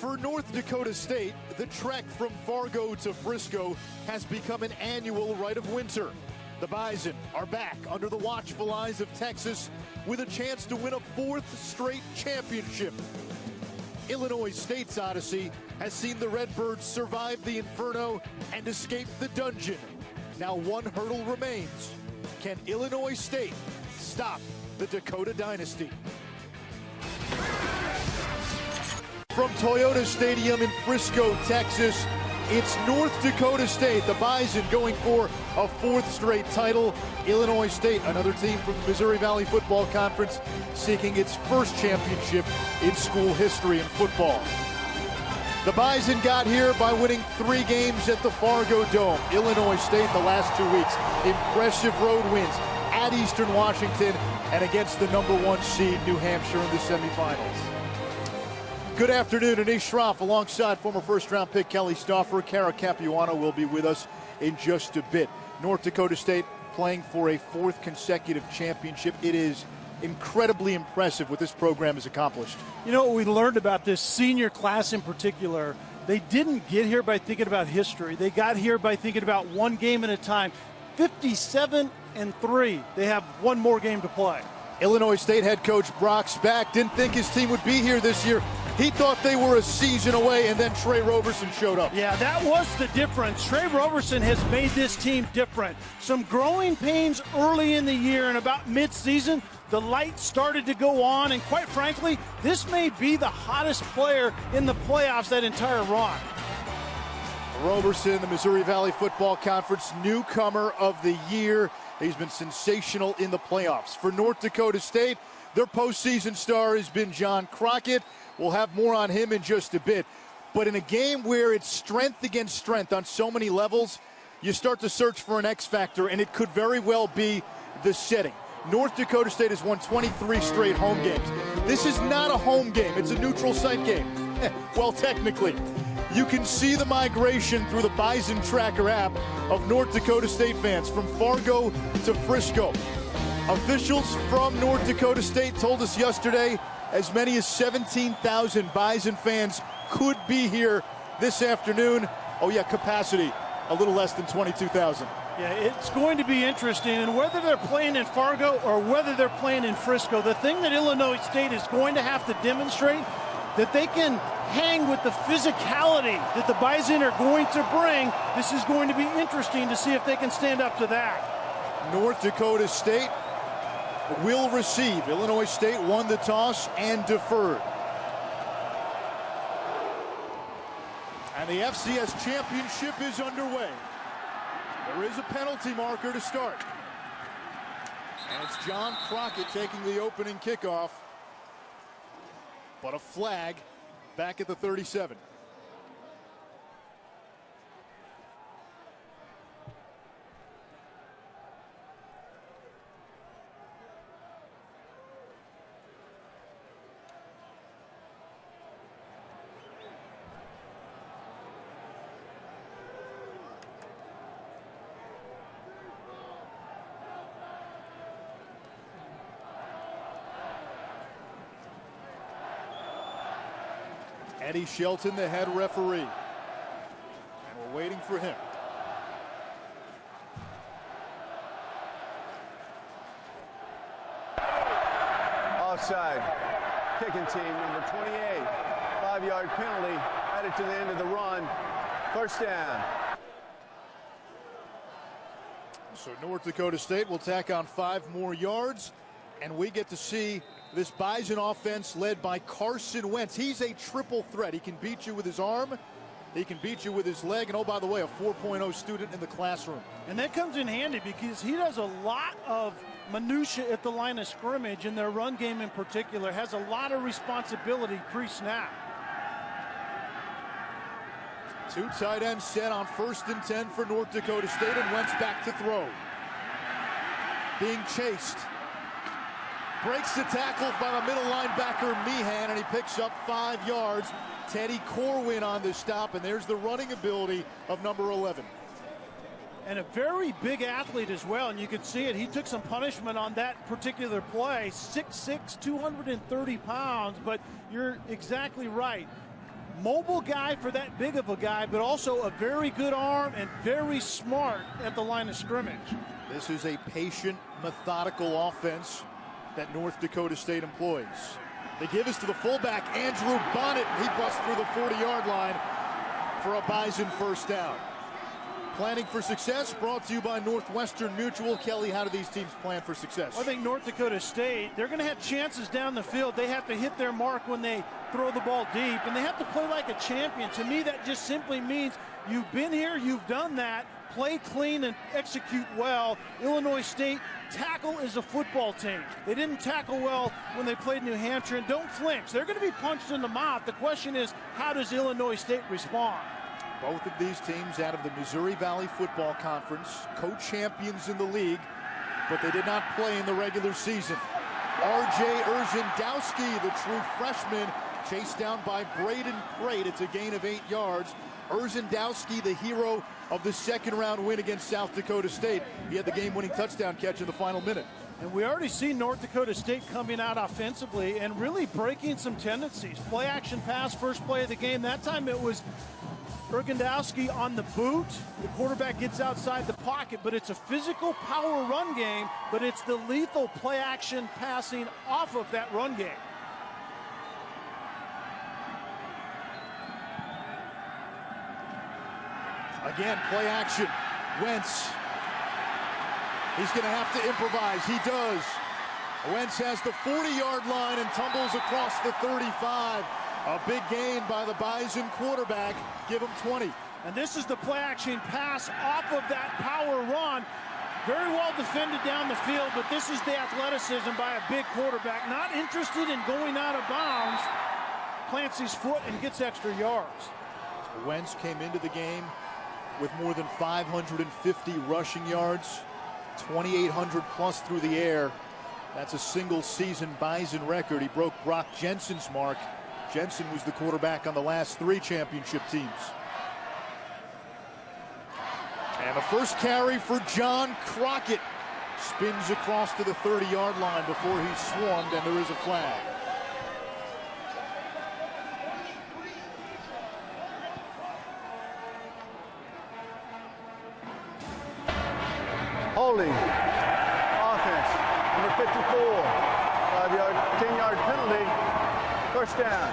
For North Dakota State, the trek from Fargo to Frisco has become an annual rite of winter. The Bison are back under the watchful eyes of Texas with a chance to win a fourth straight championship. Illinois State's odyssey has seen the Redbirds survive the inferno and escape the dungeon. Now one hurdle remains. Can Illinois State stop the Dakota dynasty? From Toyota Stadium in Frisco, Texas, it's North Dakota State, the Bison, going for a fourth straight title. Illinois State, another team from the Missouri Valley Football Conference, seeking its first championship in school history in football. The Bison got here by winning 3 games at the Fargo Dome. Illinois State the last 2 weeks, impressive road wins at Eastern Washington and against the #1 seed New Hampshire in the semifinals. Good afternoon, Anish Shroff alongside former first-round pick Kelly Stauffer. Kara Capuano will be with us in just a bit. North Dakota State playing for a 4th consecutive championship. It is incredibly impressive what this program has accomplished. You know what we learned about this senior class in particular? They didn't get here by thinking about history. They got here by thinking about one game at a time. 57-3. They have one more game to play. Illinois State head coach Brock Spack didn't think his team would be here this year. He thought they were a season away, and then Trey Roberson showed up. Yeah, that was the difference. Trey Roberson has made this team different. Some growing pains early in the year, and about mid-season, the light started to go on, and quite frankly, this may be the hottest player in the playoffs that entire run. Roberson, the Missouri Valley Football Conference newcomer of the year. He's been sensational in the playoffs. For North Dakota State, their postseason star has been John Crockett. We'll have more on him in just a bit. But in a game where it's strength against strength on so many levels, you start to search for an X factor, and it could very well be the setting. North Dakota State has won 23 straight home games. This is not a home game. It's a neutral site game. Well, technically. You can see the migration through the Bison Tracker app of North Dakota State fans from Fargo to Frisco. Officials from North Dakota State told us yesterday as many as 17,000 Bison fans could be here this afternoon. Oh yeah, capacity, a little less than 22,000. Yeah, it's going to be interesting, and whether they're playing in Fargo or whether they're playing in Frisco, the thing that Illinois State is going to have to demonstrate that they can hang with the physicality that the Bison are going to bring. This is going to be interesting to see if they can stand up to that. North Dakota State will receive. Illinois State won the toss and deferred. And the FCS championship is underway. There is a penalty marker to start. And it's John Crockett taking the opening kickoff. But a flag back at the 37. Eddie Shelton, the head referee. And we're waiting for him. Offside. Kicking team, number 28. 5-yard penalty. Added to the end of the run. First down. So North Dakota State will tack on 5 more yards. And we get to see this Bison offense led by Carson Wentz. He's a triple threat. He can beat you with his arm, he can beat you with his leg, and oh, by the way, a 4.0 student in the classroom. And that comes in handy because he does a lot of minutia at the line of scrimmage, and their run game in particular has a lot of responsibility pre-snap. 2 tight ends set on 1st and 10 for North Dakota State, and Wentz back to throw. Being chased. Breaks the tackle by the middle linebacker Meehan, and he picks up 5 yards. Teddy Corwin on the stop, and there's the running ability of number 11. And a very big athlete as well, and you can see it. He took some punishment on that particular play. 6'6", 230 pounds, but you're exactly right. mobile guy for that big of a guy, but also a very good arm and very smart at the line of scrimmage. This is a patient, methodical offense that North Dakota State employs. They give us to the fullback, Andrew Bonnet. He busts through the 40-yard line for a Bison first down. Planning for success brought to you by Northwestern Mutual. Kelly, how do these teams plan for success? I think North Dakota State, they're going to have chances down the field. They have to hit their mark when they throw the ball deep, and they have to play like a champion. To me, that just simply means you've been here, you've done that, play clean and execute well. Illinois State, tackle is a football team. They didn't tackle well when they played New Hampshire, and don't flinch. They're going to be punched in the mouth. The question is, how does Illinois State respond? Both of these teams out of the Missouri Valley Football Conference, co-champions in the league, but they did not play in the regular season. R.J. Urzendowski, the true freshman, chased down by Braden Crate. It's a gain of 8 yards. Urzendowski, the hero of the second-round win against South Dakota State. He had the game-winning touchdown catch in the final minute. And we already see North Dakota State coming out offensively and really breaking some tendencies. Play action pass, first play of the game. That time it was Urzendowski on the boot. The quarterback gets outside the pocket, but it's a physical power run game, but it's the lethal play action passing off of that run game. Again, play action. Wentz. He's going to have to improvise. He does. Wentz has the 40-yard line and tumbles across the 35. A big gain by the Bison quarterback. Give him 20. And this is the play action pass off of that power run. Very well defended down the field, but this is the athleticism by a big quarterback. Not interested in going out of bounds. Plants his foot and gets extra yards. Wentz came into the game with more than 550 rushing yards, 2,800 plus through the air. That's a single season Bison record. He broke Brock Jensen's mark. Jensen was the quarterback on the last 3 championship teams. And the first carry for John Crockett. Spins across to the 30-yard line before he's swarmed, and there is a flag. Holding. Offense. Number 54. 5-yard, 10-yard penalty. First down.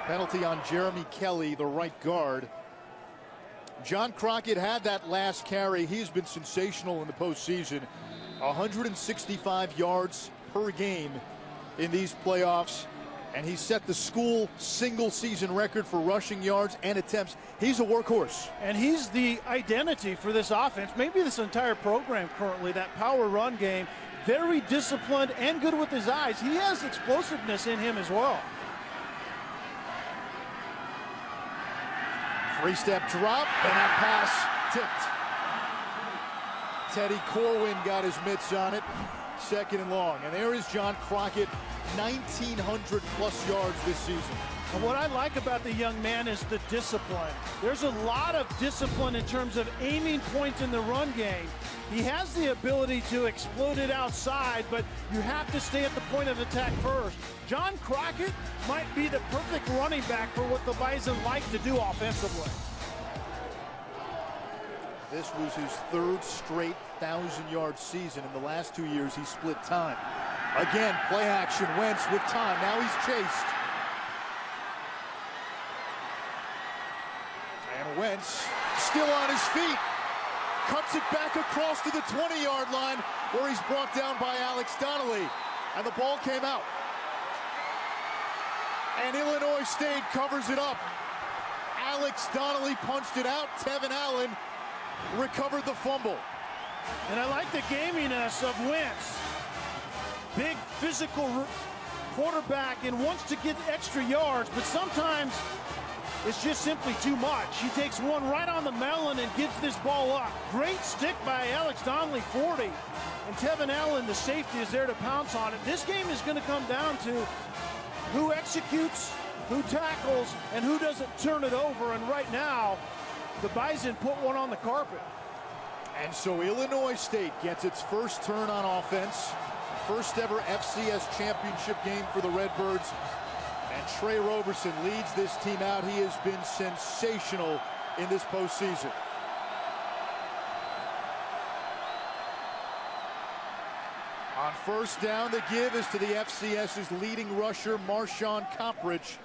Penalty on Jeremy Kelly, the right guard. John Crockett had that last carry. He's been sensational in the postseason. 165 yards per game in these playoffs. And he set the school single-season record for rushing yards and attempts. He's a workhorse. And he's the identity for this offense, maybe this entire program currently, that power run game. Very disciplined and good with his eyes. He has explosiveness in him as well. 3-step drop, and that pass tipped. Teddy Corwin got his mitts on it. 2nd and long. And there is John Crockett, 1,900 plus yards this season. And what I like about the young man is the discipline. There's a lot of discipline in terms of aiming points in the run game. He has the ability to explode it outside, but you have to stay at the point of attack first. John Crockett might be the perfect running back for what the Bison like to do offensively. This was his 3rd straight 1,000-yard season. In the last 2 years, he split time. Again, play action. Wentz with time. Now he's chased. And Wentz still on his feet. Cuts it back across to the 20-yard line where he's brought down by Alex Donnelly. And the ball came out. And Illinois State covers it up. Alex Donnelly punched it out. Tevin Allen recovered the fumble. And I like the gaminess of Wentz. Big physical quarterback and wants to get extra yards, but sometimes it's just simply too much. He takes one right on the melon and gives this ball up. Great stick by Alex Donnelly, 40. And Tevin Allen, the safety, is there to pounce on it. This game is going to come down to who executes, who tackles, and who doesn't turn it over. And right now, the Bison put one on the carpet. And so Illinois State gets its first turn on offense. First ever FCS championship game for the Redbirds. And Trey Roberson leads this team out. He has been sensational in this postseason. On first down, the give is to the FCS's leading rusher, Marshawn Coppridge.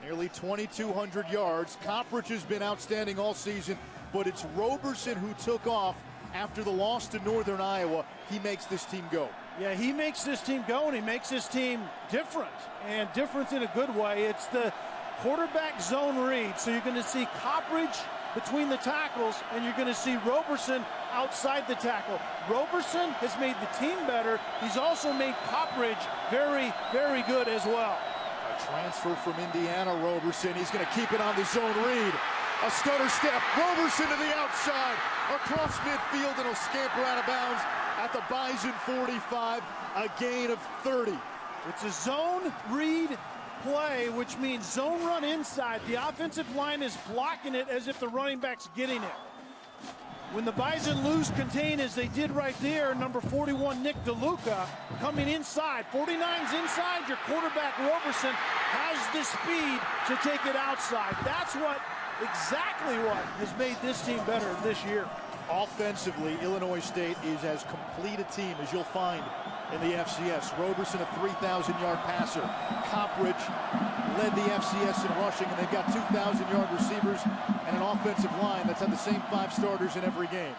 Nearly 2,200 yards. Coppridge has been outstanding all season, but it's Roberson who took off after the loss to Northern Iowa. He makes this team go. Yeah, he makes this team go, and he makes this team different, and different in a good way. It's the quarterback zone read. So you're going to see Coppridge between the tackles, and you're going to see Roberson outside the tackle. Roberson has made the team better. He's also made Coppridge very, very good as well. A transfer from Indiana, Roberson. He's going to keep it on the zone read. A stutter step. Roberson to the outside. Across midfield, and he'll scamper out of bounds at the Bison 45. A gain of 30. It's a zone read play, which means zone run inside. The offensive line is blocking it as if the running back's getting it. When the Bison lose contain, as they did right there, number 41, Nick DeLuca, coming inside. 49's inside. Your quarterback, Roberson, has the speed to take it outside. That's exactly what has made this team better this year. Offensively, Illinois State is as complete a team as you'll find in the FCS. Roberson, a 3,000-yard passer. Coppridge led the FCS in rushing, and they've got 2,000-yard receivers and an offensive line that's had the same 5 starters in every game.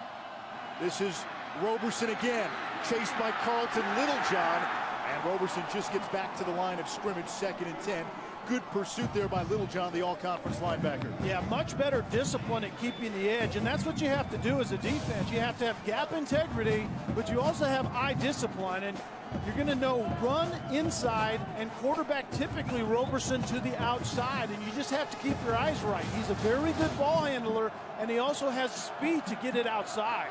This is Roberson again, chased by Carlton Littlejohn, and Roberson just gets back to the line of scrimmage, 2nd and 10. Good pursuit there by Littlejohn, the all-conference linebacker. Yeah, much better discipline at keeping the edge, and that's what you have to do as a defense. You have to have gap integrity, but you also have eye discipline, and you're going to know run inside and quarterback, typically Roberson to the outside, and you just have to keep your eyes right. He's a very good ball handler, and he also has speed to get it outside.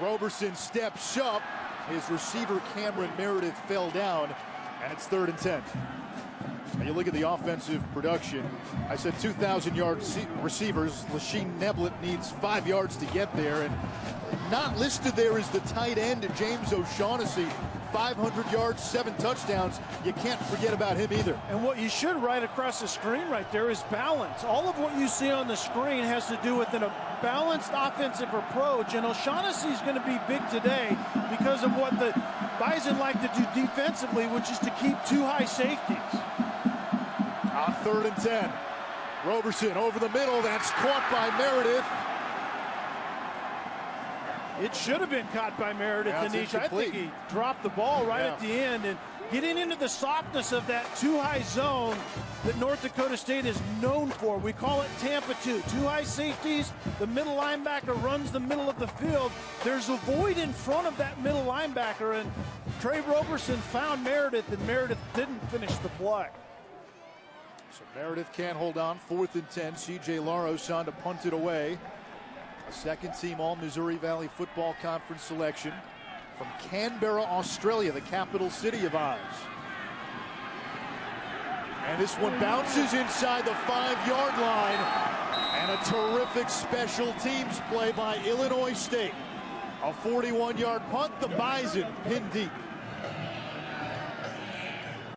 Roberson steps up. His receiver, Cameron Meredith, fell down, and it's 3rd and 10. Now you look at the offensive production. I said 2,000-yard receivers. Lasheen Neblett needs 5 yards to get there, and not listed there is the tight end, James O'Shaughnessy. 500 yards, 7 touchdowns. You can't forget about him either. And what you should write across the screen right there is balance. All of what you see on the screen has to do with a balanced offensive approach, and O'Shaughnessy is going to be big today because of what the Bison like to do defensively, which is to keep 2 high safeties. On 3rd and 10. Roberson over the middle. That's caught by Meredith. It should have been caught by Meredith, Yeah, Anish. I think he dropped the ball right at the end, and getting into the softness of that 2-high zone that North Dakota State is known for. We call it Tampa 2. 2 high safeties. The middle linebacker runs the middle of the field. There's a void in front of that middle linebacker, and Trey Roberson found Meredith, and Meredith didn't finish the play. So Meredith can't hold on. 4th and 10. C.J. Laros on to punt it away. A 2nd-team All-Missouri Valley Football Conference selection from Canberra, Australia, the capital city of Oz. And this one bounces inside the 5-yard line. And a terrific special teams play by Illinois State. A 41-yard punt, the Bison pinned deep.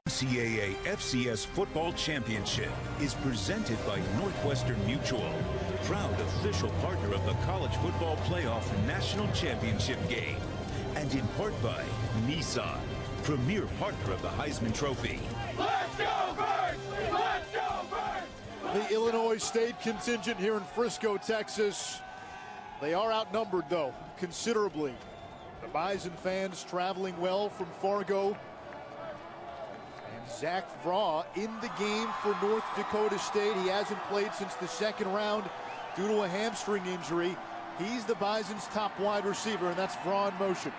NCAA FCS Football Championship is presented by Northwestern Mutual, proud official partner of the College Football Playoff National Championship game, and in part by Nissan, premier partner of the Heisman Trophy. Let's go Birds! Let's go Birds! The Illinois State contingent here in Frisco, Texas. They are outnumbered, though, considerably. The Bison fans traveling well from Fargo. Zach Vraw in the game for North Dakota State. He hasn't played since the 2nd round due to a hamstring injury. He's the Bison's top wide receiver, and that's Vraw in motion.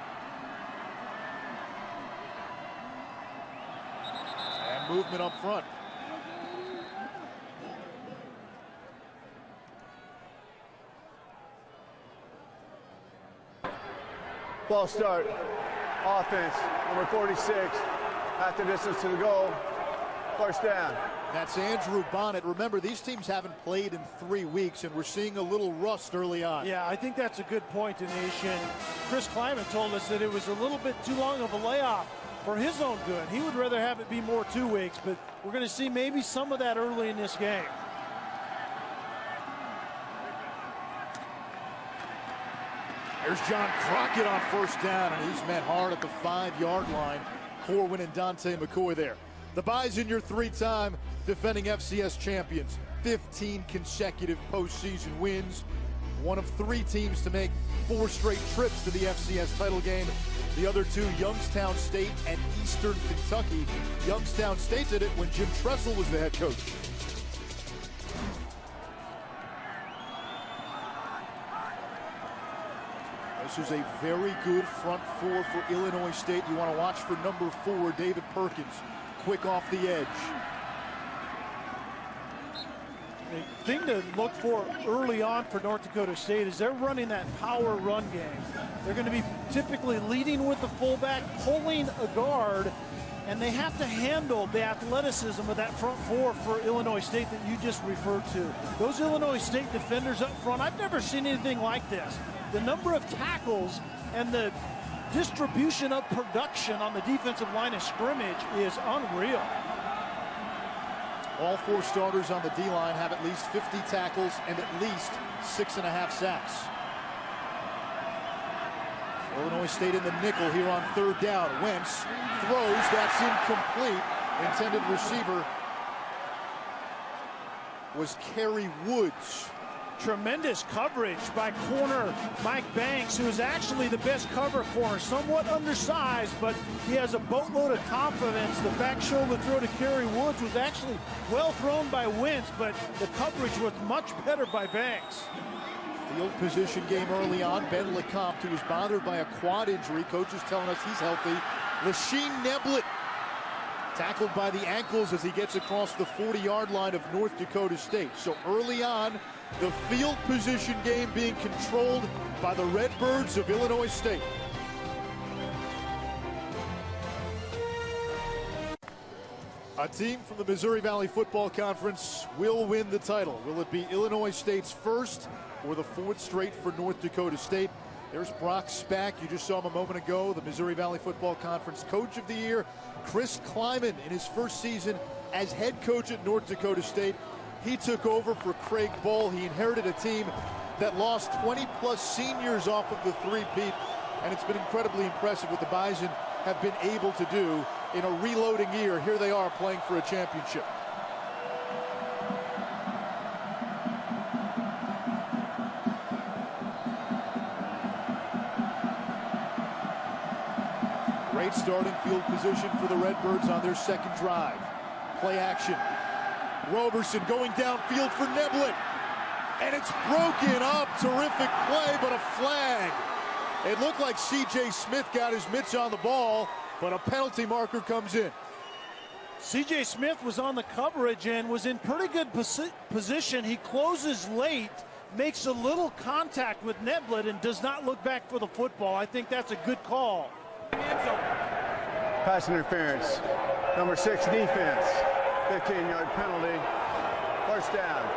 And movement up front. False start. Offense, number 46. Half the distance to the goal. First down. That's Andrew Bonnet. Remember, these teams haven't played in 3 weeks, and we're seeing a little rust early on. Yeah, I think that's a good point, Nation. Chris Kleiman told us that it was a little bit too long of a layoff for his own good. He would rather have it be more 2 weeks, but we're going to see maybe some of that early in this game. There's John Crockett on first down, and he's met hard at the 5-yard line. Corwin and Dante McCoy there. The Bison, your 3-time defending FCS champions. 15 consecutive postseason wins. One of 3 teams to make 4 straight trips to the FCS title game. The other 2, Youngstown State and Eastern Kentucky. Youngstown State did it when Jim Tressel was the head coach. This is a very good front 4 for Illinois State. You want to watch for number 4, David Perkins. Quick off the edge. The thing to look for early on for North Dakota State is they're running that power run game. They're going to be typically leading with the fullback, pulling a guard, and they have to handle the athleticism of that front 4 for Illinois State that you just referred to. Those Illinois State defenders up front, I've never seen anything like this. The number of tackles and the distribution of production on the defensive line of scrimmage is unreal. All 4 starters on the D-line have at least 50 tackles and at least 6.5 sacks. Illinois State in the nickel here on 3rd down. Wentz throws, that's incomplete. Intended receiver was Kerry Woods. Tremendous coverage by corner Mike Banks, who is actually the best cover corner. Somewhat undersized, but he has a boatload of confidence. The back shoulder throw to Kerry Woods was actually well thrown by Wentz, but the coverage was much better by Banks. Field position game early on. Ben Lecomte, who was bothered by a quad injury. Coach is telling us he's healthy. Lachine Neblett tackled by the ankles as he gets across the 40-yard line of North Dakota State. So early on, the field position game being controlled by the Redbirds of Illinois State. A team from the Missouri Valley Football Conference will win the title. Will it be Illinois State's first or the 4th straight for North Dakota State? There's Brock Spack. You just saw him a moment ago, the Missouri Valley Football Conference Coach of the Year. Chris Kleiman in his first season as head coach at North Dakota State. He took over for Craig Bull. He inherited a team that lost 20-plus seniors off of the three-peat, and it's been incredibly impressive what the Bison have been able to do in a reloading year. Here they are playing for a championship. Great starting field position for the Redbirds on their second drive. Play action. Roberson going downfield for Neblett. And it's broken up. Terrific play, but a flag. It looked like C.J. Smith got his mitts on the ball, but a penalty marker comes in. C.J. Smith was on the coverage and was in pretty good position. He closes late, makes a little contact with Neblett, and does not look back for the football. I think that's a good call. Pass interference. Number 6 defense. 15-yard penalty. First down.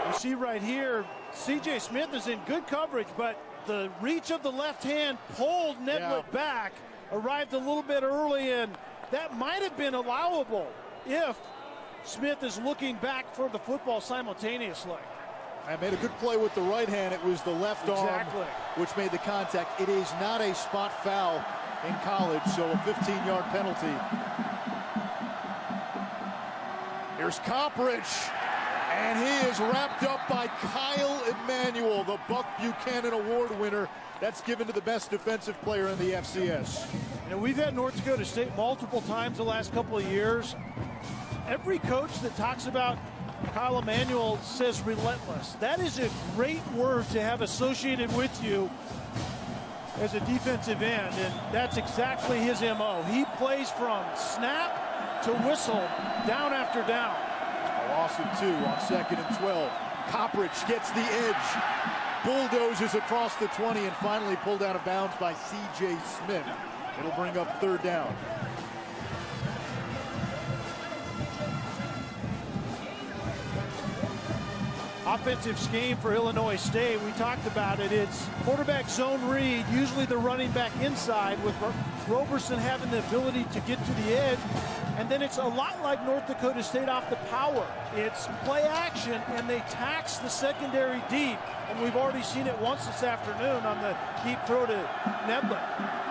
You see right here, C.J. Smith is in good coverage, but the reach of the left hand pulled Neblett back, arrived a little bit early, and that might have been allowable if Smith is looking back for the football simultaneously. I made a good play with the right hand. It was the left arm which made the contact. It is not a spot foul in college, so a 15-yard penalty. Here's Coppridge, and he is wrapped up by Kyle Emanuel, the Buck Buchanan Award winner. That's given to the best defensive player in the FCS. You know, we've had North Dakota State multiple times the last couple of years. Every coach that talks about Kyle Emanuel says relentless. That is a great word to have associated with you as a defensive end, and that's exactly his MO. He plays from snap to whistle, down after down. A loss of 2 on 2nd and 12. Coppridge gets the edge, bulldozes across the 20, and finally pulled out of bounds by C.J. Smith. It'll bring up 3rd down. offensive scheme for Illinois State. We talked about it. It's quarterback zone read, usually the running back inside, with Roberson having the ability to get to the edge. And then it's a lot like North Dakota State off the power. It's play action, and they tax the secondary deep. And we've already seen it once this afternoon on the deep throw to Nedler.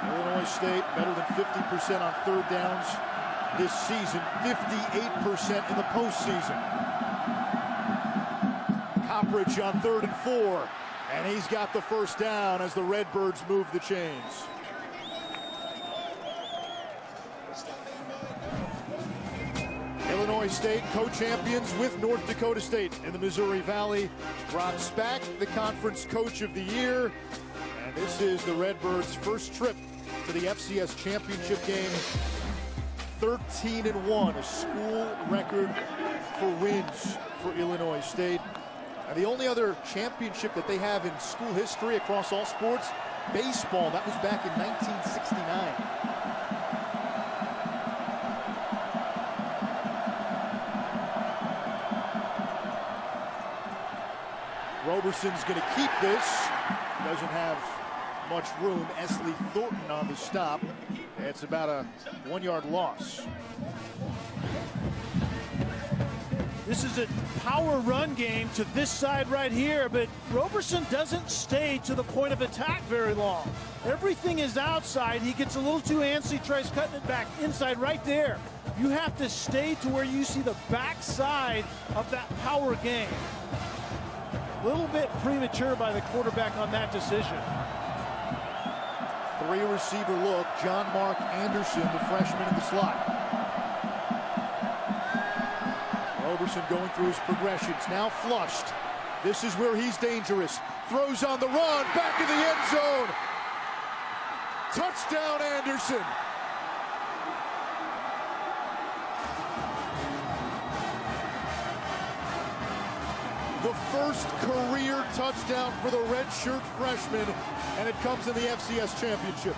Illinois State better than 50% on third downs this season, 58% in the postseason. Coppridge on 3rd and 4, and he's got the first down as the Redbirds move the chains. Illinois State co-champions with North Dakota State in the Missouri Valley. Rob Spack, the conference coach of the year, and this is the Redbirds' first trip to the FCS championship game. 13-1, a school record for wins for Illinois State. And the only other championship that they have in school history across all sports, baseball, that was back in 1969. Roberson's going to keep this. Doesn't have much room. Esley Thornton on the stop. It's about a 1-yard loss. This is a power run game to this side right here, but Roberson doesn't stay to the point of attack very long. Everything is outside. He gets a little too antsy, tries cutting it back inside right there. You have to stay to where you see the backside of that power game. A little bit premature by the quarterback on that decision. 3-receiver look. John Mark Anderson, the freshman in the slot. Roberson going through his progressions, now flushed. This is where he's dangerous. Throws on the run, back in the end zone. Touchdown, Anderson. The first career touchdown for the redshirt freshman, and it comes in the FCS championship.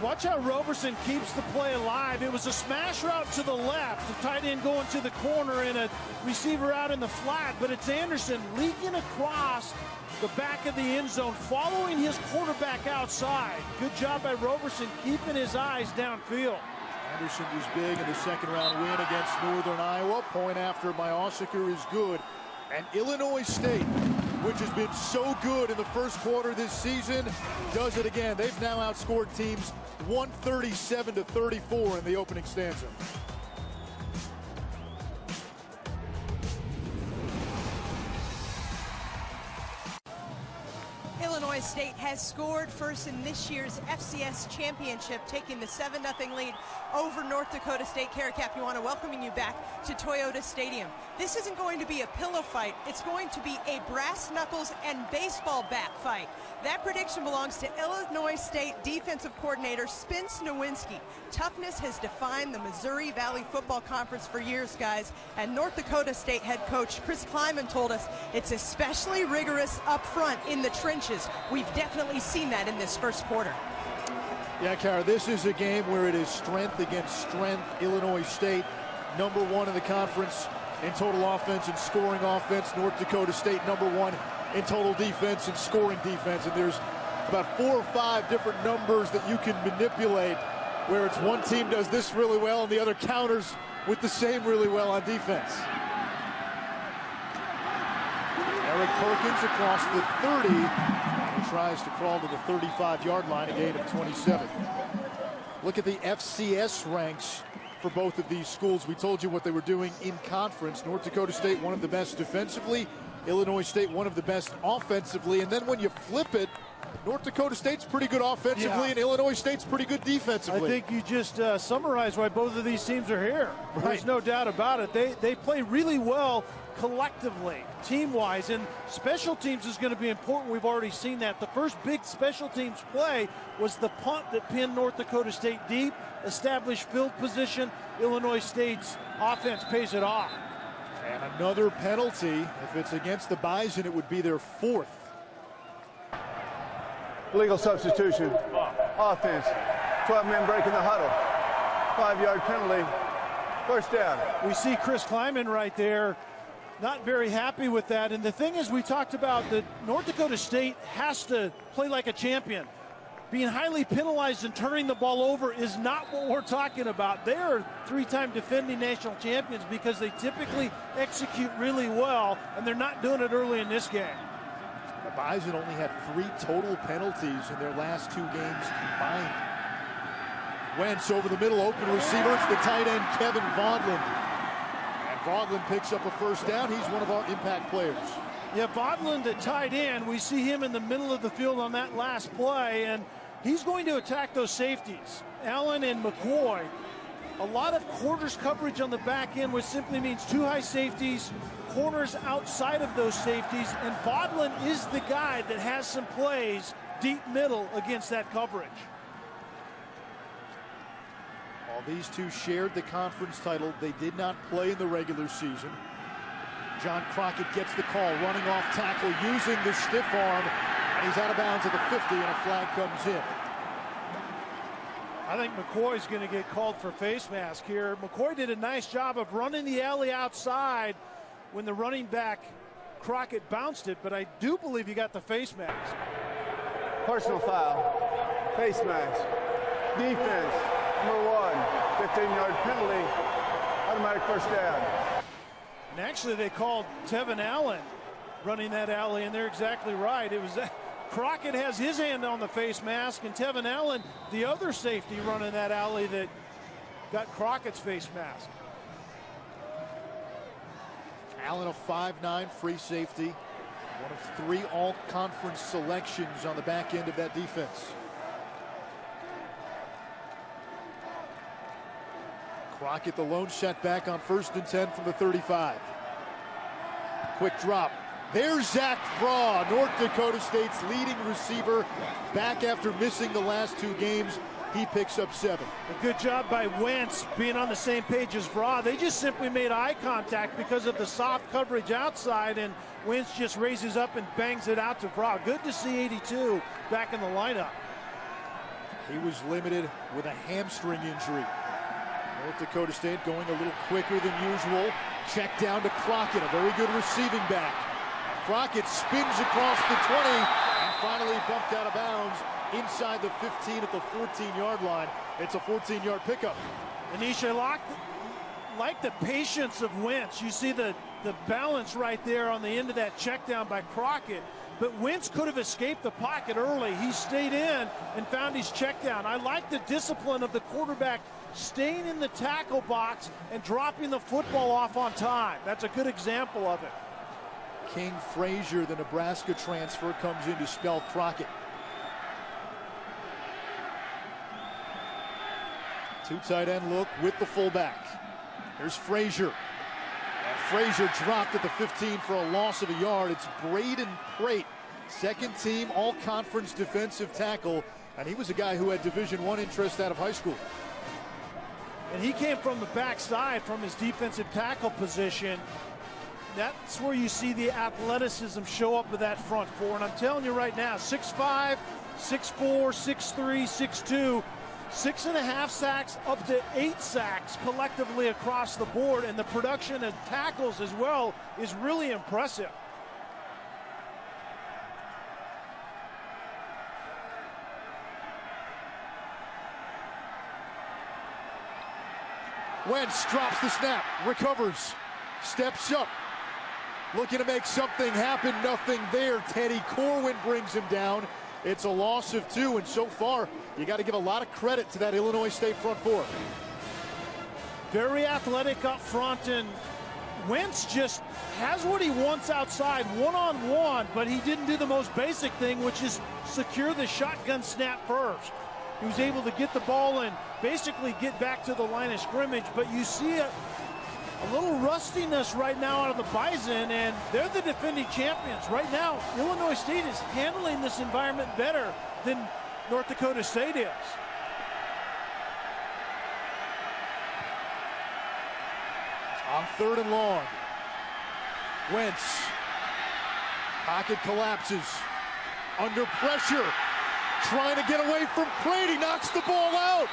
Watch how Roberson keeps the play alive. It was a smash route to the left, the tight end going to the corner and a receiver out in the flat, but it's Anderson leaking across the back of the end zone, following his quarterback outside. Good job by Roberson keeping his eyes downfield. Anderson was big in the second-round win against Northern Iowa. Point after by Osseker is good. And Illinois State, which has been so good in the first quarter this season, does it again. They've now outscored teams 137-34 in the opening stanza. Illinois State has scored first in this year's FCS championship, taking the 7-0 lead over North Dakota State. Caracap, you want to welcome you back to Toyota Stadium. This isn't going to be a pillow fight. It's going to be a brass knuckles and baseball bat fight. That prediction belongs to Illinois State defensive coordinator Spence Nowinski. Toughness has defined the Missouri Valley Football Conference for years, guys, and North Dakota State head coach Chris Kleiman told us it's especially rigorous up front in the trenches. We've definitely seen that in this first quarter. Yeah, Kara, this is a game where it is strength against strength. Illinois State, #1 in the conference in total offense and scoring offense. North Dakota State, #1 in total defense and scoring defense. And there's about 4 or 5 different numbers that you can manipulate, where it's one team does this really well and the other counters with the same really well on defense. Eric Perkins across the 30. He tries to crawl to the 35-yard line, a gain of 27. Look at the FCS ranks for both of these schools. We told you what they were doing in conference. North Dakota State, one of the best defensively. Illinois State, one of the best offensively. And then when you flip it, North Dakota State's pretty good offensively, and Illinois State's pretty good defensively. I think you just summarized why both of these teams are here. Right. There's no doubt about it. They play really well collectively, team-wise, and special teams is going to be important. We've already seen that. The first big special teams play was the punt that pinned North Dakota State deep, established field position. Illinois State's offense pays it off. And another penalty. If it's against the Bison, it would be their 4th. Legal substitution. Offense. 12 men breaking the huddle. 5-yard penalty. First down. We see Chris Kleiman right there not very happy with that. And the thing is, we talked about that North Dakota State has to play like a champion. Being highly penalized and turning the ball over is not what we're talking about. They are three-time defending national champions because they typically execute really well, and they're not doing it early in this game. The Bison only had 3 total penalties in their last 2 games combined. Wentz over the middle, open receiver. It's the tight end, Kevin Vaughtlin. And Vaughtlin picks up a first down. He's one of our impact players. Yeah, Vaughtlin, the tight end, we see him in the middle of the field on that last play, and he's going to attack those safeties, Allen and McCoy. A lot of quarters coverage on the back end, which simply means 2 high safeties, corners outside of those safeties, and Vaughtlin is the guy that has some plays deep middle against that coverage. While these two shared the conference title, they did not play in the regular season. John Crockett gets the call, running off tackle, using the stiff arm, and he's out of bounds at the 50, and a flag comes in. I think McCoy's going to get called for face mask here. McCoy did a nice job of running the alley outside when the running back Crockett bounced it, but I do believe he got the face mask. Personal foul, face mask, defense, number 1, 15-yard penalty, automatic first down. And actually they called Tevin Allen running that alley, and they're exactly right. It was Crockett has his hand on the face mask, and Tevin Allen, the other safety running that alley, that got Crockett's face mask. Allen, a 5'9" free safety, one of 3 all-conference selections on the back end of that defense. Crockett, the lone setback on 1st and 10 from the 35. Quick drop. There's Zach Fraw, North Dakota State's leading receiver, back after missing the last 2 games. He picks up 7. A good job by Wentz being on the same page as Fraw. They just simply made eye contact because of the soft coverage outside, and Wentz just raises up and bangs it out to Fraw. Good to see 82 back in the lineup. He was limited with a hamstring injury. North Dakota State going a little quicker than usual. Check down to Crockett, a very good receiving back. Crockett spins across the 20 and finally bumped out of bounds inside the 15 at the 14-yard line. It's a 14-yard pickup. Anisha, like the patience of Wentz. You see the balance right there on the end of that check down by Crockett. But Wentz could have escaped the pocket early. He stayed in and found his check down. I like the discipline of the quarterback staying in the tackle box and dropping the football off on time. That's a good example of it. King Frazier, the Nebraska transfer, comes in to spell Crockett. 2 tight end look with the fullback. Here's Frazier. And Frazier dropped at the 15 for a loss of a yard. It's Braden Prate, 2nd team all-conference defensive tackle, and he was a guy who had Division I interest out of high school. And he came from the backside from his defensive tackle position. That's where you see the athleticism show up with that front 4. And I'm telling you right now, 6'5", 6'4", 6'3", 6'2", 6.5 sacks up to 8 sacks collectively across the board. And the production of tackles as well is really impressive. Wentz drops the snap, recovers, steps up, looking to make something happen. Nothing there. Teddy Corwin brings him down. It's a loss of 2, and so far, you got to give a lot of credit to that Illinois State front 4. Very athletic up front, and Wentz just has what he wants outside, one-on-one, but he didn't do the most basic thing, which is secure the shotgun snap first. He was able to get the ball and basically get back to the line of scrimmage, but you see a little rustiness right now out of the Bison, and they're the defending champions. Right now, Illinois State is handling this environment better than North Dakota State is. On 3rd and long, Wentz, pocket collapses, under pressure, trying to get away from Prate. He knocks the ball out.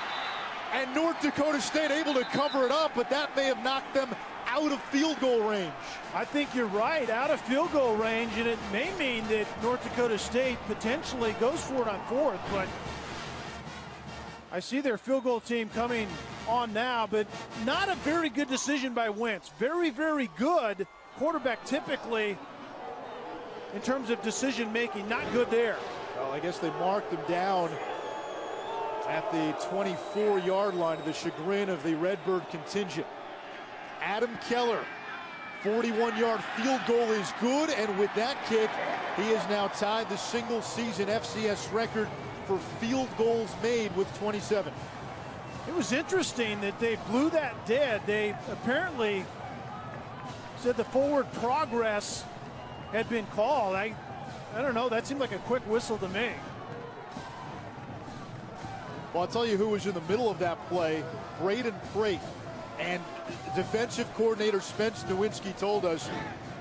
And North Dakota State able to cover it up, but that may have knocked them out of field goal range. I think you're right, out of field goal range, and it may mean that North Dakota State potentially goes for it on fourth, but I see their field goal team coming on now, but not a very good decision by Wentz. Very, very good quarterback typically in terms of decision making, not good there. Well, I guess they marked him down at the 24-yard line to the chagrin of the Redbird contingent. Adam Keller, 41-yard field goal is good, and with that kick, he has now tied the single-season FCS record for field goals made with 27. It was interesting that they blew that dead. They apparently said the forward progress had been called. I don't know, that seemed like a quick whistle to me. Well, I'll tell you who was in the middle of that play, Braden Prate. And defensive coordinator Spence Nowinski told us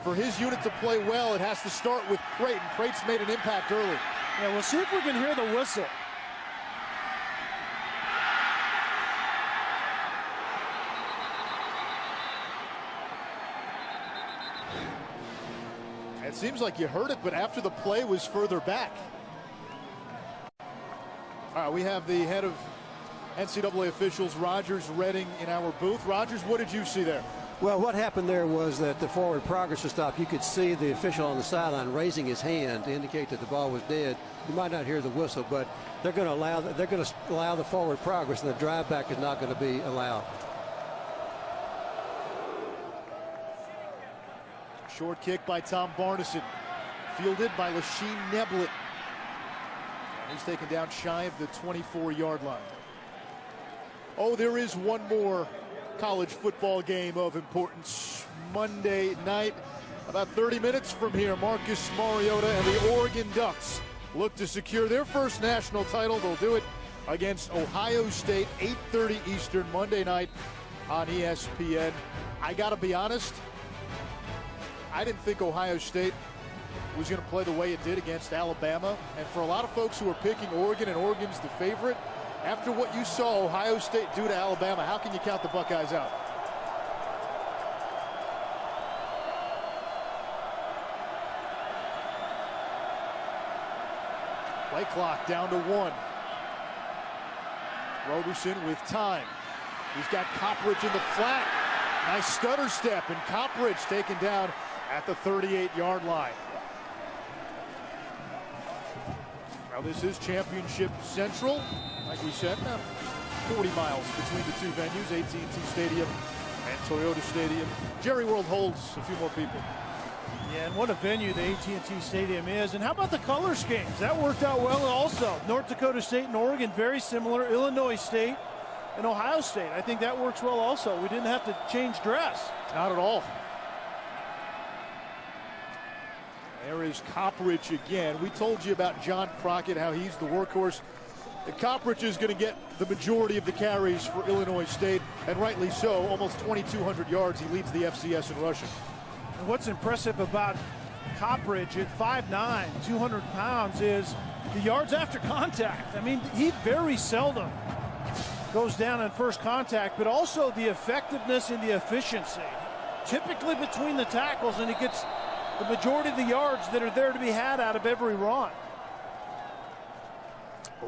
for his unit to play well, it has to start with Prate, and Prate's made an impact early. Yeah, we'll see if we can hear the whistle. It seems like you heard it, but after the play was further back. All right, we have the head of NCAA officials, Rogers Redding, in our booth. Rogers, what did you see there? Well, what happened there was that the forward progress was stopped. You could see the official on the sideline raising his hand to indicate that the ball was dead. You might not hear the whistle, but they're going to allow the forward progress, and the drive back is not going to be allowed. Short kick by Tom Barneson, fielded by Lasheen Neblett. He's taken down shy of the 24-yard line. Oh, there is one more college football game of importance. Monday night, about 30 minutes from here, Marcus Mariota and the Oregon Ducks look to secure their first national title. They'll do it against Ohio State, 8:30 Eastern, Monday night on ESPN. I got to be honest, I didn't think Ohio State was going to play the way it did against Alabama. And for a lot of folks who are picking Oregon, and Oregon's the favorite, after what you saw Ohio State do to Alabama, how can you count the Buckeyes out? Play clock down to 1. Roberson with time. He's got Coppridge in the flat. Nice stutter step, and Coppridge taken down at the 38-yard line. Now this is Championship Central. Like we said, 40 miles between the two venues, AT&T Stadium and Toyota Stadium. Jerry World holds a few more people. Yeah, and what a venue the AT&T Stadium is. And how about the color schemes? That worked out well also. North Dakota State and Oregon, very similar. Illinois State and Ohio State. I think that works well also. We didn't have to change dress. Not at all. There is Coppridge again. We told you about John Crockett, how he's the workhorse. And Coppridge is going to get the majority of the carries for Illinois State, and rightly so. Almost 2,200 yards. He leads the FCS in rushing. And what's impressive about Coppridge at 5'9", 200 pounds is the yards after contact. I mean, he very seldom goes down in first contact, but also the effectiveness and the efficiency. Typically between the tackles, and he gets the majority of the yards that are there to be had out of every run.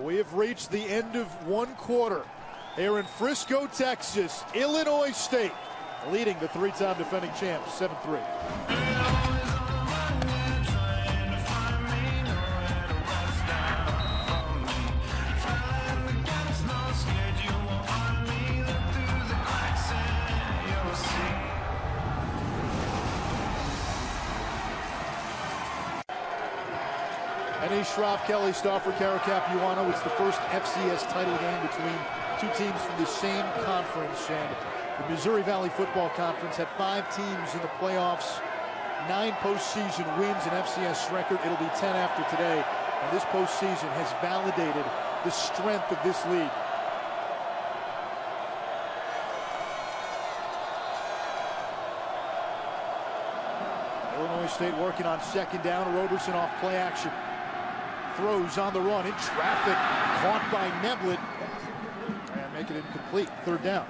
We have reached the end of one quarter here in Frisco, Texas. Illinois State leading the three-time defending champs, 7-3. Shroff Kelly, Stauffer, Caracapuano. It's the first FCS title game between two teams from the same conference. And the Missouri Valley Football Conference had 5 teams in the playoffs, 9 postseason wins, an FCS record. It'll be 10 after today. And this postseason has validated the strength of this league. Illinois State working on second down. Roberson off play action. Throws on the run in traffic, caught by Neblett, and make it incomplete. Third down.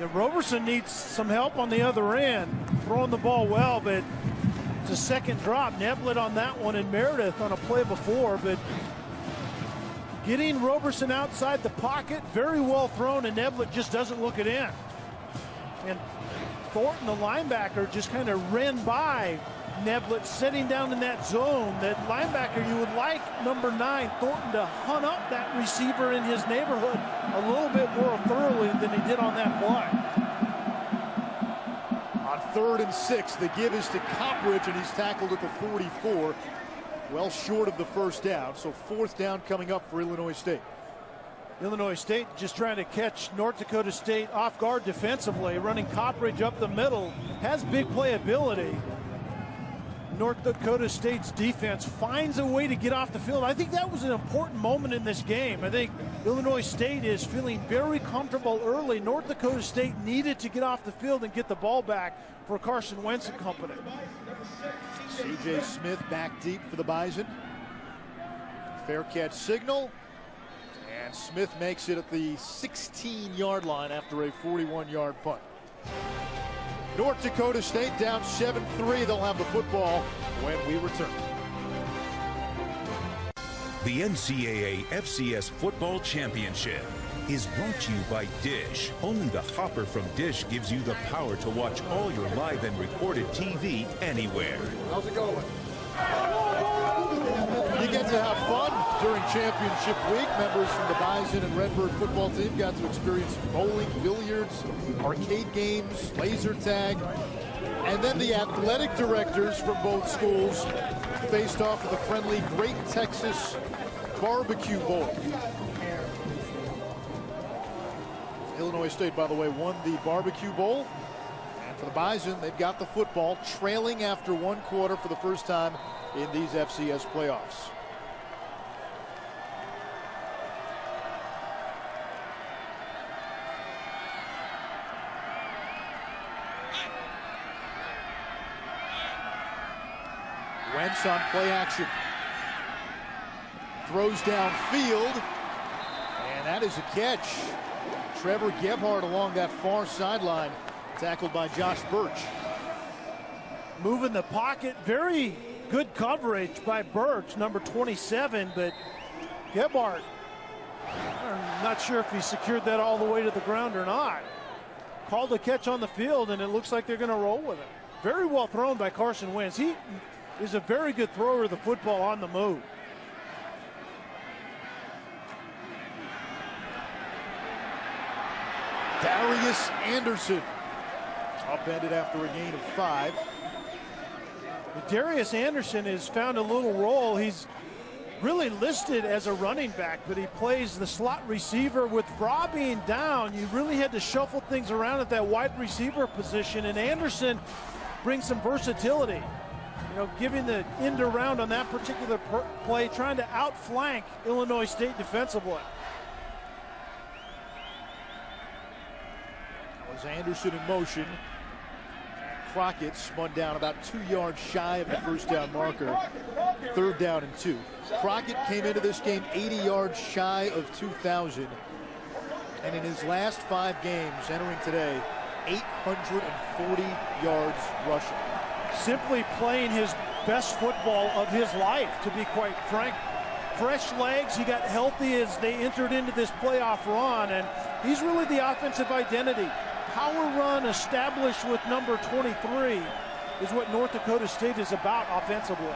Yeah, Roberson needs some help on the other end, throwing the ball well, but it's a second drop. Neblett on that one and Meredith on a play before, but getting Roberson outside the pocket, very well thrown, and Neblett just doesn't look it in. And Thornton, the linebacker, just kind of ran by Neblett, sitting down in that zone. That linebacker, you would like number 9, Thornton, to hunt up that receiver in his neighborhood a little bit more thoroughly than he did on that play. On 3rd and 6, the give is to Coppridge, and he's tackled at the 44. Well short of the first down, so 4th down coming up for Illinois State. Illinois State just trying to catch North Dakota State off guard defensively, running Coppridge up the middle, has big playability. North Dakota State's defense finds a way to get off the field. I think that was an important moment in this game. I think Illinois State is feeling very comfortable early. North Dakota State needed to get off the field and get the ball back for Carson Wentz and company. C.J. Smith back deep for the Bison. Fair catch signal. And Smith makes it at the 16-yard line after a 41-yard punt. North Dakota State down 7-3. They'll have the football when we return. The NCAA FCS Football Championship is brought to you by Dish. Only the Hopper from Dish gives you the power to watch all your live and recorded TV anywhere. How's it going? You get to have fun during championship week. Members from the Bison and Redbird football team got to experience bowling, billiards, arcade games, laser tag, and then the athletic directors from both schools faced off with a friendly Great Texas Barbecue Bowl. Illinois State, by the way, won the Barbecue Bowl. And for the Bison, they've got the football, trailing after 1 quarter for the first time in these FCS playoffs. Wentz on play action. Throws downfield, and that is a catch. Trevor Gebhardt along that far sideline, tackled by Josh Birch. Moving the pocket, very good coverage by Birch, number 27, but Gebhardt, I'm not sure if he secured that all the way to the ground or not. Called a catch on the field, and it looks like they're going to roll with it. Very well thrown by Carson Wentz. He is a very good thrower of the football on the move. Darius Anderson upended after a gain of 5. Darius Anderson has found a little role. He's really listed as a running back, but he plays the slot receiver. With Bra being down, you really had to shuffle things around at that wide receiver position, and Anderson brings some versatility. You know, giving the end around on that particular play, trying to outflank Illinois State defensively. Was Anderson in motion. Crockett spun down about 2 yards shy of the first down marker. 3rd down and 2. Crockett came into this game 80 yards shy of 2,000. And in his last 5 games entering today, 840 yards rushing. Simply playing his best football of his life, to be quite frank. Fresh legs, he got healthy as they entered into this playoff run, and he's really the offensive identity. Power run established with number 23 is what North Dakota State is about offensively.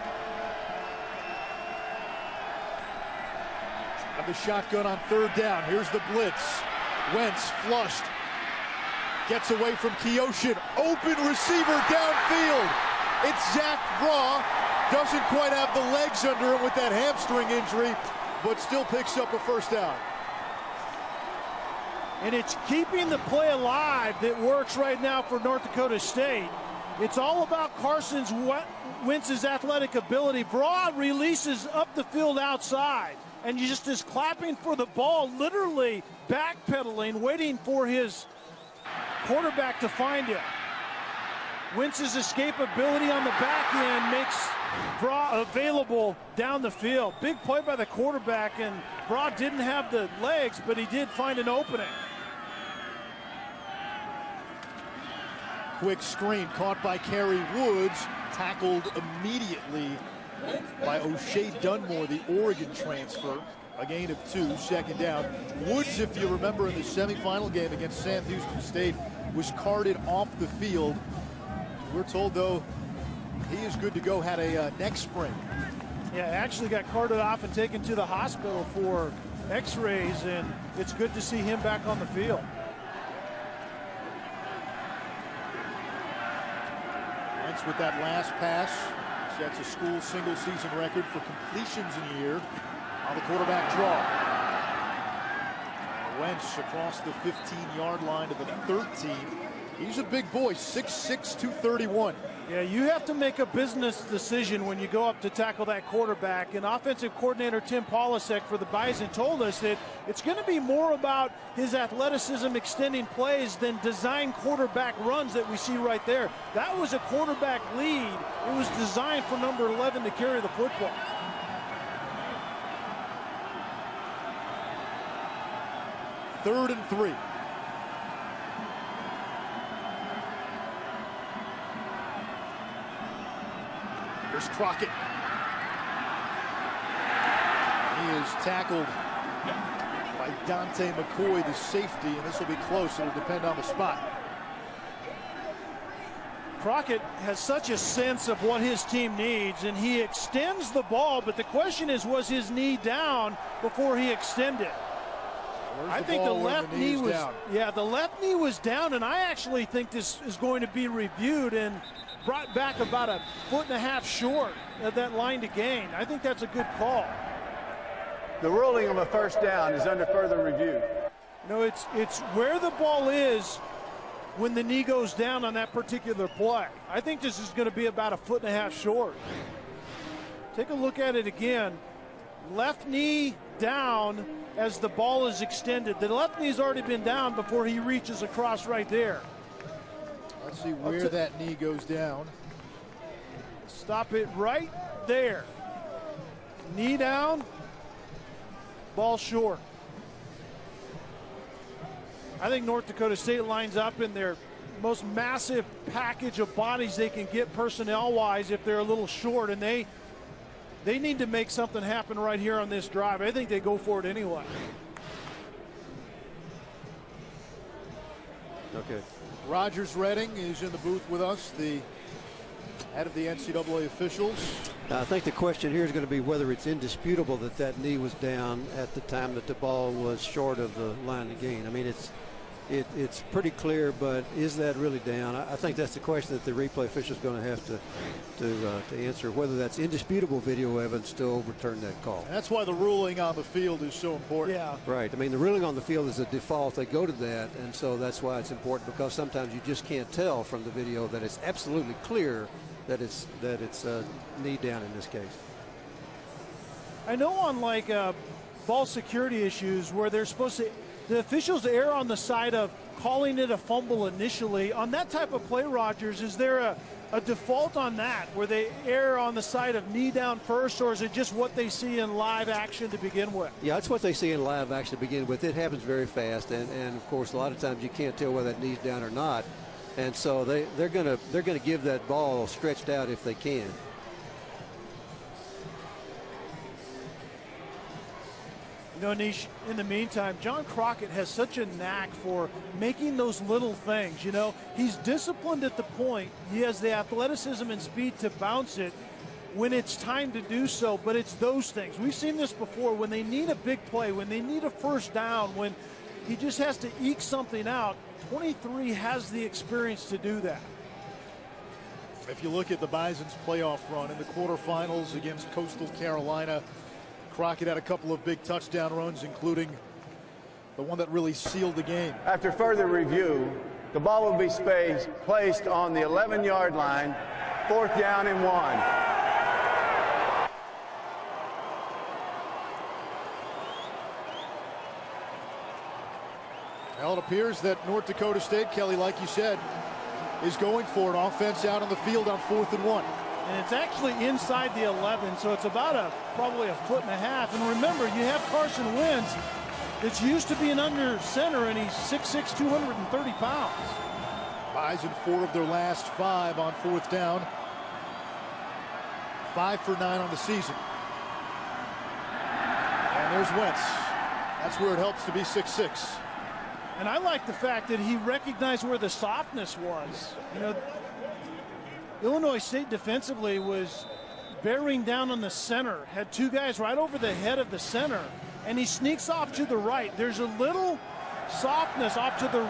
And the shotgun on 3rd down. Here's the blitz. Wentz flushed. Gets away from Keoshin. Open receiver downfield. It's Zach Braw. Doesn't quite have the legs under him with that hamstring injury, but still picks up a first down. And it's keeping the play alive that works right now for North Dakota State. It's all about Carson Wentz's athletic ability. Braw releases up the field outside, and he just is clapping for the ball, literally backpedaling, waiting for his quarterback to find him. Wentz's escapability on the back end makes Braw available down the field. Big play by the quarterback, and Braw didn't have the legs, but he did find an opening. Quick screen caught by Kerry Woods, tackled immediately by O'Shea Dunmore, the Oregon transfer. A gain of 2, second down. Woods, if you remember in the semifinal game against Sam Houston State, was carted off the field. We're told, though, he is good to go, had a neck sprain. Yeah, actually got carted off and taken to the hospital for x-rays, and it's good to see him back on the field. Wentz with that last pass sets a school single-season record for completions in a year on the quarterback draw. Wentz across the 15-yard line to the 13. He's a big boy, 6'6", 231. Yeah, you have to make a business decision when you go up to tackle that quarterback. And offensive coordinator Tim Polasek for the Bison told us that it's going to be more about his athleticism extending plays than design quarterback runs that we see right there. That was a quarterback lead. It was designed for number 11 to carry the football. Third and 3. Here's Crockett. He is tackled by Dante McCoy, the safety, and this will be close. It'll depend on the spot. Crockett has such a sense of what his team needs, and he extends the ball, but the question is, was his knee down before he extended? I think the left knee was down. Yeah, the left knee was down, and I actually think this is going to be reviewed and brought back about 1.5 feet short of that line to gain. I think that's a good call. The ruling of a first down is under further review. No, it's where the ball is when the knee goes down on that particular play. I think this is going to be about 1.5 feet short. Take a look at it again. Left knee down as the ball is extended. The left knee's already been down before he reaches across right there. Let's see where that knee goes down. Stop it right there. Knee down, ball short. I think North Dakota State lines up in their most massive package of bodies they can get personnel-wise if they're a little short, and they need to make something happen right here on this drive. I think they go for it anyway. Okay. Rogers Redding is in the booth with us, the head of the NCAA officials. I think the question here is going to be whether it's indisputable that that knee was down at the time that the ball was short of the line of gain. I mean, it's pretty clear, but is that really down? I think that's the question that the replay official is going to have to answer, whether that's indisputable video evidence to overturn that call. And that's why the ruling on the field is so important. Yeah. Right. I mean, the ruling on the field is a default. They go to that, and so that's why it's important, because sometimes you just can't tell from the video that it's absolutely clear that it's knee down in this case. I know on like ball security issues where they're supposed to, the officials err on the side of calling it a fumble initially. On that type of play, Rogers, is there a default on that where they err on the side of knee down first, or is it just what they see in live action to begin with? Yeah, that's what they see in live action to begin with. It happens very fast, and of course a lot of times you can't tell whether that knee's down or not, and so they're gonna give that ball stretched out if they can. You know, Nish, in the meantime, John Crockett has such a knack for making those little things. You know, he's disciplined at the point. He has the athleticism and speed to bounce it when it's time to do so, but it's those things. We've seen this before when they need a big play, when they need a first down, when he just has to eke something out. 23 has the experience to do that. If you look at the Bison's playoff run in the quarterfinals against Coastal Carolina, Crockett had a couple of big touchdown runs, including the one that really sealed the game. After further review, the ball will be placed on the 11-yard line, 4th down and 1. Well, it appears that North Dakota State, Kelly, like you said, is going for an offense out on the field on 4th and 1. And it's actually inside the 11, so it's about probably 1.5 feet. And remember, you have Carson Wentz that's used to being under center, and he's 6'6", 230 pounds. Bison 4 of their last 5 on 4th down. 5 for 9 on the season. And there's Wentz. That's where it helps to be 6'6". And I like the fact that he recognized where the softness was. You know, Illinois State defensively was bearing down on the center, had 2 guys right over the head of the center, and he sneaks off to the right. There's a little softness off to the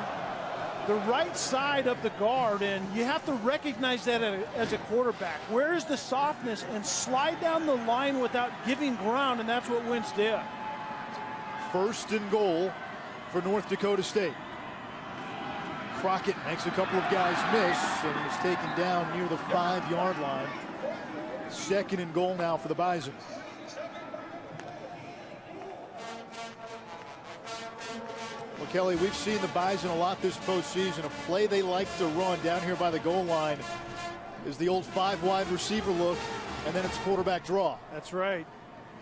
right side of the guard, and you have to recognize that as a quarterback. Where's the softness? And slide down the line without giving ground, and that's what Wentz did. 1st and goal for North Dakota State. Crockett makes a couple of guys miss, and he's taken down near the 5-yard line. 2nd and goal now for the Bison. Well, Kelly, we've seen the Bison a lot this postseason. A play they like to run down here by the goal line is the old 5 wide receiver look, and then it's quarterback draw. That's right.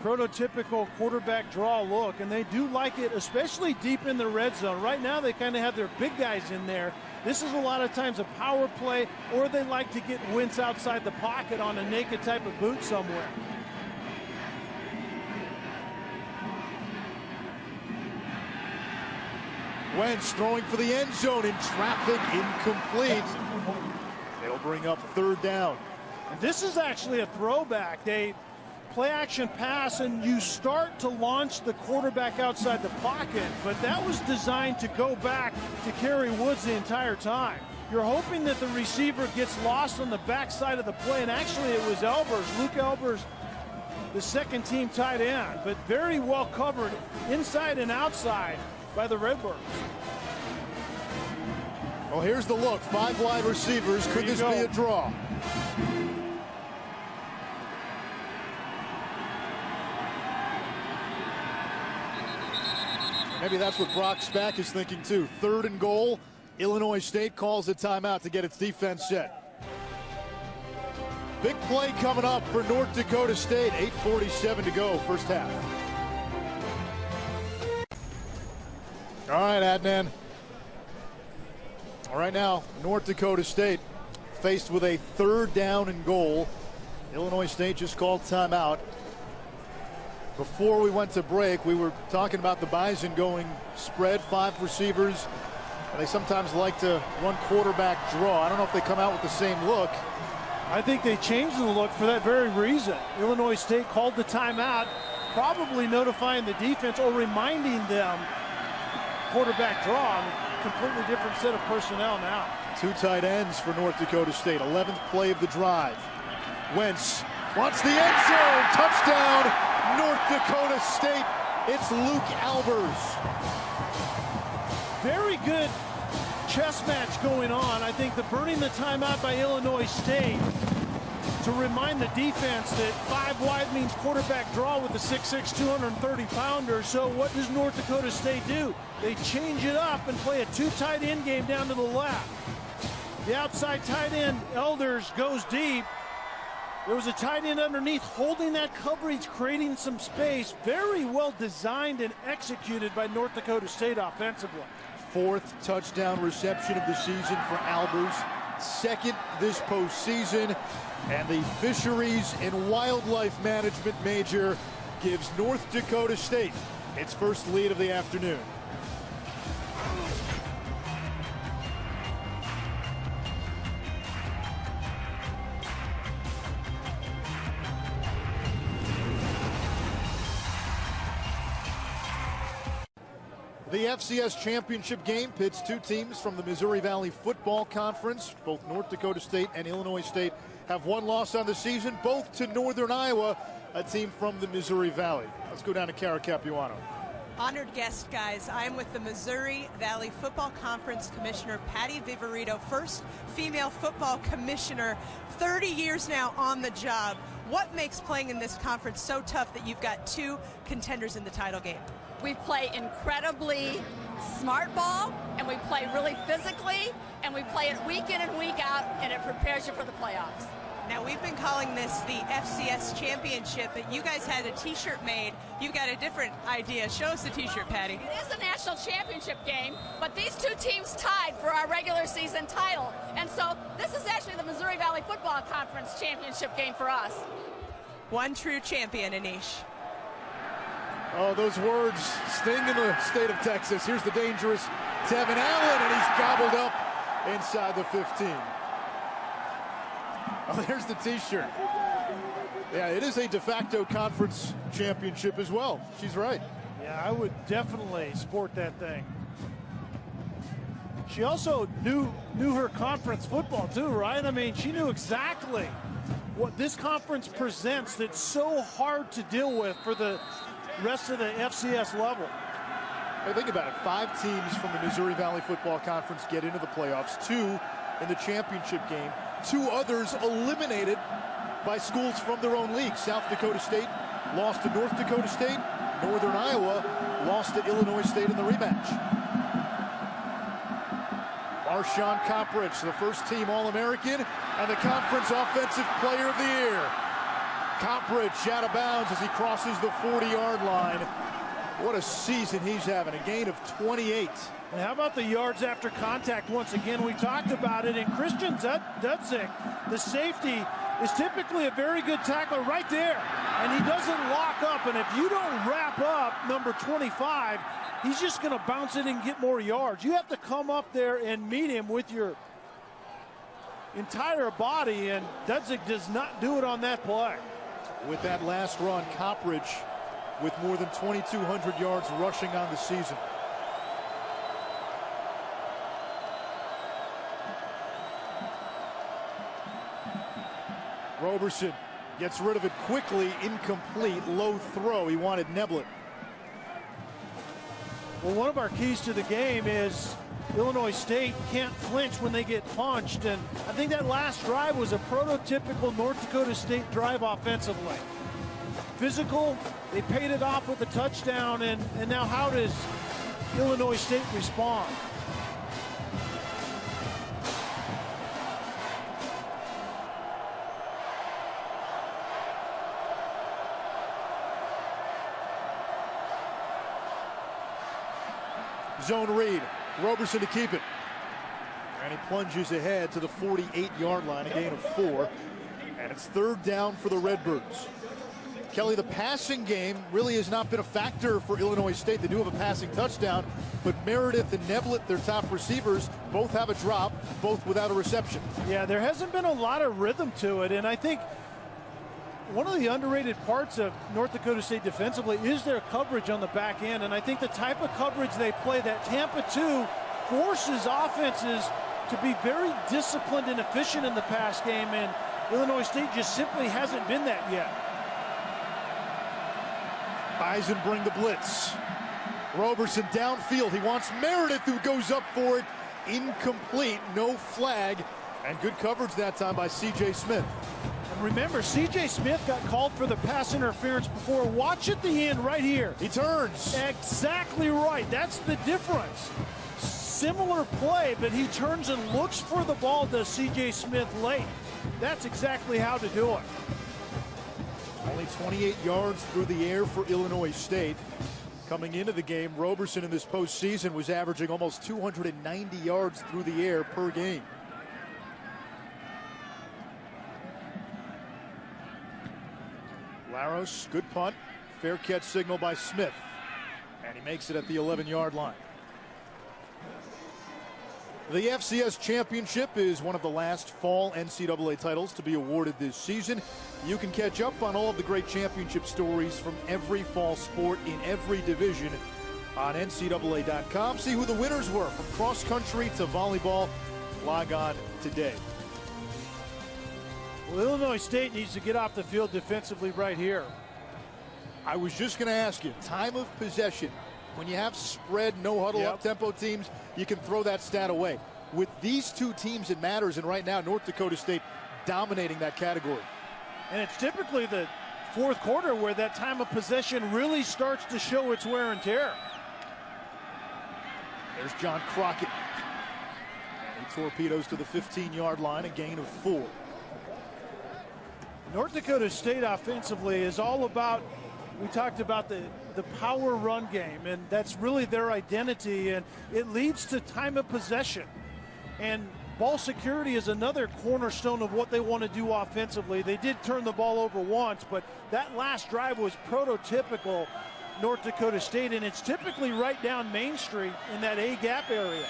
Prototypical quarterback draw look, and they do like it, especially deep in the red zone. Right now they kind of have their big guys in there. This is a lot of times a power play, or they like to get Wentz outside the pocket on a naked type of boot somewhere. Wentz throwing for the end zone in traffic, incomplete. It'll bring up 3rd down. And this is actually a throwback. They play action pass, and you start to launch the quarterback outside the pocket, but that was designed to go back to Kerry Woods the entire time. You're hoping that the receiver gets lost on the backside of the play, and actually it was Elbers, Luke Elbers, the 2nd team tight end, but very well covered inside and outside by the Redbirds. Well, here's the look. 5 wide receivers. Could this be a draw? Maybe that's what Brock Spack is thinking too. 3rd and goal. Illinois State calls a timeout to get its defense set. Big play coming up for North Dakota State. 8:47 to go, first half. All right, Adnan. All right, now North Dakota State faced with a 3rd down and goal. Illinois State just called timeout. Before we went to break, we were talking about the Bison going spread, 5 receivers. And they sometimes like to run quarterback draw. I don't know if they come out with the same look. I think they changed the look for that very reason. Illinois State called the timeout, probably notifying the defense or reminding them quarterback draw. Completely different set of personnel now. 2 tight ends for North Dakota State. 11th play of the drive. Wentz wants the end zone. Touchdown, North Dakota State. It's Luke Albers. Very good chess match going on. I think the burning the timeout by Illinois State to remind the defense that 5 wide means quarterback draw with the 6'6", 230-pounder. So what does North Dakota State do? They change it up and play a 2 tight end game down to the left. The outside tight end, Elders, goes deep. There was a tight end underneath holding that coverage, creating some space. Very well designed and executed by North Dakota State offensively. 4th touchdown reception of the season for Albers. 2nd this postseason. And the Fisheries and Wildlife Management major gives North Dakota State its first lead of the afternoon. The FCS championship game pits 2 teams from the Missouri Valley Football Conference. Both North Dakota State and Illinois State have 1 loss on the season, both to Northern Iowa, a team from the Missouri Valley. Let's go down to Cara Capuano. Honored guest, guys. I'm with the Missouri Valley Football Conference Commissioner Patty Viverito, first female football commissioner, 30 years now on the job. What makes playing in this conference so tough that you've got 2 contenders in the title game? We play incredibly smart ball, and we play really physically, and we play it week in and week out, and it prepares you for the playoffs. Now, we've been calling this the FCS Championship, but you guys had a T-shirt made. You've got a different idea. Show us the T-shirt, Patty. It is the national championship game, but these two teams tied for our regular season title. And so this is actually the Missouri Valley Football Conference championship game for us. One true champion, Anish. Oh, those words sting in the state of Texas. Here's the dangerous Tevin Allen, and he's gobbled up inside the 15. Oh, there's the T-shirt. Yeah, it is a de facto conference championship as well. She's right. Yeah, I would definitely sport that thing. She also knew her conference football too, right? I mean, she knew exactly what this conference presents that's so hard to deal with for the rest of the FCS level. Hey, think about it. 5 teams from the Missouri Valley Football Conference get into the playoffs. 2 in the championship game. 2 others eliminated by schools from their own league. South Dakota State lost to North Dakota State. Northern Iowa lost to Illinois State in the rematch. Marshawn Coppridge, the first team All-American and the conference offensive player of the year. Coppridge out of bounds as he crosses the 40-yard line. What a season he's having, a gain of 28. And how about the yards after contact? Once again, we talked about it. And Christian Dudzik, the safety, is typically a very good tackler right there. And he doesn't lock up. And if you don't wrap up number 25, he's just going to bounce it and get more yards. You have to come up there and meet him with your entire body. And Dudzik does not do it on that play. With that last run, Coppridge with more than 2,200 yards rushing on the season. Roberson gets rid of it quickly, incomplete, low throw. He wanted Neblett. Well, one of our keys to the game is Illinois State can't flinch when they get punched, and I think that last drive was a prototypical North Dakota State drive offensively. Physical, they paid it off with a touchdown, and now how does Illinois State respond? Zone read, Roberson to keep it. And he plunges ahead to the 48-yard line, a gain of 4. And it's 3rd down for the Redbirds. Kelly, the passing game really has not been a factor for Illinois State. They do have a passing touchdown, but Meredith and Neblett, their top receivers, both have a drop, both without a reception. Yeah, there hasn't been a lot of rhythm to it, and I think one of the underrated parts of North Dakota State defensively is their coverage on the back end, and I think the type of coverage they play, that Tampa 2 forces offenses to be very disciplined and efficient in the pass game, and Illinois State just simply hasn't been that yet. Bison bring the blitz. Roberson downfield. He wants Meredith, who goes up for it. Incomplete, no flag, and good coverage that time by C.J. Smith. And remember, C.J. Smith got called for the pass interference before. Watch at the end right here. He turns. Exactly right. That's the difference. Similar play, but he turns and looks for the ball to C.J. Smith late. That's exactly how to do it. Only 28 yards through the air for Illinois State. Coming into the game, Roberson in this postseason was averaging almost 290 yards through the air per game. Laros, good punt. Fair catch signal by Smith. And he makes it at the 11-yard line. The FCS Championship is one of the last fall NCAA titles to be awarded this season. You can catch up on all of the great championship stories from every fall sport in every division on NCAA.com. See who the winners were from cross country to volleyball. Log on today. Well, Illinois State needs to get off the field defensively right here. I was just going to ask you, time of possession. When you have spread, no huddle, up-tempo teams, you can throw that stat away. With these two teams, it matters, and right now, North Dakota State dominating that category. And it's typically the fourth quarter where that time of possession really starts to show its wear and tear. There's John Crockett. And he torpedoes to the 15-yard line, a gain of 4. North Dakota State offensively is all about, we talked about the power run game, and that's really their identity, and it leads to time of possession. And ball security is another cornerstone of what they want to do offensively. They did turn the ball over once, but that last drive was prototypical North Dakota State, and it's typically right down Main Street in that A-gap area.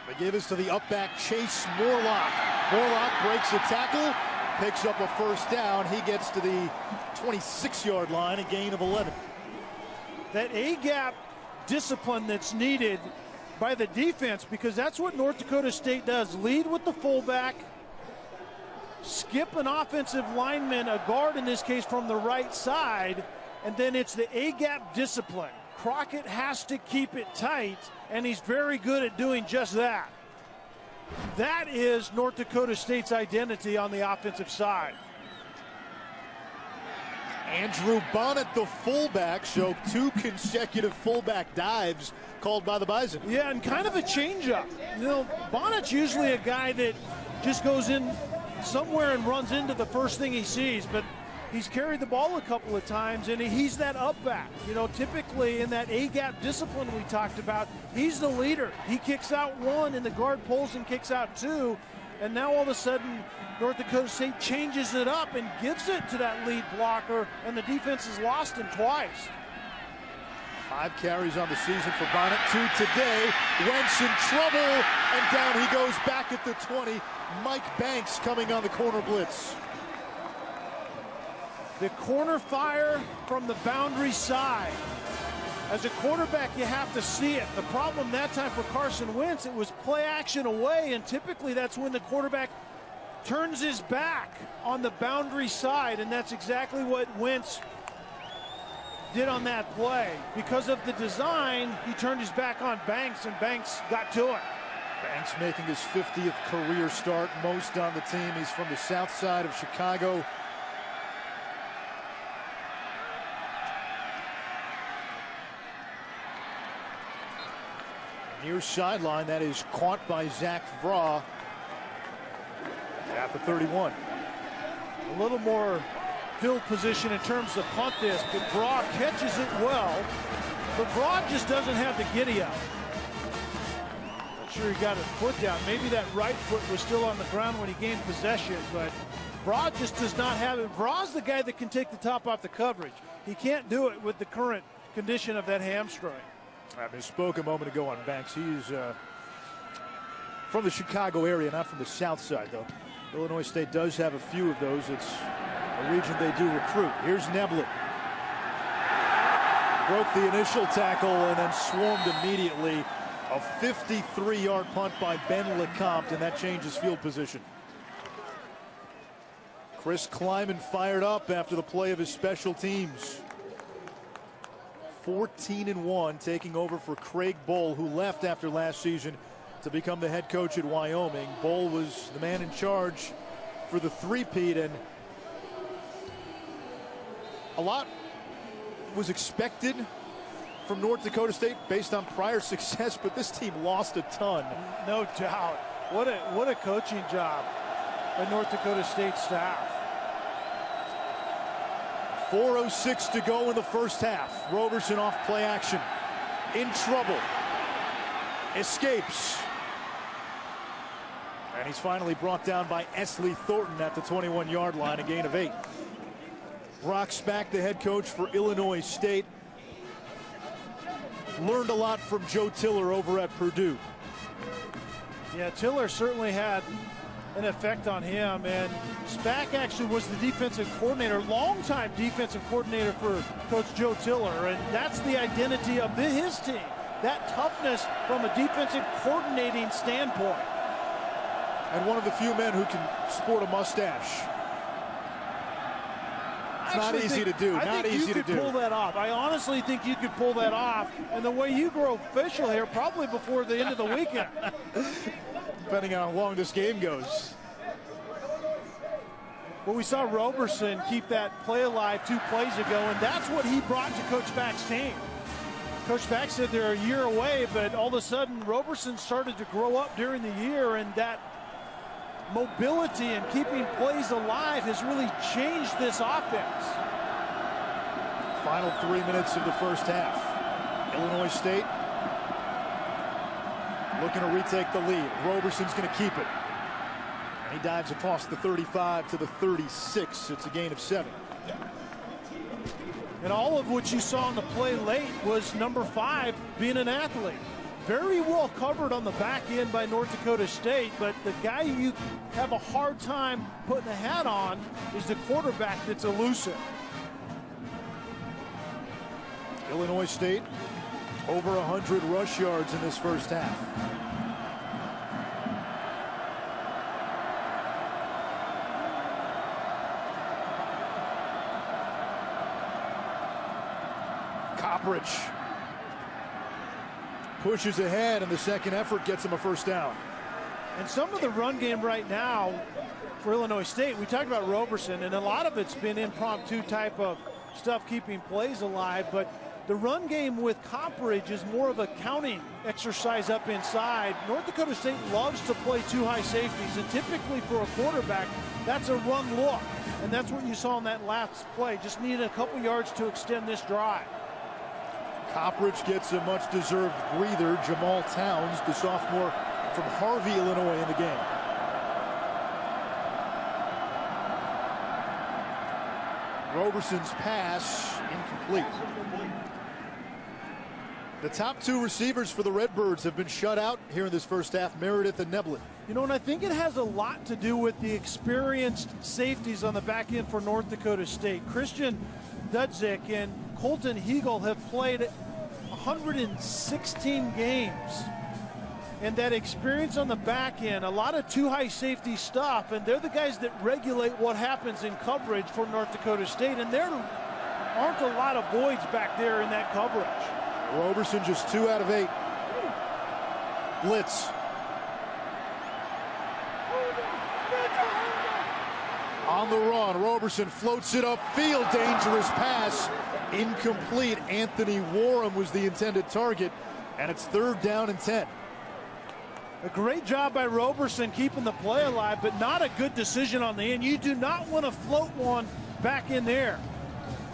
They give us to the up-back Chase Morlock. Morlock breaks the tackle, picks up a first down. He gets to the 26-yard line, a gain of 11. That A-gap discipline that's needed by the defense, because that's what North Dakota State does. Lead with the fullback, skip an offensive lineman, a guard in this case, from the right side, and then it's the A-gap discipline. Crockett has to keep it tight, and he's very good at doing just that. That is North Dakota State's identity on the offensive side. Andrew Bonnet, the fullback, showed 2 consecutive fullback dives called by the Bison. Yeah, and kind of a changeup. You know, Bonnet's usually a guy that just goes in somewhere and runs into the first thing he sees, but he's carried the ball a couple of times, and he's that up back. You know, typically in that A-gap discipline we talked about, he's the leader. He kicks out 1, and the guard pulls and kicks out 2, and now all of a sudden North Dakota State changes it up and gives it to that lead blocker, and the defense has lost him twice. 5 carries on the season for Bonnet, 2 today. Wentz in trouble, and down he goes back at the 20. Mike Banks coming on the corner blitz. The corner fire from the boundary side. As a quarterback, you have to see it. The problem that time for Carson Wentz, it was play action away, and typically that's when the quarterback turns his back on the boundary side, and that's exactly what Wentz did on that play. Because of the design, he turned his back on Banks, and Banks got to him. Banks making his 50th career start, most on the team. He's from the south side of Chicago. Near sideline, that is caught by Zach Vraw at the 31. A little more field position in terms of punt this, but Vraw catches it well, but Vraw just doesn't have the giddy up. Not sure he got his foot down. Maybe that right foot was still on the ground when he gained possession, but Vraw just does not have it. Vraw's the guy that can take the top off the coverage. He can't do it with the current condition of that hamstring. I misspoke a moment ago on Banks. He's from the Chicago area, not from the south side, though. Illinois State does have a few of those. It's a region they do recruit. Here's Neblett. Broke the initial tackle and then swarmed immediately. A 53-yard punt by Ben LeCompte, and that changes field position. Chris Kleiman fired up after the play of his special teams. 14-1, taking over for Craig Bohl, who left after last season to become the head coach at Wyoming. Bohl was the man in charge for the three-peat, and a lot was expected from North Dakota State based on prior success, but this team lost a ton. No doubt. What a coaching job by North Dakota State staff. 4:06 to go in the first half. Roberson off play action. In trouble. Escapes. And he's finally brought down by Esley Thornton at the 21-yard line, a gain of 8. Brock Spack, the head coach for Illinois State, learned a lot from Joe Tiller over at Purdue. Yeah, Tiller certainly had an effect on him, and Spack actually was the defensive coordinator, longtime defensive coordinator for Coach Joe Tiller, and that's the identity of his team, that toughness from a defensive coordinating standpoint. And one of the few men who can sport a mustache. It's not easy to do. I think you could pull that off. I honestly think you could pull that off, and the way you grow facial hair, probably before the end of the weekend. Depending on how long this game goes. Well, we saw Roberson keep that play alive 2 plays ago, and that's what he brought to Coach Spack's team. Coach Spack said they're a year away, but all of a sudden Roberson started to grow up during the year, and that mobility and keeping plays alive has really changed this offense. Final 3 minutes of the first half. Illinois State looking to retake the lead. Roberson's going to keep it. And he dives across the 35 to the 36. It's a gain of 7. And all of what you saw in the play late was number 5 being an athlete. Very well covered on the back end by North Dakota State, but the guy you have a hard time putting a hat on is the quarterback that's elusive. Illinois State over 100 rush yards in this first half. Coppridge pushes ahead, and the second effort gets him a first down. And some of the run game right now for Illinois State, we talked about Roberson, and a lot of it's been impromptu type of stuff keeping plays alive, but the run game with Coppridge is more of a counting exercise up inside. North Dakota State loves to play two high safeties, and typically for a quarterback, that's a run look. And that's what you saw in that last play. Just needed a couple yards to extend this drive. Coppridge gets a much-deserved breather. Jamal Towns, the sophomore from Harvey, Illinois, in the game. Roberson's pass incomplete. The top two receivers for the Redbirds have been shut out here in this first half, Meredith and Neblett. You know, and I think it has a lot to do with the experienced safeties on the back end for North Dakota State. Christian Dudzik and Colton Hegel have played 116 games. And that experience on the back end, a lot of two high safety stuff, and they're the guys that regulate what happens in coverage for North Dakota State, and there aren't a lot of voids back there in that coverage. Roberson just 2 out of 8. Blitz. On the run, Roberson floats it upfield, dangerous pass, incomplete. Anthony Warham was the intended target, and it's 3rd down and 10. A great job by Roberson keeping the play alive, but not a good decision on the end. You do not want to float one back in there.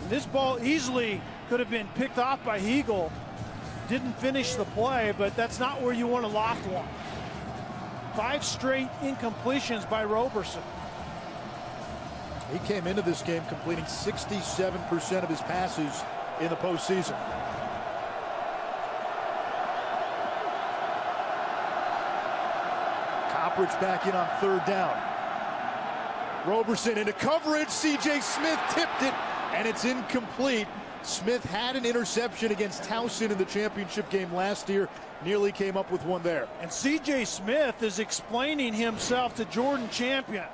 This ball easily could have been picked off by Hegel. Didn't finish the play, but that's not where you want to loft one. 5 straight incompletions by Roberson. He came into this game completing 67% of his passes in the postseason. Coppridge back in on 3rd down. Roberson into coverage. C.J. Smith tipped it, and it's incomplete. Smith had an interception against Towson in the championship game last year. Nearly came up with one there. And C.J. Smith is explaining himself to Jordan Champion.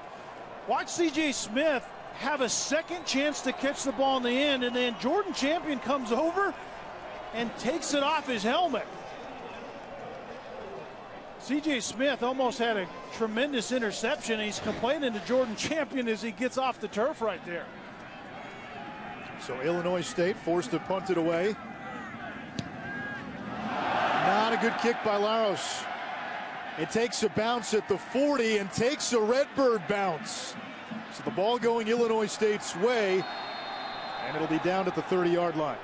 Watch C.J. Smith have a second chance to catch the ball in the end, and then Jordan Champion comes over and takes it off his helmet. C.J. Smith almost had a tremendous interception. He's complaining to Jordan Champion as he gets off the turf right there. So Illinois State forced to punt it away. Not a good kick by Laros. It takes a bounce at the 40 and takes a Redbird bounce. So the ball going Illinois State's way, and it'll be down at the 30-yard line.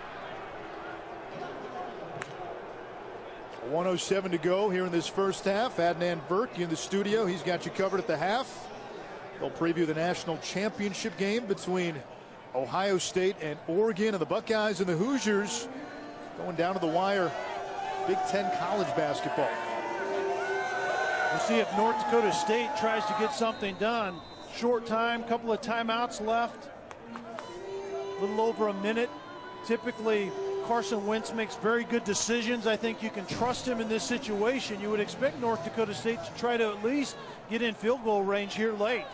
1:07 to go here in this first half. Adnan Vert in the studio. He's got you covered at the half. They'll preview the national championship game between Ohio State and Oregon, and the Buckeyes and the Hoosiers going down to the wire. Big Ten college basketball. We'll see if North Dakota State tries to get something done. Short time, couple of timeouts left. A little over a minute. Typically, Carson Wentz makes very good decisions. I think you can trust him in this situation. You would expect North Dakota State to try to at least get in field goal range here late.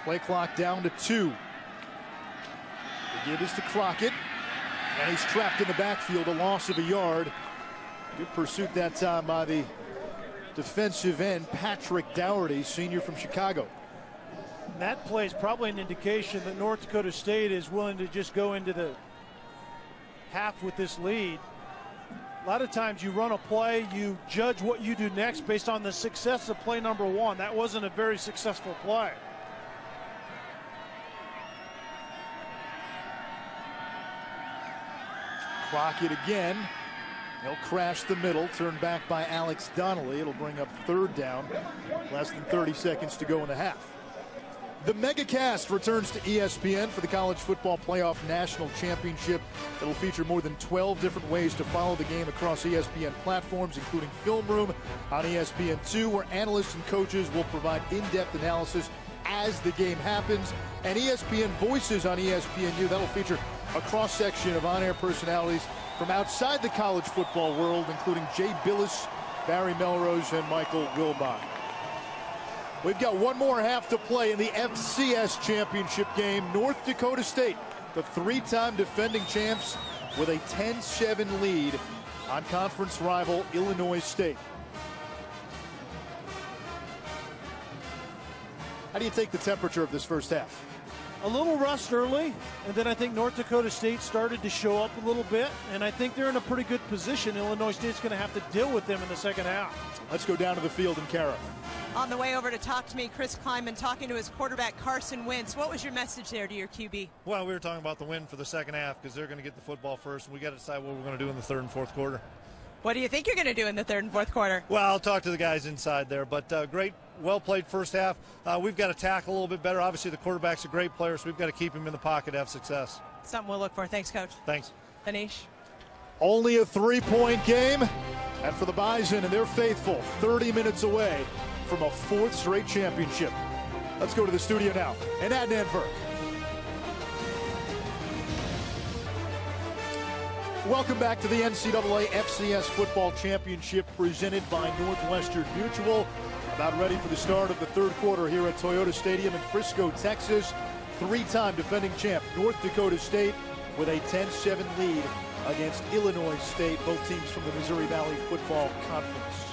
Play clock down to 2. The give is to Crockett, and he's trapped in the backfield, a loss of a yard. Good pursuit that time by the defensive end, Patrick Dougherty, senior from Chicago. That play is probably an indication that North Dakota State is willing to just go into the half with this lead. A lot of times you run a play, you judge what you do next based on the success of play number one. That wasn't a very successful play. Crockett again. He'll crash the middle, turned back by Alex Donnelly. It'll bring up third down. Less than 30 seconds to go in the half. The MegaCast returns to ESPN for the College Football Playoff National Championship. It'll feature more than 12 different ways to follow the game across ESPN platforms, including Film Room on ESPN2, where analysts and coaches will provide in-depth analysis as the game happens, and ESPN Voices on ESPNU. That'll feature a cross-section of on-air personalities from outside the college football world, including Jay Billis, Barry Melrose, and Michael Wilbon. We've got one more half to play in the FCS championship game. North Dakota State, the three-time defending champs, with a 10-7 lead on conference rival Illinois State. How do you take the temperature of this first half? A little rust early, and then I think North Dakota State started to show up a little bit, and I think they're in a pretty good position. Illinois State's going to have to deal with them in the second half. Let's go down to the field in Cara. On the way over to talk to me, Chris Klieman talking to his quarterback Carson Wentz. What was your message there to your QB? Well, we were talking about the win for the second half because they're going to get the football first, and we got to decide what we're going to do in the third and fourth quarter. What do you think you're going to do in the third and fourth quarter? Well, I'll talk to the guys inside there, but great, well-played first half. We've got to tackle a little bit better. Obviously, the quarterback's a great player, so we've got to keep him in the pocket to have success. Something we'll look for. Thanks, Coach. Thanks. Anish? Only a three-point game, and for the Bison and their faithful, 30 minutes away from a fourth straight championship. Let's go to the studio now and Adnan Virk. Welcome back to the NCAA FCS Football Championship presented by Northwestern Mutual. About ready for the start of the third quarter here at Toyota Stadium in Frisco, Texas. Three-time defending champ North Dakota State with a 10-7 lead against Illinois State, both teams from the Missouri Valley Football Conference.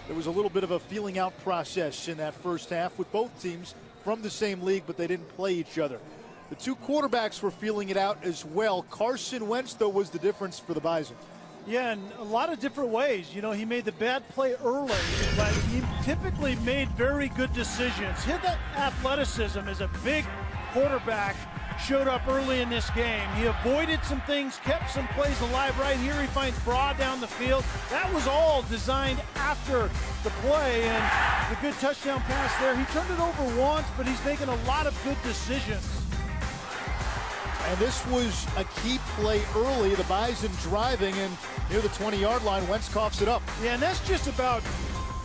There was a little bit of a feeling out process in that first half with both teams from the same league, but they didn't play each other. The two quarterbacks were feeling it out as well. Carson Wentz, though, was the difference for the Bison. Yeah, in a lot of different ways. You know, he made the bad play early, but he typically made very good decisions. His athleticism as a big quarterback showed up early in this game. He avoided some things, kept some plays alive. Right here, he finds Broad down the field. That was all designed after the play, and the good touchdown pass there. He turned it over once, but he's making a lot of good decisions. And this was a key play early. The Bison driving, and near the 20-yard line, Wentz coughs it up. Yeah, and that's just about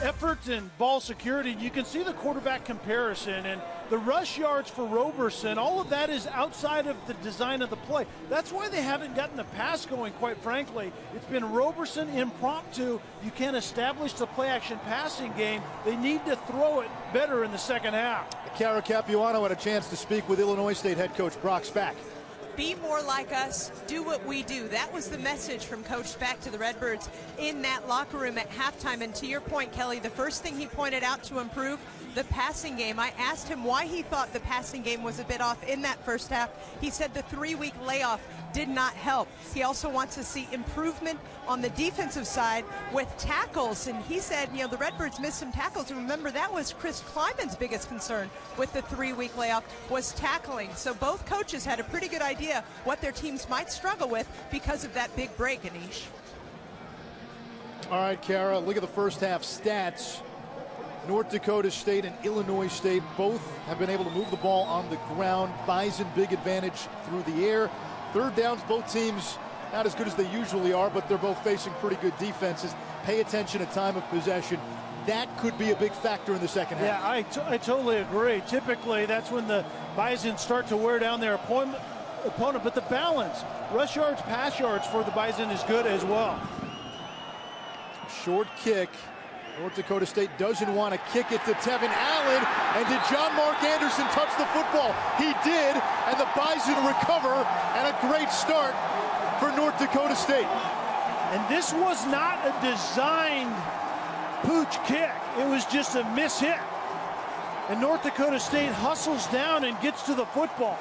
effort and ball security. You can see the quarterback comparison and the rush yards for Roberson. All of that is outside of the design of the play. That's why they haven't gotten the pass going, quite frankly. It's been Roberson impromptu. You can't establish the play-action passing game. They need to throw it better in the second half. Cara Capuano had a chance to speak with Illinois State head coach Brock Spack. Be more like us, do what we do. That was the message from Coach Spack to the Redbirds in that locker room at halftime. And to your point, Kelly, the first thing he pointed out to improve, the passing game. I asked him why he thought the passing game was a bit off in that first half. He said the 3-week layoff did not help. He also wants to see improvement on the defensive side with tackles. And he said, you know, the Redbirds missed some tackles. And remember, that was Chris Kleiman's biggest concern with the 3-week layoff was tackling. So both coaches had a pretty good idea what their teams might struggle with because of that big break, Anish. All right, Cara, look at the first half stats. North Dakota State and Illinois State both have been able to move the ball on the ground. Bison, big advantage through the air. Third downs, both teams not as good as they usually are, but they're both facing pretty good defenses. Pay attention at time of possession. That could be a big factor in the second half. Yeah, I totally agree. Typically, that's when the Bison start to wear down their opponent, but the balance, rush yards, pass yards for the Bison is good as well. Short kick. North Dakota State doesn't want to kick it to Tevin Allen. And did John Mark Anderson touch the football? He did, and the Bison recover, and a great start for North Dakota State. And this was not a designed pooch kick. It was just a miss-hit. And North Dakota State hustles down and gets to the football.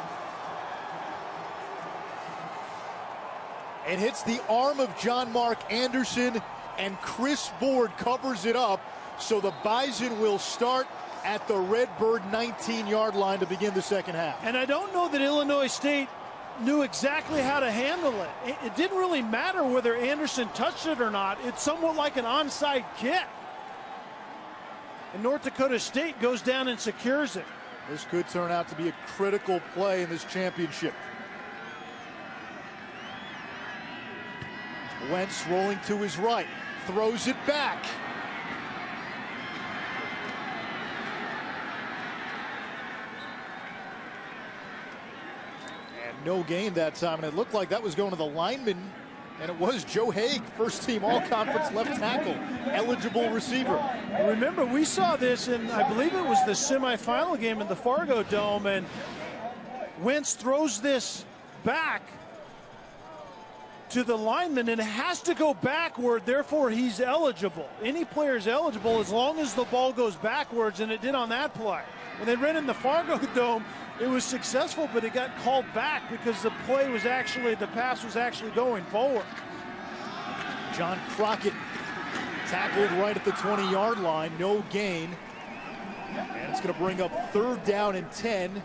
It hits the arm of John Mark Anderson, and Chris Board covers it up. So the Bison will start at the Redbird 19-yard line to begin the second half. And I don't know that Illinois State knew exactly how to handle it. It didn't really matter whether Anderson touched it or not. It's somewhat like an onside kick. And North Dakota State goes down and secures it. This could turn out to be a critical play in this championship. Wentz rolling to his right, throws it back. And no gain that time, and it looked like that was going to the lineman, and it was Joe Haig, first team all-conference left tackle, eligible receiver. Remember, we saw this in, I believe it was the semifinal game in the Fargo Dome, and Wentz throws this back to the lineman, and it has to go backward, therefore he's eligible. Any player is eligible as long as the ball goes backwards, and it did on that play. When they ran in the Fargo Dome, it was successful, but it got called back because the pass was actually going forward. John Crockett tackled right at the 20-yard line, no gain. And it's going to bring up 3rd down and 10.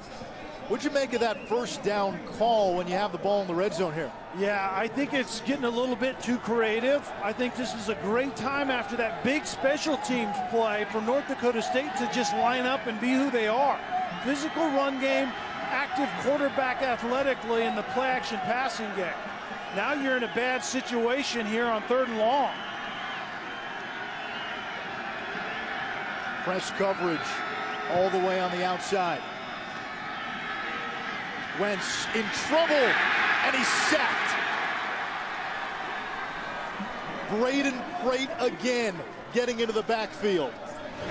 What'd you make of that first down call when you have the ball in the red zone here? Yeah, I think it's getting a little bit too creative. I think this is a great time after that big special teams play for North Dakota State to just line up and be who they are. Physical run game, active quarterback athletically in the play-action passing game. Now you're in a bad situation here on 3rd and long. Press coverage all the way on the outside. Wentz in trouble, and he's sacked. Braden Prate again getting into the backfield.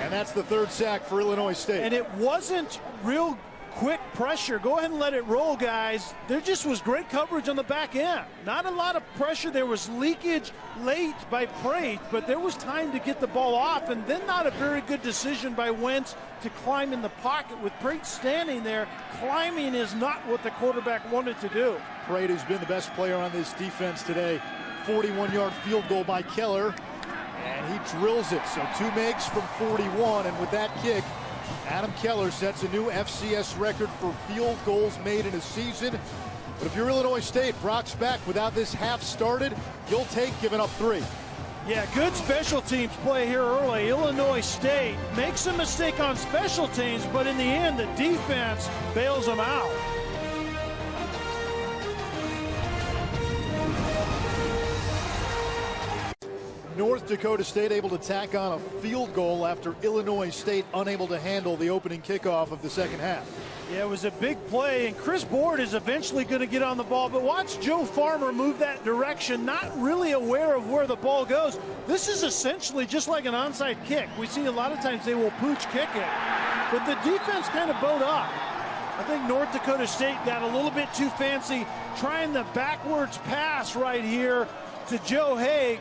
And that's the 3rd sack for Illinois State. And it wasn't real quick pressure. Go ahead and let it roll, guys. There just was great coverage on the back end. Not a lot of pressure. There was leakage late by Prate, but there was time to get the ball off, and then not a very good decision by Wentz to climb in the pocket. With Prate standing there, climbing is not what the quarterback wanted to do. Prate has been the best player on this defense today. 41-yard field goal by Keller, and he drills it. So 2 makes from 41, and with that kick, Adam Keller sets a new FCS record for field goals made in a season. But if you're Illinois State, Brock's back. Without this half started, you'll take giving up 3. Yeah, good special teams play here early. Illinois State makes a mistake on special teams, but in the end, the defense bails them out. North Dakota State able to tack on a field goal after Illinois State unable to handle the opening kickoff of the second half. Yeah, it was a big play, and Chris Board is eventually going to get on the ball, but watch Joe Farmer move that direction, not really aware of where the ball goes. This is essentially just like an onside kick. We see a lot of times they will pooch kick it, but the defense kind of bowed up. I think North Dakota State got a little bit too fancy trying the backwards pass right here to Joe Haig.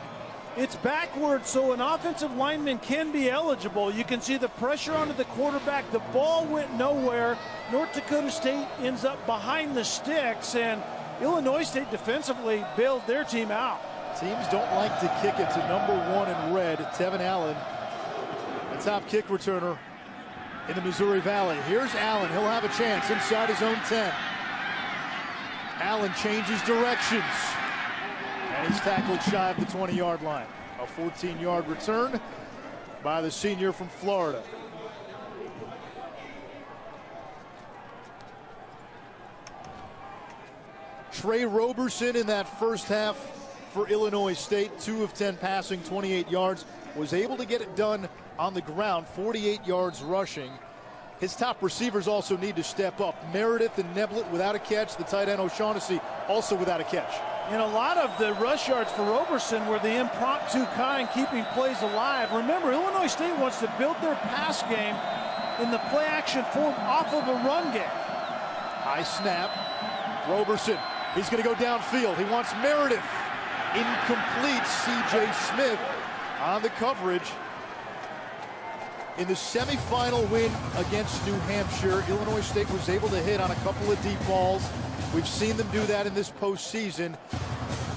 It's backwards, so an offensive lineman can be eligible. You can see the pressure onto the quarterback. The ball went nowhere. North Dakota State ends up behind the sticks, and Illinois State defensively bailed their team out. Teams don't like to kick it to number 1 in red, Tevin Allen, the top kick returner in the Missouri Valley. Here's Allen. He'll have a chance inside his own 10. Allen changes directions. And he's tackled shy of the 20-yard line. A 14-yard return by the senior from Florida. Trey Roberson in that first half for Illinois State. 2 of 10 passing, 28 yards. Was able to get it done on the ground, 48 yards rushing. His top receivers also need to step up. Meredith and Neblett without a catch. The tight end O'Shaughnessy also without a catch. And a lot of the rush yards for Roberson were the impromptu kind, keeping plays alive. Remember, Illinois State wants to build their pass game in the play-action form off of a run game. High snap. Roberson, he's going to go downfield. He wants Meredith. Incomplete. C.J. Smith on the coverage. In the semifinal win against New Hampshire, Illinois State was able to hit on a couple of deep balls. We've seen them do that in this postseason.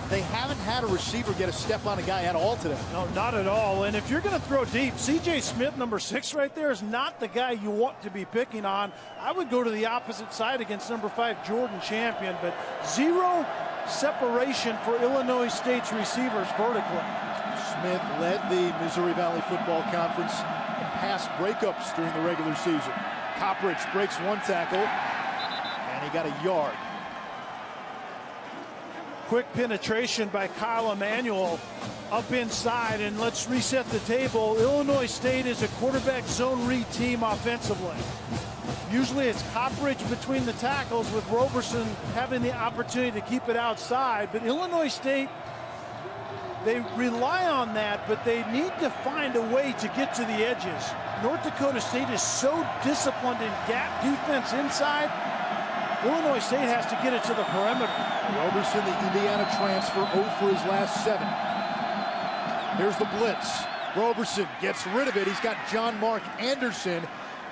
they haven't had a receiver get a step on a guy at all today. No, not at all. And if you're going to throw deep, C.J. Smith, number 6 right there, is not the guy you want to be picking on. I would go to the opposite side against number 5, Jordan Champion, but 0 separation for Illinois State's receivers vertically. Smith led the Missouri Valley Football Conference in pass breakups during the regular season. Coppridge breaks one tackle, and he got a yard. Quick penetration by Kyle Emanuel up inside, and let's reset the table. Illinois State is a quarterback zone read team offensively. Usually it's Coppridge between the tackles, with Roberson having the opportunity to keep it outside, but Illinois State, they rely on that, but they need to find a way to get to the edges. North Dakota State is so disciplined in gap defense inside. Illinois State has to get it to the perimeter. Roberson, the Indiana transfer, 0 for his last 7. Here's the blitz. Roberson gets rid of it. He's got John Mark Anderson,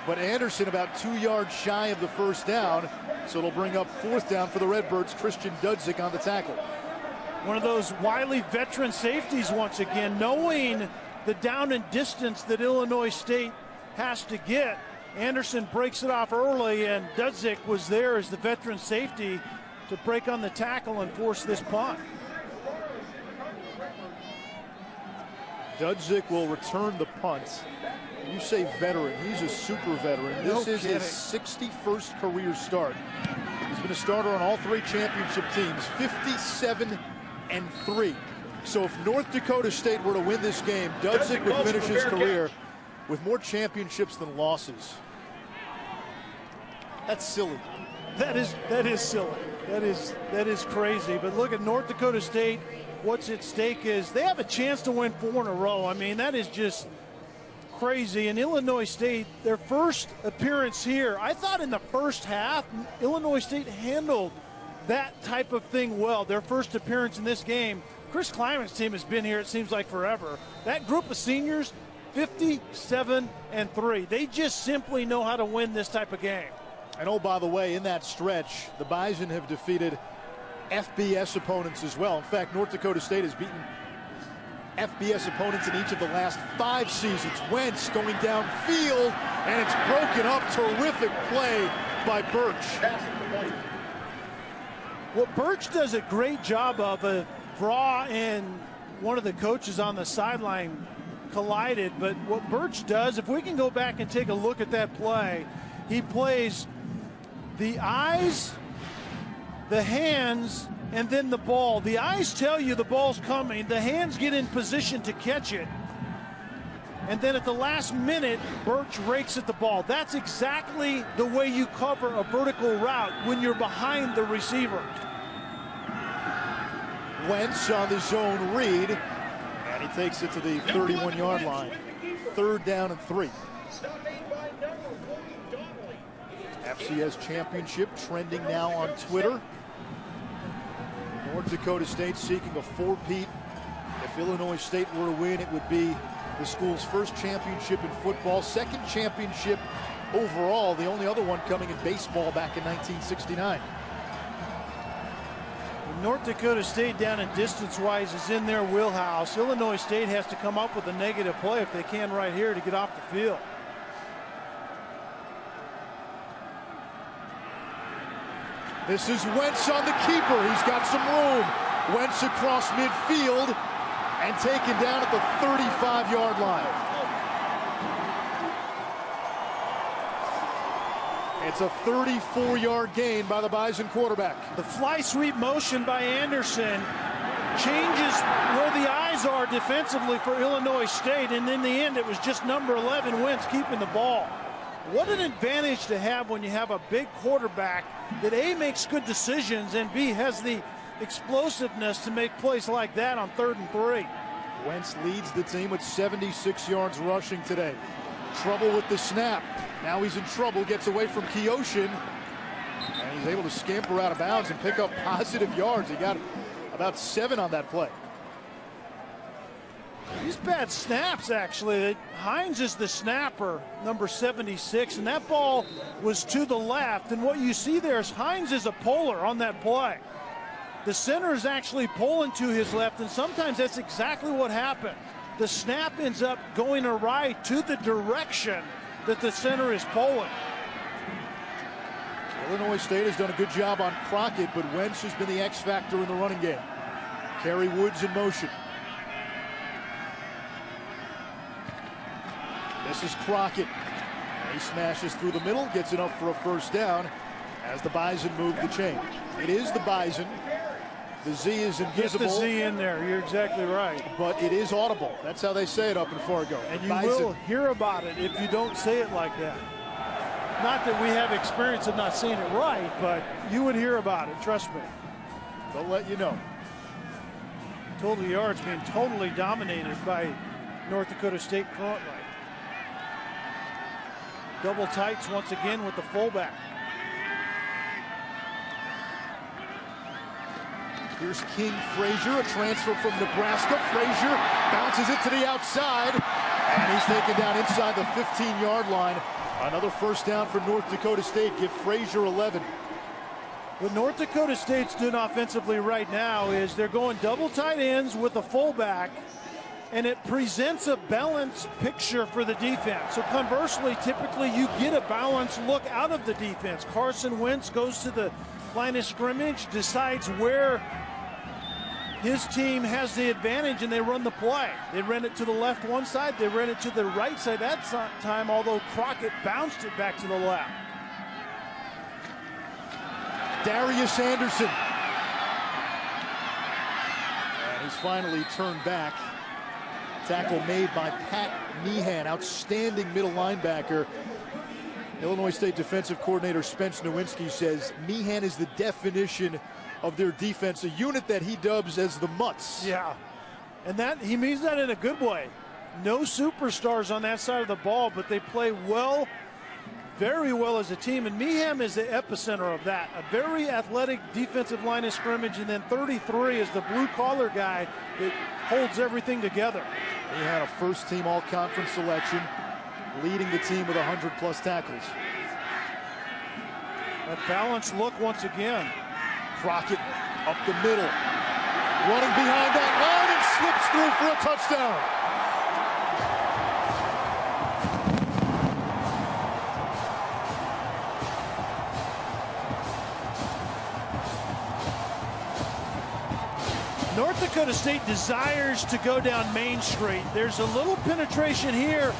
but Anderson about 2 yards shy of the first down, so it'll bring up 4th down for the Redbirds. Christian Dudzik on the tackle. One of those wily veteran safeties once again, knowing the down and distance that Illinois State has to get. Anderson breaks it off early, and Dudzik was there as the veteran safety to break on the tackle and force this punt. Dudzik will return the punt. You say veteran, he's a super veteran. This is his 61st career start. He's been a starter on all 3 championship teams, 57-3. So if North Dakota State were to win this game, Dudzik would finish his career with more championships than losses. That's silly. That is silly. That is crazy. But look at North Dakota State. What's at stake is they have a chance to win 4 in a row. I mean, that is just crazy. And Illinois State, their first appearance here, I thought in the first half, Illinois State handled that type of thing well. Their first appearance in this game. Chris Kleiman's team has been here, it seems like forever. That group of seniors, 57-3. They just simply know how to win this type of game. And oh, by the way, in that stretch, the Bison have defeated FBS opponents as well. In fact, North Dakota State has beaten FBS opponents in each of the last 5 seasons. Wentz going downfield, and it's broken up. Terrific play by Birch. What Birch does a great job of, Braw and one of the coaches on the sideline collided, but what Birch does, if we can go back and take a look at that play, he plays the eyes, the hands, and then the ball. The eyes tell you the ball's coming. The hands get in position to catch it. And then at the last minute, Birch rakes at the ball. That's exactly the way you cover a vertical route when you're behind the receiver. Wentz on the zone read, and he takes it to the 31-yard line. 3rd down and 3. FCS championship trending now on Twitter. North Dakota State seeking a 4-peat. If Illinois State were to win, it would be the school's first championship in football, 2nd championship overall, the only other one coming in baseball back in 1969. North Dakota State down in distance-wise is in their wheelhouse. Illinois State has to come up with a negative play if they can right here to get off the field. This is Wentz on the keeper. He's got some room. Wentz across midfield and taken down at the 35-yard line. It's a 34-yard gain by the Bison quarterback. The fly sweep motion by Anderson changes where the eyes are defensively for Illinois State, and in the end, it was just number 11, Wentz, keeping the ball. What an advantage to have when you have a big quarterback that A, makes good decisions, and B, has the explosiveness to make plays like that on 3rd and 3. Wentz leads the team with 76 yards rushing today. Trouble with the snap. Now he's in trouble, gets away from Kioshin, and he's able to scamper out of bounds and pick up positive yards. He got about 7 on that play. These bad snaps, actually. Hines is the snapper, number 76, and that ball was to the left. And what you see there is Hines is a polar on that play. The center is actually pulling to his left, and sometimes that's exactly what happened. The snap ends up going awry to the direction that the center is pulling. Illinois State has done a good job on Crockett, but Wentz has been the X factor in the running game. Kerry Woods in motion. This is Crockett. He smashes through the middle, gets it up for a first down as the Bison move the chain. It is the Bison. The Z is invisible. Get the Z in there. You're exactly right. But it is audible. That's how they say it up in Fargo. And you Bison. will hear about it if you don't say it like that. Not that we have experience of not saying it right, but you would hear about it. Trust me. They'll let you know. Total yards being totally dominated by North Dakota State currently. Double tights once again with the fullback. Here's King Frazier, a transfer from Nebraska. Frazier bounces it to the outside, and he's taken down inside the 15-yard line. Another first down for North Dakota State. Give Frazier 11. What North Dakota State's doing offensively right now is they're going double tight ends with a fullback, and it presents a balanced picture for the defense. So conversely, typically you get a balanced look out of the defense. Carson Wentz goes to the line of scrimmage, decides where his team has the advantage, and they run the play. They ran it to the left one side, they ran it to the right side that time, although Crockett bounced it back to the left. Darius Anderson. And he's finally turned back. Tackle made by Pat Meehan, outstanding middle linebacker. Illinois State defensive coordinator Spence Nowinski says Meehan is the definition of their defense, a unit that he dubs as the Mutts. Yeah, and that he means that in a good way. No superstars on that side of the ball, but they play well, very well as a team, and Meehan is the epicenter of that. A very athletic defensive line of scrimmage, and then 33 is the blue-collar guy that holds everything together. He had a first-team all-conference selection, leading the team with 100-plus tackles. A balanced look once again. Crockett up the middle, running behind that line and slips through for a touchdown. North Dakota State desires to go down Main Street. There's a little penetration here,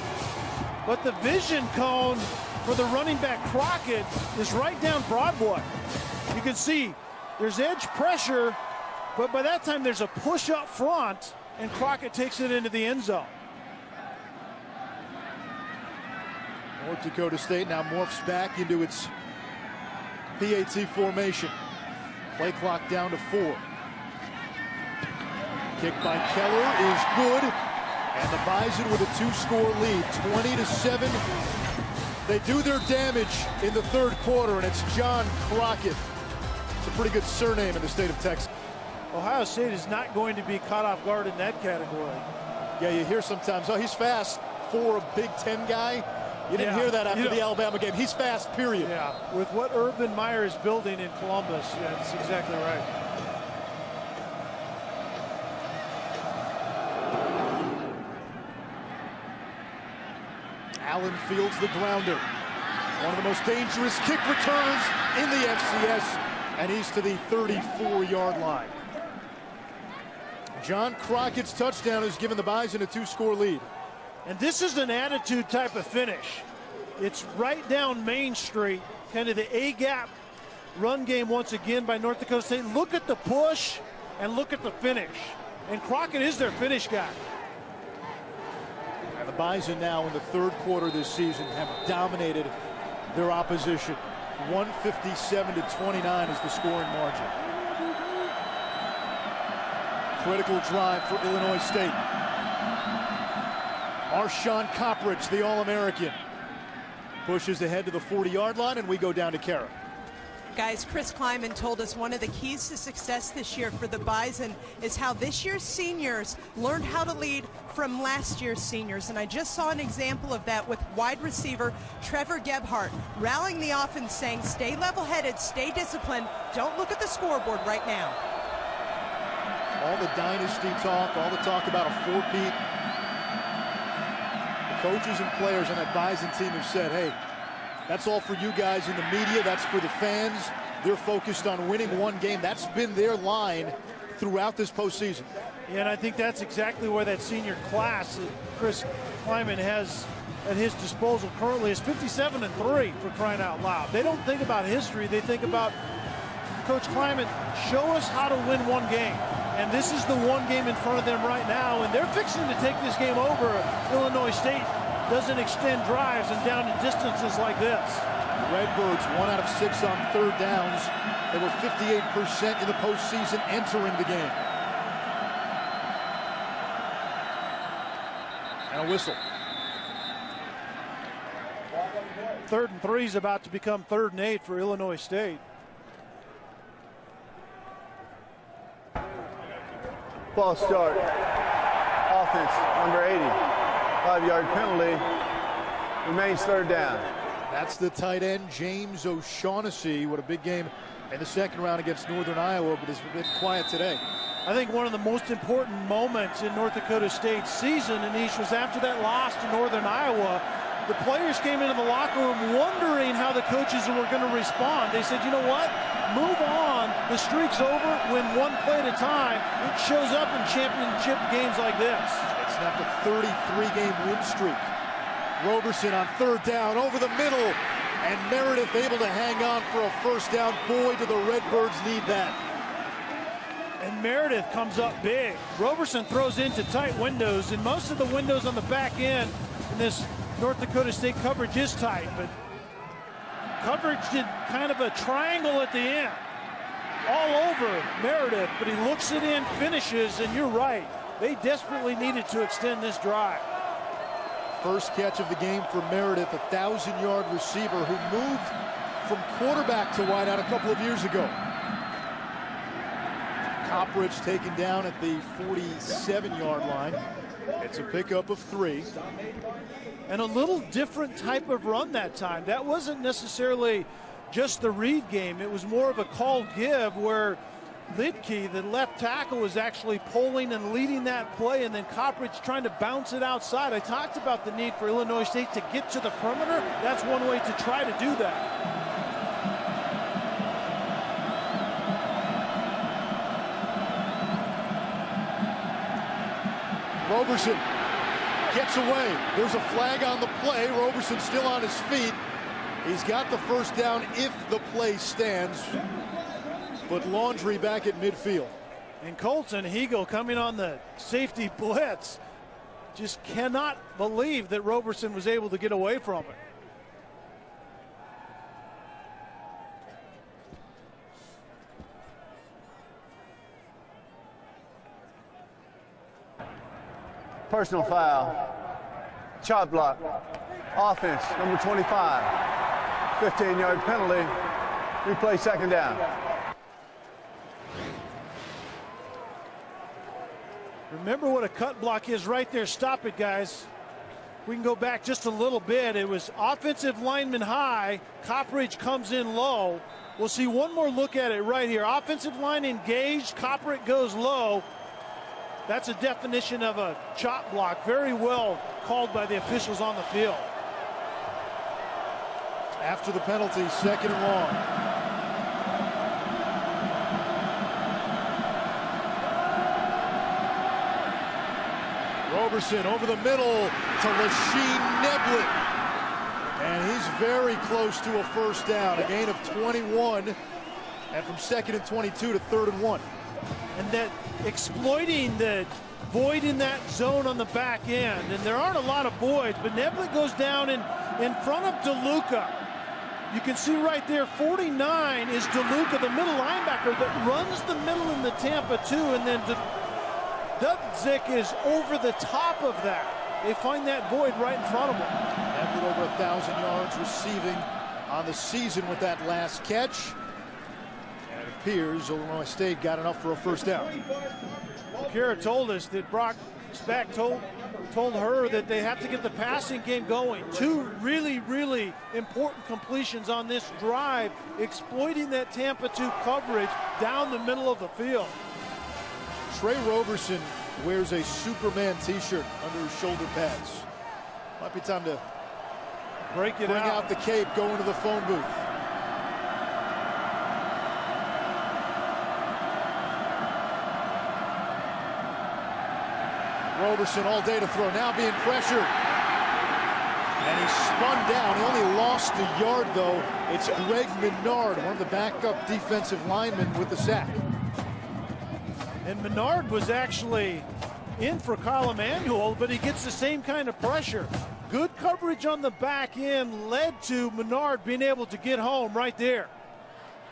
but the vision cone for the running back Crockett is right down Broadway. You can see there's edge pressure, but by that time there's a push up front, and Crockett takes it into the end zone. North Dakota State now morphs back into its PAT formation. Play clock down to 4. Kick by Keller is good, and the Bison with a 2-score lead, 20-7. They do their damage in the third quarter, and it's John Crockett. It's a pretty good surname in the state of Texas. Ohio State is not going to be caught off guard in that category. Yeah, you hear sometimes, oh, he's fast for a Big Ten guy. You didn't hear that after the Alabama game. He's fast, period. Yeah, with what Urban Meyer is building in Columbus, yeah, that's exactly right. Allen fields the grounder. One of the most dangerous kick returners in the FCS, and he's to the 34-yard line. John Crockett's touchdown has given the Bison a 2-score lead. And this is an attitude type of finish. It's right down Main Street, kind of the A-gap run game once again by North Dakota State. Look at the push and look at the finish. And Crockett is their finish guy. And the Bison now in the third quarter this season have dominated their opposition. 157-29 is the scoring margin. Critical drive for Illinois State. Marshawn Coppridge, the All-American, pushes ahead to the 40-yard line, and we go down to Kara. Guys, Chris Kleiman told us one of the keys to success this year for the Bison is how this year's seniors learned how to lead from last year's seniors. And I just saw an example of that with wide receiver Trevor Gebhardt rallying the offense, saying, stay level-headed, stay disciplined, don't look at the scoreboard right now. all the dynasty talk, all the talk about a four-peat. The coaches and players on that Bison team have said, hey, that's all for you guys in the media. That's for the fans. They're focused on winning one game. That's been their line throughout this postseason. Yeah, and I think that's exactly where that senior class that Chris Kleiman has at his disposal currently is 57-3, for crying out loud. They don't think about history. They think about, Coach Kleiman, show us how to win one game. And this is the one game in front of them right now, and they're fixing to take this game over. Illinois State doesn't extend drives and down to distances like this. The Redbirds, 1 out of 6 on third downs. They were 58% in the postseason entering the game. And a whistle. 3rd and 3 is about to become 3rd and 8 for Illinois State. False start. Offense, number 80. 5-yard penalty. Remains 3rd down. That's the tight end, James O'Shaughnessy. What a big game in the second round against Northern Iowa, but it's been quiet today. I think one of the most important moments in North Dakota State's season, Anish, was after that loss to Northern Iowa. The players came into the locker room wondering how the coaches were going to respond. They said, you know what? Move on. The streak's over. Win one play at a time. It shows up in championship games like this. It's snapped a 33-game win streak. Roberson on 3rd down over the middle, and Meredith able to hang on for a 1st down. Boy, do the Redbirds need that. And Meredith comes up big. Roberson throws into tight windows, and most of the windows on the back end in this North Dakota State coverage is tight, but coverage did kind of a triangle at the end. All over Meredith, but he looks it in, finishes, and you're right. They desperately needed to extend this drive. First catch of the game for Meredith, a 1,000-yard receiver who moved from quarterback to wideout a couple of years ago. Coppridge taken down at the 47-yard line. It's a pickup of 3. And a little different type of run that time. That wasn't necessarily just the read game. It was more of a call give where Lidke, the left tackle, was actually pulling and leading that play, and then Coppridge trying to bounce it outside. I talked about the need for Illinois State to get to the perimeter. That's one way to try to do that. Roberson gets away. There's a flag on the play. Roberson still on his feet. He's got the 1st down if the play stands. But Laundrie back at midfield. And Colton Hegel coming on the safety blitz. Just cannot believe that Roberson was able to get away from it. Personal foul. Chop block. Offense, number 25. 15-yard penalty. Replay 2nd down. Remember what a cut block is right there. Stop it, guys. We can go back just a little bit. It was offensive lineman high. Coppridge comes in low. We'll see one more look at it right here. Offensive line engaged. Coppridge goes low. That's a definition of a chop block. Very well called by the officials on the field. After the penalty, 2nd and long. Roberson over the middle to Lachine Neblett. And he's very close to a 1st down. A gain of 21. And from 2nd and 22 to 3rd and 1. And that exploiting the void in that zone on the back end. And there aren't a lot of voids, but Neblett goes down in front of DeLuca. You can see right there, 49 is DeLuca, the middle linebacker that runs the middle in the Tampa 2, and then Dudzik is over the top of that. They find that void right in front of them. Neblett over 1,000 yards receiving on the season with that last catch. And it appears Illinois State got enough for a 1st down. Kara told us that Brock Speck told her that they have to get the passing game going. 2 really, really important completions on this drive, exploiting that Tampa 2 coverage down the middle of the field. Trey Roberson wears a Superman t-shirt under his shoulder pads. Might be time to bring out the cape, go into the phone booth. Roberson all day to throw, now being pressured. And he spun down. He only lost a yard, though. It's Greg Menard, one of the backup defensive linemen, with the sack. And Menard was actually in for Kyle Emanuel, but he gets the same kind of pressure. Good coverage on the back end led to Menard being able to get home right there.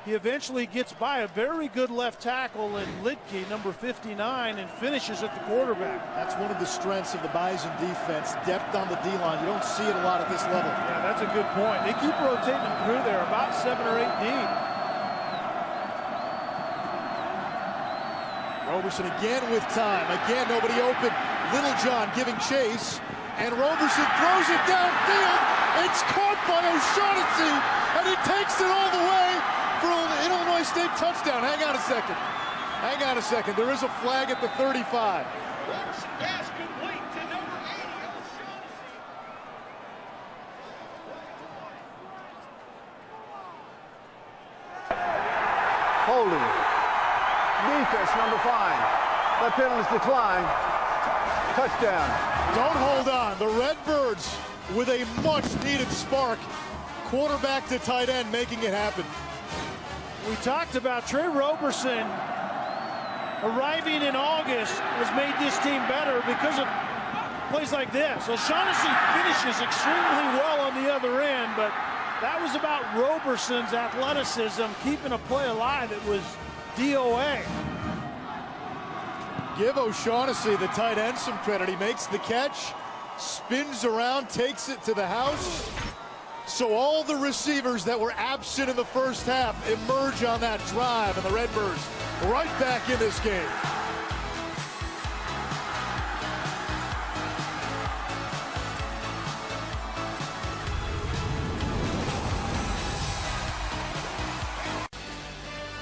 He eventually gets by a very good left tackle in Lidke, number 59, and finishes at the quarterback. That's one of the strengths of the Bison defense, depth on the D-line. You don't see it a lot at this level. Yeah, that's a good point. They keep rotating them through there, about 7 or 8 deep. Roberson again with time. Again, nobody open. Little John giving chase, and Roberson throws it downfield. It's caught by O'Shaughnessy, and he takes it all the way for an Illinois State touchdown. Hang on a second. Hang on a second. There is a flag at the 35. Pass complete to number 80, O'Shaughnessy. Holding. Defense, number 5. That penalty's declined. Touchdown. Don't hold on. The Redbirds with a much-needed spark. Quarterback to tight end, making it happen. We talked about Trey Roberson arriving in August has made this team better because of plays like this. O'Shaughnessy finishes extremely well on the other end, but that was about Roberson's athleticism keeping a play alive. It was DOA. Give O'Shaughnessy, the tight end, some credit. He makes the catch, spins around, takes it to the house. So all the receivers that were absent in the first half emerge on that drive, and the Redbirds right back in this game.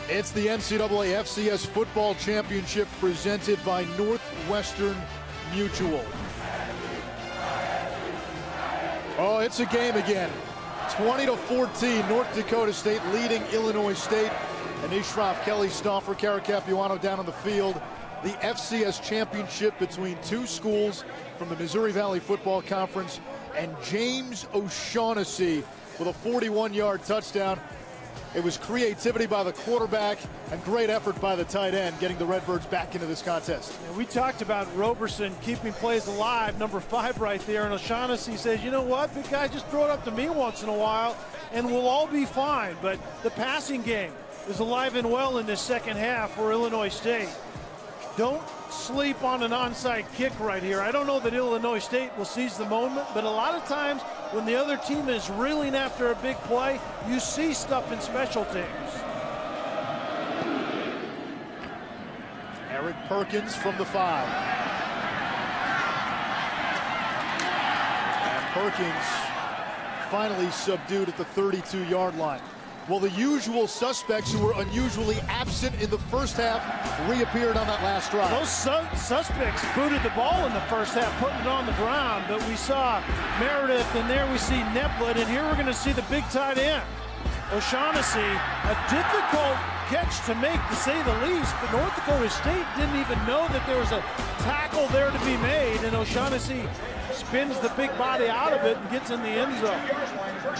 It's the NCAA FCS Football Championship presented by Northwestern Mutual. Oh, it's a game again. 20-14, North Dakota State leading Illinois State. And Ishraf, Kelly, Stauffer, Caracapuano down on the field. The FCS championship between two schools from the Missouri Valley Football Conference, and James O'Shaughnessy with a 41-yard touchdown. It was creativity by the quarterback and great effort by the tight end, getting the Redbirds back into this contest. And we talked about Roberson keeping plays alive, number 5 right there, and O'Shaughnessy says, you know what, big guy, just throw it up to me once in a while, and we'll all be fine. But the passing game is alive and well in this second half for Illinois State. Don't sleep on an onside kick right here. I don't know that Illinois State will seize the moment, but a lot of times when the other team is reeling after a big play, you see stuff in special teams. Eric Perkins from the 5. And Perkins finally subdued at the 32-yard line. Well, the usual suspects who were unusually absent in the first half reappeared on that last drive. Those suspects booted the ball in the first half, putting it on the ground, but we saw Meredith, and there we see Neplett, and here we're going to see the big tight end. O'Shaughnessy, a difficult catch to make, to say the least, but North Dakota State didn't even know that there was a tackle there to be made, and O'Shaughnessy spins the big body out of it and gets in the end zone.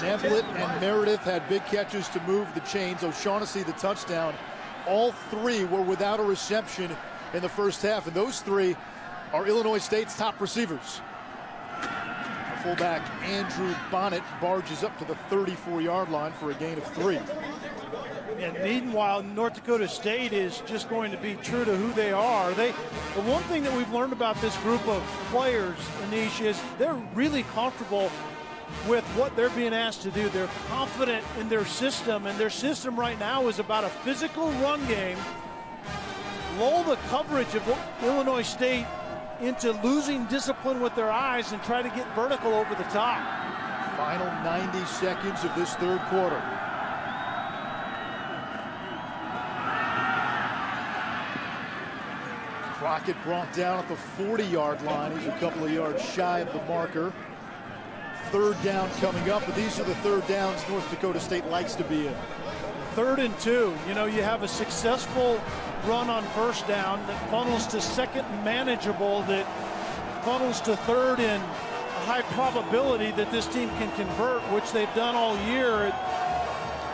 Neplett and Meredith had big catches to move the chains. O'Shaughnessy the touchdown. All 3 were without a reception in the first half, and those 3 are Illinois State's top receivers. The fullback Andrew Bonnet barges up to the 34-yard line for a gain of 3. And meanwhile, North Dakota State is just going to be true to who they are. The one thing that we've learned about this group of players, Anish, is they're really comfortable with what they're being asked to do. They're confident in their system, and their system right now is about a physical run game, lull the coverage of Illinois State into losing discipline with their eyes, and try to get vertical over the top. Final 90 seconds of this third quarter. Crockett brought down at the 40-yard line. He's a couple of yards shy of the marker. Third down coming up, but these are the third downs North Dakota State likes to be in. 3rd and 2. You know, you have a successful run on first down that funnels to second and manageable, that funnels to third in a high probability that this team can convert, which they've done all year,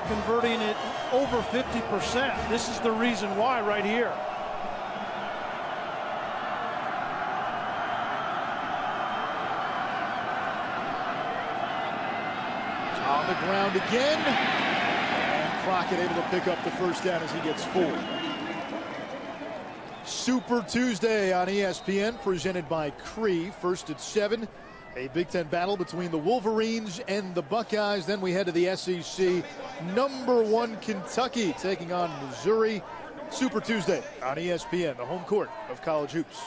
converting it over 50%. This is the reason why right here. On the ground again, and Crockett able to pick up the first down as he gets 4. Super Tuesday on ESPN, presented by Cree. First at 7, a Big Ten battle between the Wolverines and the Buckeyes. Then we head to the SEC. Number 1 Kentucky taking on Missouri. Super Tuesday on ESPN, the home court of college hoops.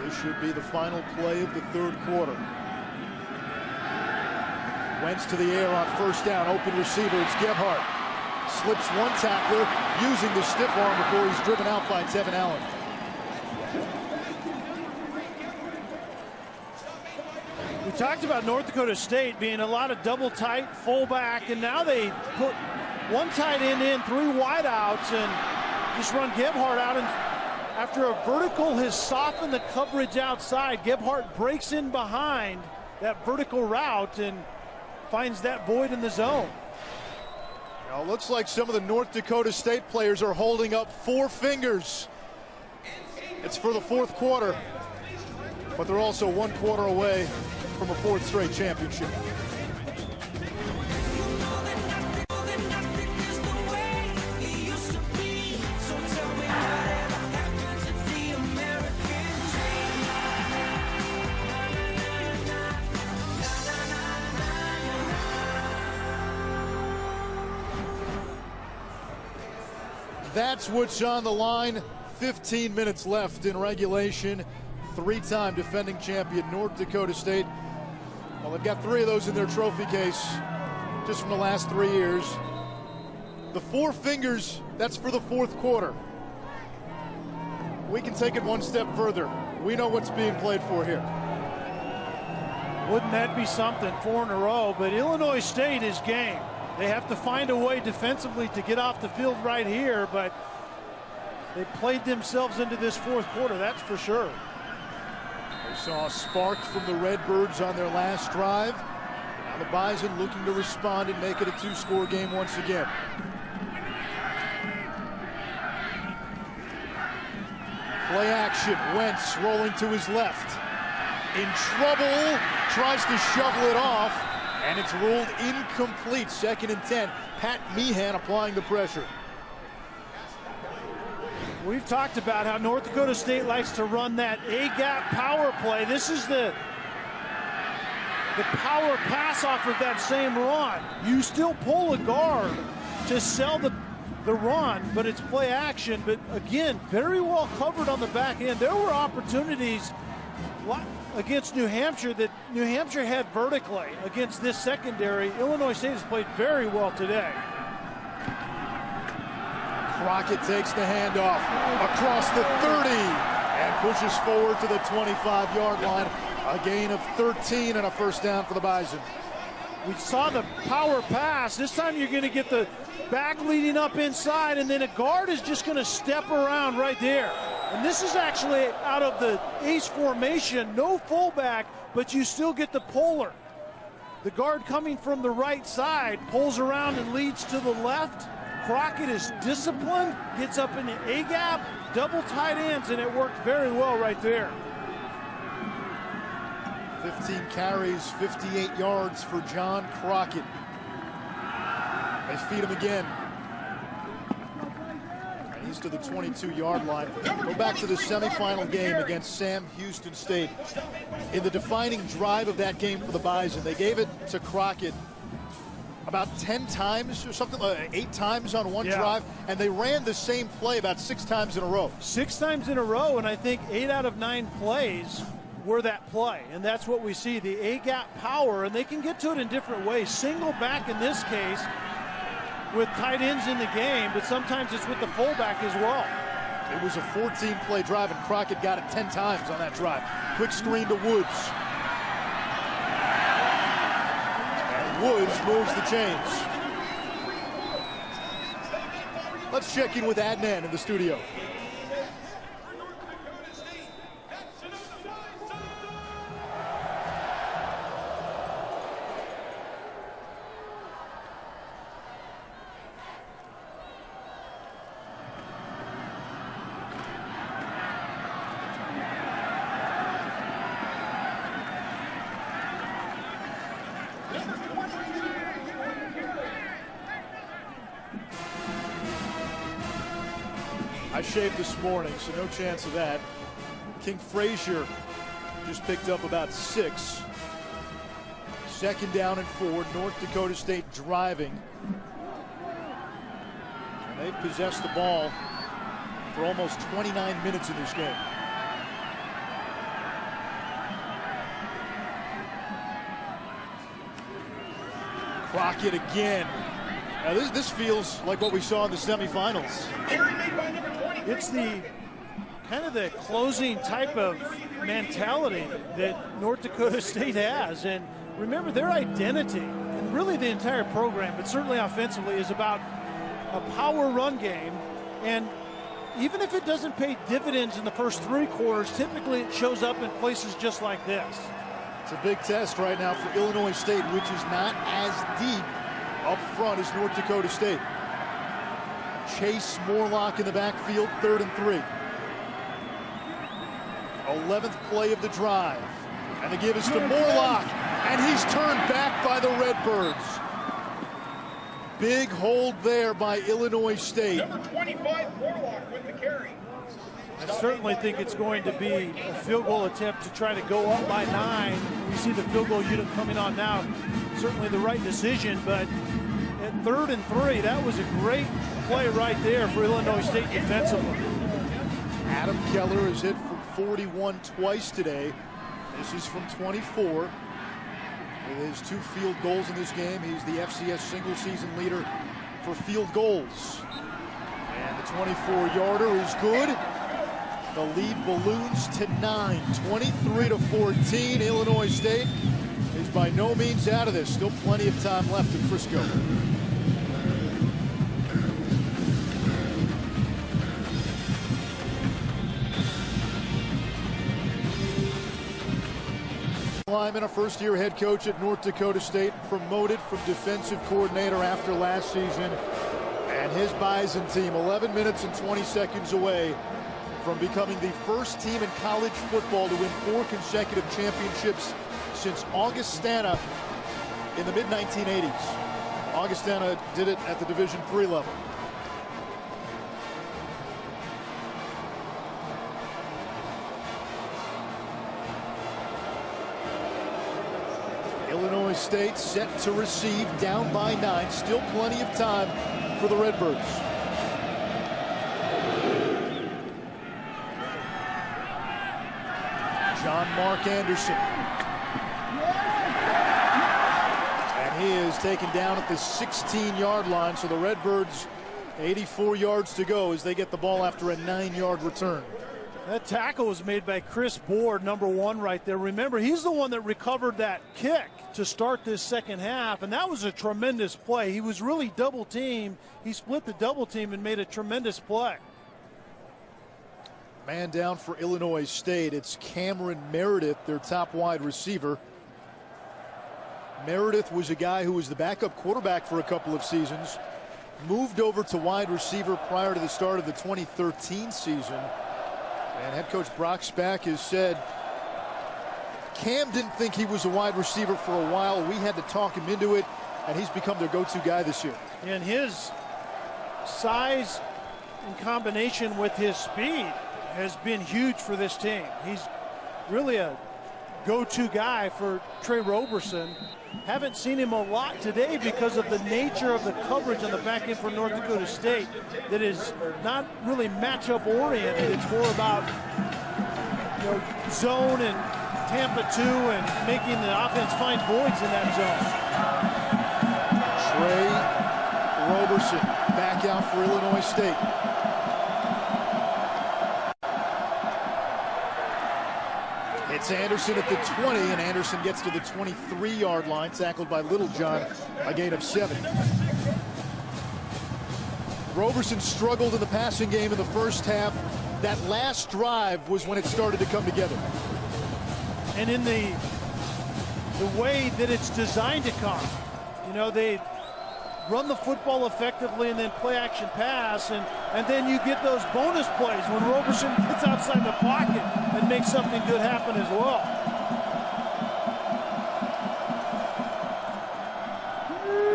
This should be the final play of the third quarter. Wentz to the air on first down. Open receiver. It's Gebhardt. Slips one tackler using the stiff arm before he's driven out by Tevin Allen. We talked about North Dakota State being a lot of double tight fullback, and now they put one tight end in, 3 wideouts, and just run Gebhardt out. And after a vertical has softened the coverage outside, Gebhardt breaks in behind that vertical route and finds that void in the zone. Now it looks like some of the North Dakota State players are holding up 4 fingers. It's for the fourth quarter, but they're also 1 quarter away from a 4th straight championship. That's what's on the line. 15 minutes left in regulation. 3-time defending champion North Dakota State. Well, they've got 3 of those in their trophy case just from the last 3 years. The 4 fingers, that's for the fourth quarter. We can take it one step further. We know what's being played for here. Wouldn't that be something? 4 in a row, but Illinois State is game. They have to find a way defensively to get off the field right here, but they played themselves into this fourth quarter, that's for sure. They saw a spark from the Redbirds on their last drive. Now the Bison looking to respond and make it a 2-score game once again. Play action, Wentz rolling to his left. In trouble, tries to shovel it off. And it's ruled incomplete. 2nd and 10. Pat Meehan applying the pressure. We've talked about how North Dakota State likes to run that A-gap power play. This is the power pass off of that same run. You still pull a guard to sell the run, but it's play action. But again, very well covered on the back end. There were opportunities against New Hampshire that New Hampshire had vertically against this secondary. Illinois State has played very well today. Crockett takes the handoff across the 30 and pushes forward to the 25-yard line. A gain of 13 and a first down for the Bison. We saw the power pass. This time you're going to get the back leading up inside, and then a guard is just going to step around right there. And this is actually out of the ace formation, no fullback, but you still get the puller. The guard coming from the right side pulls around and leads to the left. Crockett is disciplined, gets up in the A-gap, double tight ends, and it worked very well right there. 15 carries, 58 yards for Jon Crockett. They feed him again. He's to the 22-yard line. Go back to the semifinal game against Sam Houston State. In the defining drive of that game for the Bison, they gave it to Crockett about 10 times or something, 8 times on one drive, and they ran the same play about 6 times in a row. 6 times in a row, and I think 8 out of 9 plays were that play, and that's what we see, the A-gap power, and they can get to it in different ways. Single back in this case with tight ends in the game, but sometimes it's with the fullback as well. It was a 14-play drive, and Crockett got it 10 times on that drive. Quick screen to Woods. And Woods moves the chains. Let's check in with Adnan in the studio. I shaved this morning, so no chance of that. King Frazier just picked up about 6. 2nd down and 4. North Dakota State driving. And they've possessed the ball for almost 29 minutes in this game. Crockett again. Now this feels like what we saw in the semifinals. It's the kind of the closing type of mentality that North Dakota State has. And remember, their identity, and really the entire program, but certainly offensively, is about a power run game. And even if it doesn't pay dividends in the first 3 quarters, typically it shows up in places just like this. It's a big test right now for Illinois State, which is not as deep up front as North Dakota State. Chase Morlock in the backfield, 3rd and 3. 11th play of the drive. And the give is to Morlock. And he's turned back by the Redbirds. Big hold there by Illinois State. Number 25, Morlock with the carry. I certainly think it's going to be a field goal attempt to try to go up by 9. We see the field goal unit coming on now. Certainly the right decision, but at 3rd and 3, that was a great play right there for Illinois State defensively. Adam Keller has hit from 41 twice today. This is from 24. With his 2 field goals in this game, he's the FCS single season leader for field goals. And the 24-yarder is good. The lead balloons to 9, 23-14. Illinois State is by no means out of this. Still plenty of time left in Frisco. Lyman, a first-year head coach at North Dakota State, promoted from defensive coordinator after last season. And his Bison team 11 minutes and 20 seconds away from becoming the first team in college football to win 4 consecutive championships since Augustana in the mid-1980s. Augustana did it at the Division III level. Illinois State set to receive, down by 9. Still plenty of time for the Redbirds. John Mark Anderson. And he is taken down at the 16-yard line, so the Redbirds 84 yards to go as they get the ball after a 9-yard return. That tackle was made by Chris Board, number 1 right there. Remember, he's the one that recovered that kick to start this second half, and that was a tremendous play. He was really double-teamed. He split the double team and made a tremendous play. Man down for Illinois State. It's Cameron Meredith, their top wide receiver. Meredith was a guy who was the backup quarterback for a couple of seasons. Moved over to wide receiver prior to the start of the 2013 season. And head coach Brock Spack has said Cam didn't think he was a wide receiver for a while. We had to talk him into it, and he's become their go-to guy this year. And his size in combination with his speed has been huge for this team. He's really a go-to guy for Trey Roberson. Haven't seen him a lot today because of the nature of the coverage on the back end for North Dakota State that is not really matchup oriented. It's more about zone and Tampa 2 and making the offense find voids in that zone. Trey Roberson back out for Illinois State. It's Anderson at the 20, and Anderson gets to the 23-yard line, tackled by Littlejohn, a gain of 7. Roberson struggled in the passing game in the first half. That last drive was when it started to come together. And in the way that it's designed to come, you know, they run the football effectively and then play action pass, and then you get those bonus plays when Roberson gets outside the pocket and makes something good happen as well.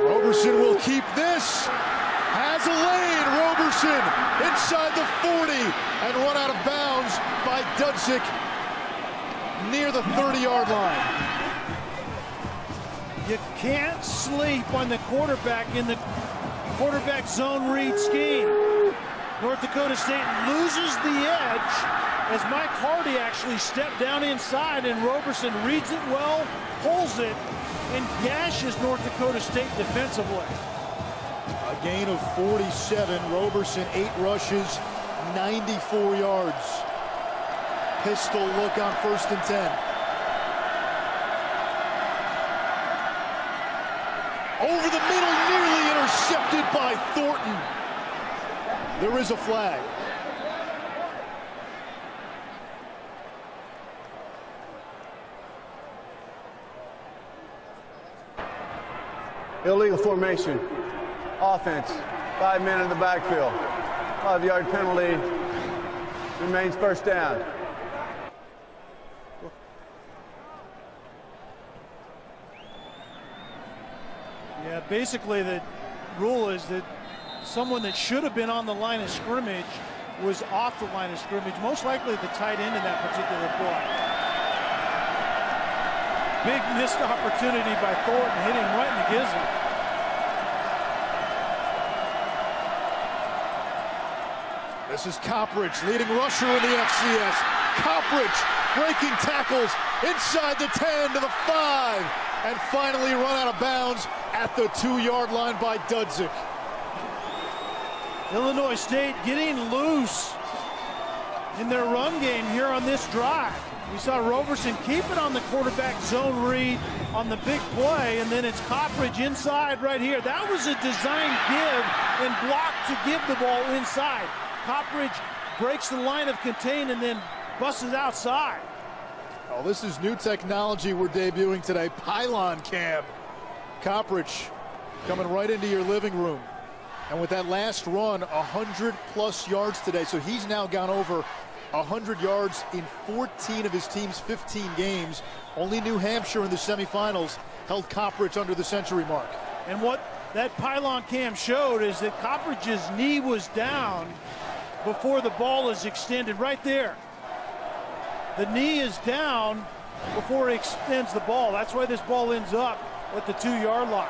Roberson will keep this. Has a lane. Roberson inside the 40 and run out of bounds by Dudzik near the 30-yard line. You can't sleep on the quarterback in the quarterback zone read scheme. North Dakota State loses the edge as Mike Hardy actually stepped down inside, and Roberson reads it well, pulls it, and gashes North Dakota State defensively. A gain of 47. Roberson, 8 rushes, 94 yards. Pistol look on 1st and 10. Over the middle, nearly intercepted by Thornton. There is a flag. Illegal formation. Offense. 5 men in the backfield. 5-yard penalty. Remains first down. Yeah, basically the rule is that someone that should have been on the line of scrimmage was off the line of scrimmage, most likely the tight end in that particular play. Big missed opportunity by Thornton, hitting right in the gizzard. This is Coppridge, leading rusher in the FCS. Coppridge breaking tackles inside the 10 to the 5, and finally run out of bounds at the 2-yard line by Dudzik. Illinois State getting loose in their run game here on this drive. We saw Roberson keep it on the quarterback zone read on the big play, and then it's Coppridge inside right here. That was a design give and block to give the ball inside. Coppridge breaks the line of contain and then busts outside. Oh, this is new technology we're debuting today. Pylon cam. Coppridge coming right into your living room. And with that last run, 100+ yards today. So he's now gone over 100 yards in 14 of his team's 15 games. Only New Hampshire in the semifinals held Coppridge under the century mark. And what that pylon cam showed is that Coppridge's knee was down before the ball is extended right there. The knee is down before he extends the ball. That's why this ball ends up at the 2-yard line.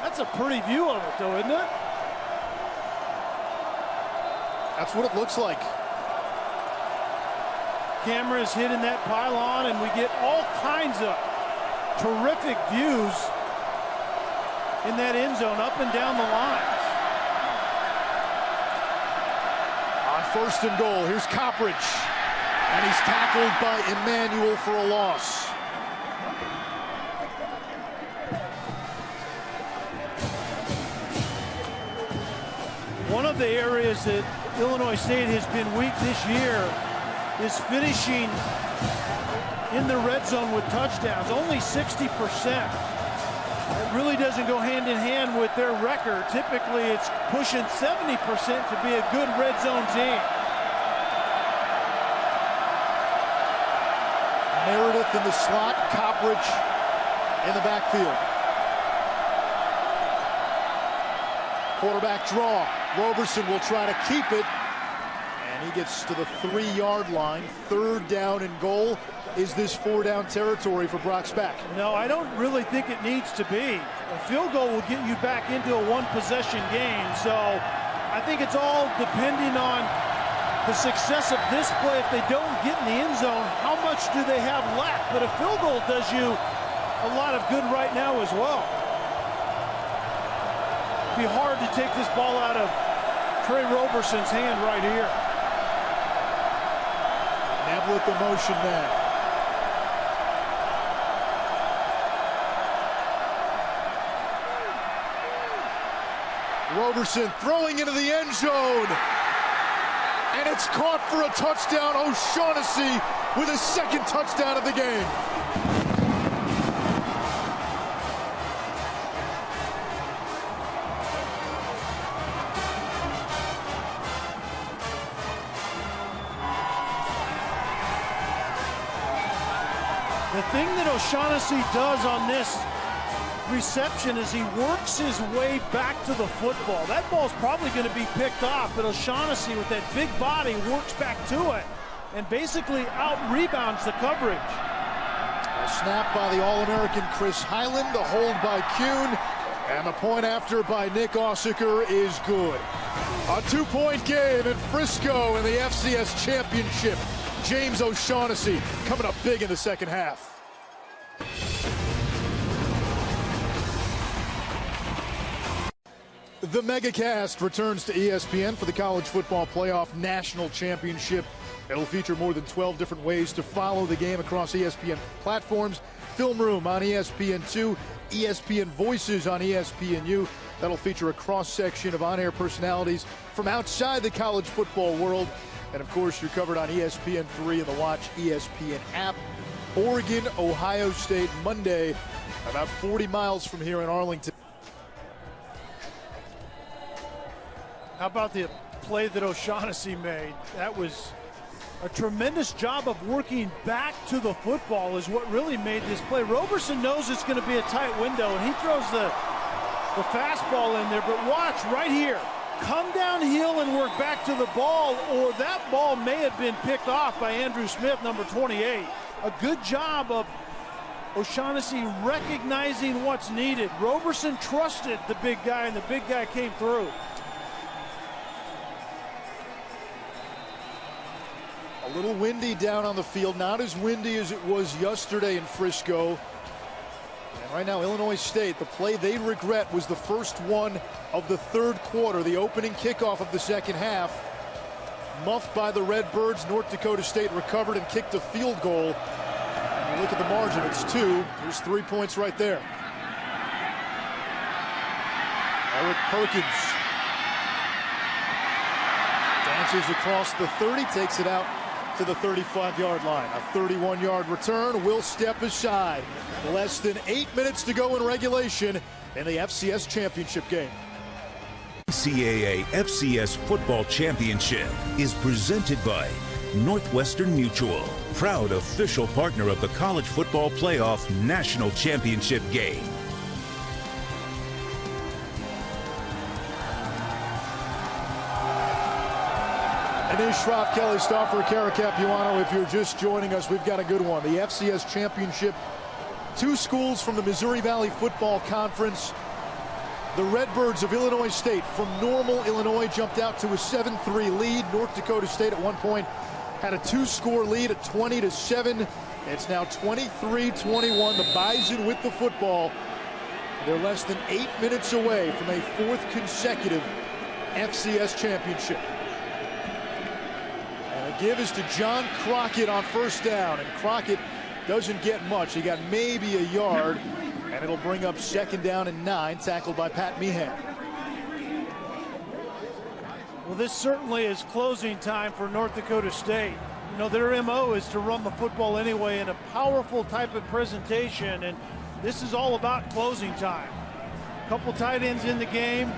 That's a pretty view of it, though, isn't it? That's what it looks like. Cameras hitting that pylon, and we get all kinds of terrific views in that end zone, up and down the lines. On 1st and goal, here's Coppridge. And he's tackled by Emmanuel for a loss. One of the areas that Illinois State has been weak this year is finishing in the red zone with touchdowns, only 60%. It really doesn't go hand in hand with their record. Typically, it's pushing 70% to be a good red zone team. Meredith in the slot, Coppridge in the backfield. Quarterback draw. Roberson will try to keep it, and he gets to the 3-yard line. 3rd down and goal. Is this 4-down territory for Brock Spack? No, I don't really think it needs to be. A field goal will get you back into a 1-possession game, so I think it's all depending on the success of this play, if they don't get in the end zone, how much do they have left? But a field goal does you a lot of good right now as well. It'd be hard to take this ball out of Trey Roberson's hand right here. Now with the motion man. Roberson throwing into the end zone. And it's caught for a touchdown. O'Shaughnessy with his second touchdown of the game. The thing that O'Shaughnessy does on this reception is he works his way back to the football. That ball's probably going to be picked off, but O'Shaughnessy with that big body works back to it and basically out-rebounds the coverage. A snap by the All-American Chris Highland, the hold by Kuhn, and the point after by Nick Ossecker is good. A two-point game in Frisco in the FCS Championship. James O'Shaughnessy coming up big in the second half. The MegaCast returns to ESPN for the College Football Playoff National Championship. It'll feature more than 12 different ways to follow the game across ESPN platforms. Film Room on ESPN2, ESPN Voices on ESPNU. That'll feature a cross-section of on-air personalities from outside the college football world. And, of course, you're covered on ESPN3 and the Watch ESPN app. Oregon, Ohio State, Monday, about 40 miles from here in Arlington. How about the play that O'Shaughnessy made? That was a tremendous job of working back to the football is what really made this play. Roberson knows it's going to be a tight window, and he throws the fastball in there. But watch right here. Come downhill and work back to the ball, or that ball may have been picked off by Andrew Smith, number 28. A good job of O'Shaughnessy recognizing what's needed. Roberson trusted the big guy, and the big guy came through. A little windy down on the field, not as windy as it was yesterday in Frisco. And right now, Illinois State, the play they regret was the first one of the third quarter, the opening kickoff of the second half. Muffed by the Redbirds, North Dakota State recovered and kicked a field goal. And you look at the margin, it's 2. There's 3 points right there. Eric Perkins dances across the 30, takes it out to the 35-yard line. A 31-yard return will step aside. Less than 8 minutes to go in regulation in the FCS championship game. NCAA FCS Football Championship is presented by Northwestern Mutual, proud official partner of the College Football Playoff National Championship game. Ishroff, Kelly Stauffer, Kara Capuano. If you're just joining us, we've got a good one. The FCS Championship. 2 schools from the Missouri Valley Football Conference. The Redbirds of Illinois State from Normal, Illinois, jumped out to a 7-3 lead. North Dakota State at one point had a 2-score lead at 20-7. It's now 23-21. The Bison with the football. They're less than 8 minutes away from a 4th consecutive FCS championship. Give is to John Crockett on first down, and Crockett doesn't get much. He got maybe a yard, and it'll bring up 2nd down and 9, tackled by Pat Meehan. Well, this certainly is closing time for North Dakota State. You know, their MO is to run the football anyway in a powerful type of presentation, and this is all about closing time. A couple tight ends in the game.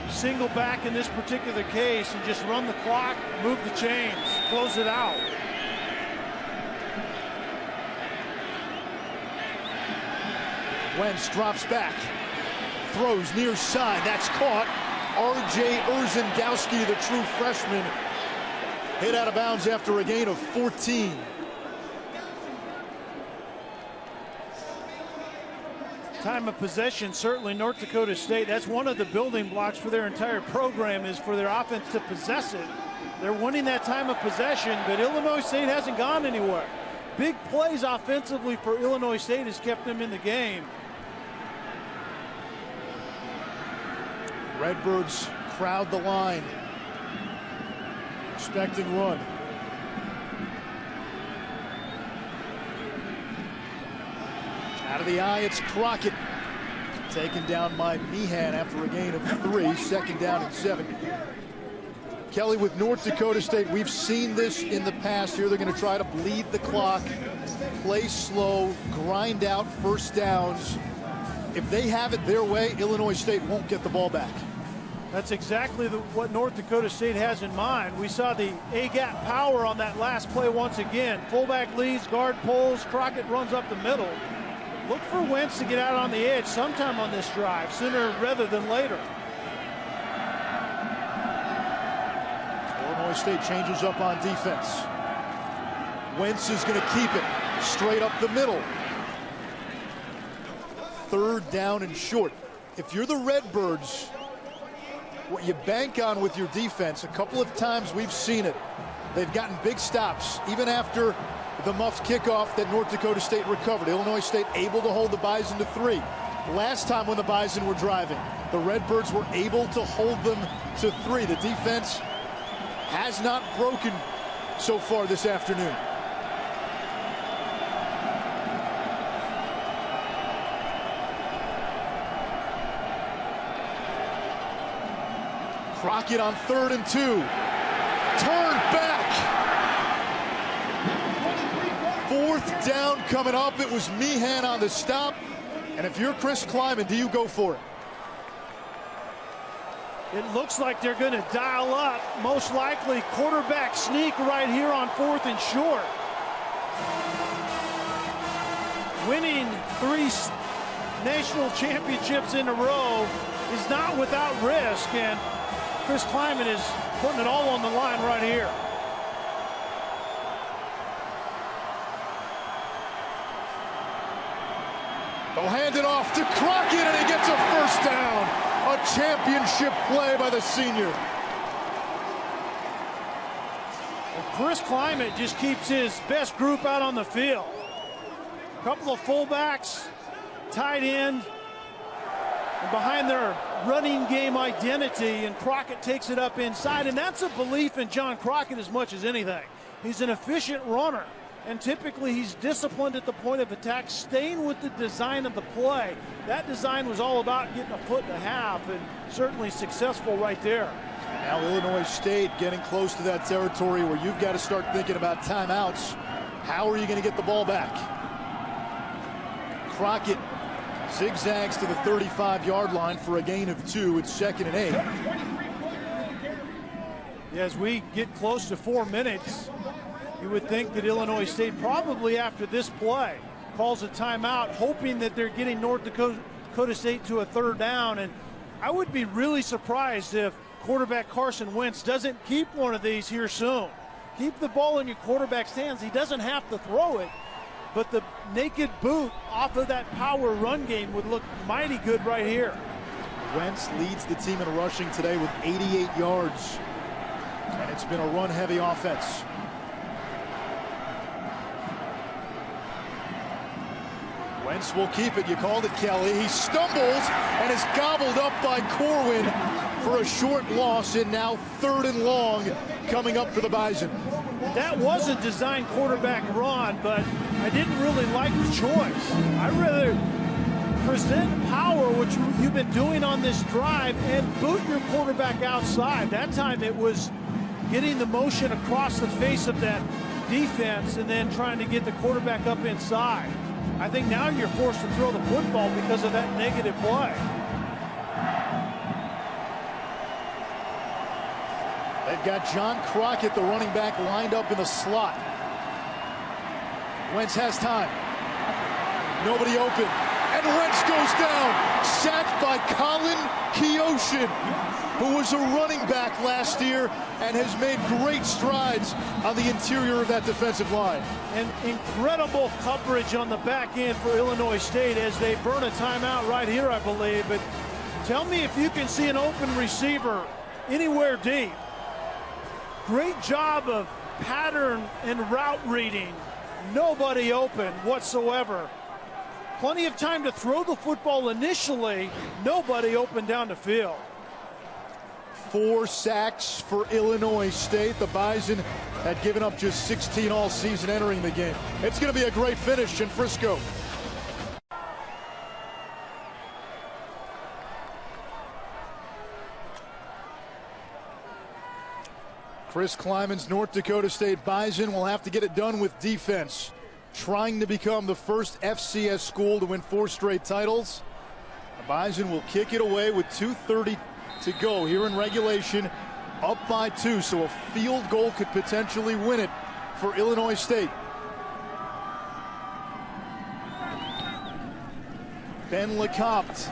Single back in this particular case and just run the clock, move the chains, close it out. Wentz drops back, throws near side, that's caught. R.J. Urzengowski, the true freshman, hit out of bounds after a gain of 14. Time of possession, certainly North Dakota State, that's one of the building blocks for their entire program, is for their offense to possess it They're winning that time of possession, but Illinois State hasn't gone anywhere. Big plays offensively for Illinois State has kept them in the game. Redbirds crowd the line, expecting run. Out of the eye, it's Crockett. Taken down by Meehan after a gain of 3, 2nd down and 7. Kelly, with North Dakota State, we've seen this in the past. Here they're going to try to bleed the clock, play slow, grind out first downs. If they have it their way, Illinois State won't get the ball back. That's exactly what North Dakota State has in mind. We saw the A-gap power on that last play once again. Fullback leads, guard pulls, Crockett runs up the middle. Look for Wentz to get out on the edge sometime on this drive, sooner rather than later. Illinois State changes up on defense. Wentz is going to keep it straight up the middle. 3rd down and short. If you're the Redbirds, what you bank on with your defense, a couple of times we've seen it. They've gotten big stops, even after the muffed kickoff that North Dakota State recovered. Illinois State able to hold the Bison to 3. Last time when the Bison were driving, the Redbirds were able to hold them to 3. The defense has not broken so far this afternoon. Crockett on 3rd and 2. Turned back. 4th down coming up. It was Meehan on the stop. And if you're Chris Kleiman, do you go for it? It looks like they're going to dial up. Most likely quarterback sneak right here on 4th and short. Winning 3 national championships in a row is not without risk, and Chris Kleiman is putting it all on the line right here. They'll hand it off to Crockett, and he gets a 1st down. A championship play by the senior. Well, Chris Kleiman just keeps his best group out on the field. A couple of fullbacks, tight end, and behind their running game identity, and Crockett takes it up inside, and that's a belief in John Crockett as much as anything. He's an efficient runner, and typically he's disciplined at the point of attack, staying with the design of the play. That design was all about getting a 1.5 feet, and certainly successful right there. Now Illinois State getting close to that territory where you've got to start thinking about timeouts. How are you going to get the ball back? Crockett zigzags to the 35-yard line for a gain of 2. It's 2nd and 8. As we get close to 4 minutes, you would think that Illinois State probably after this play calls a timeout, hoping that they're getting North Dakota State to a 3rd down. And I would be really surprised if quarterback Carson Wentz doesn't keep one of these here soon. Keep the ball in your quarterback's hands. He doesn't have to throw it, but the naked boot off of that power run game would look mighty good right here. Wentz leads the team in rushing today with 88 yards, and it's been a run-heavy offense. Wentz will keep it. You called it, Kelly. He stumbles and is gobbled up by Corwin for a short loss, and now 3rd and long coming up for the Bison. That was a designed quarterback run, but I didn't really like the choice. I'd rather present power, which you've been doing on this drive, and boot your quarterback outside. That time it was getting the motion across the face of that defense and then trying to get the quarterback up inside. I think now you're forced to throw the football because of that negative play. They've got John Crockett, the running back, lined up in the slot. Wentz has time. Nobody open. And Wentz goes down. Sacked by Colin Keoshin, who was a running back last year and has made great strides on the interior of that defensive line. And incredible coverage on the back end for Illinois State as they burn a timeout right here, I believe. But tell me if you can see an open receiver anywhere deep. Great job of pattern and route reading. Nobody open whatsoever. Plenty of time to throw the football initially. Nobody open down the field. 4 sacks for Illinois State. The Bison had given up just 16 all season entering the game. It's going to be a great finish in Frisco. Chris Kleiman's North Dakota State Bison will have to get it done with defense, trying to become the first FCS school to win 4 straight titles. The Bison will kick it away with 2:30 to go here in regulation, up by 2, so a field goal could potentially win it for Illinois State. Ben Lecomte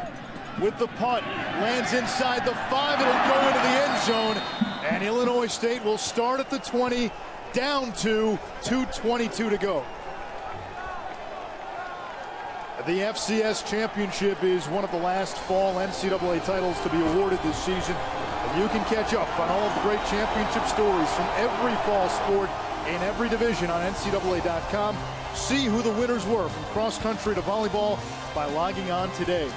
with the punt, lands inside the 5, it'll go into the end zone, and Illinois State will start at the 20, down to 2:22 to go. The FCS championship is one of the last fall NCAA titles to be awarded this season. And you can catch up on all of the great championship stories from every fall sport in every division on NCAA.com. See who the winners were from cross country to volleyball by logging on today.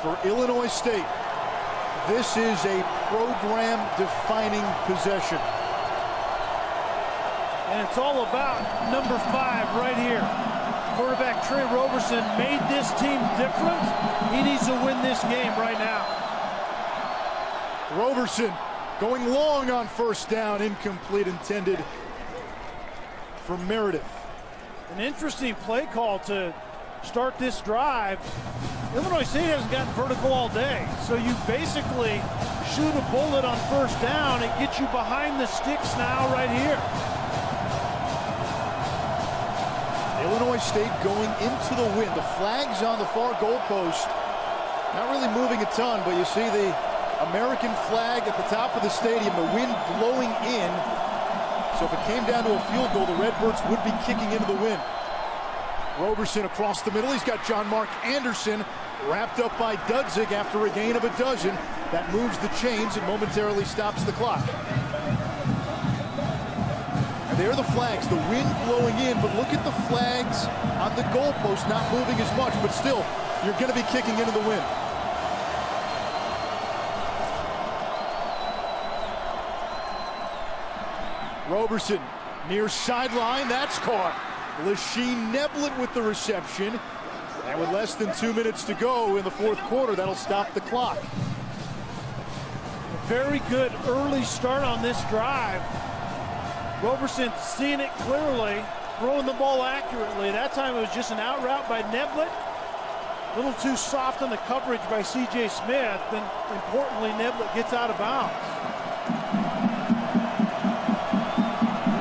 For Illinois State, this is a program-defining possession. And it's all about number 5 right here. Quarterback Trey Roberson made this team different. He needs to win this game right now. Roberson going long on first down, incomplete, intended for Meredith. An interesting play call to start this drive. Illinois State hasn't gotten vertical all day, so you basically shoot a bullet on first down. It gets you behind the sticks now right here. Illinois State going into the wind. The flag's on the far goalpost. Not really moving a ton, but you see the American flag at the top of the stadium, the wind blowing in. So if it came down to a field goal, the Redbirds would be kicking into the wind. Roberson across the middle. He's got John Mark Anderson wrapped up by Dudzik after a gain of a dozen. That moves the chains and momentarily stops the clock. And there are the flags, the wind blowing in, but look at the flags on the goalpost not moving as much, but still, you're going to be kicking into the wind. Roberson near sideline, that's caught. Lachine Neblett with the reception. And with less than 2 minutes to go in the fourth quarter, that'll stop the clock. Very good early start on this drive. Roberson seeing it clearly, throwing the ball accurately. That time it was just an out route by Neblett. A little too soft on the coverage by C.J. Smith. And importantly, Neblett gets out of bounds.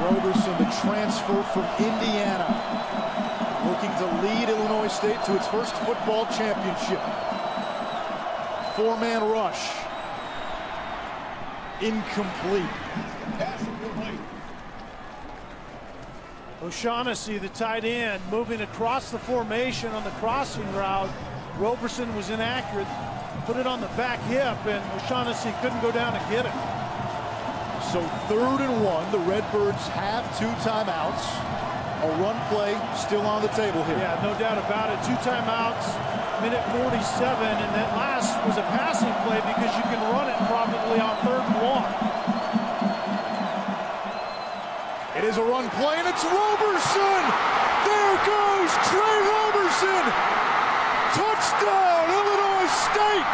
Roberson, the transfer from Indiana, looking to lead Illinois State to its first football championship. 4-man rush. Incomplete. O'Shaughnessy, the tight end, moving across the formation on the crossing route. Roberson was inaccurate, put it on the back hip, and O'Shaughnessy couldn't go down and get it. So 3rd and 1, the Redbirds have 2 timeouts. A run play still on the table here. Yeah, no doubt about it. 2 timeouts, minute 47, and that last was a passing play because you can run it probably on 3rd and 1. It is a run play, and it's Roberson! There goes Trey Roberson! Touchdown, Illinois State!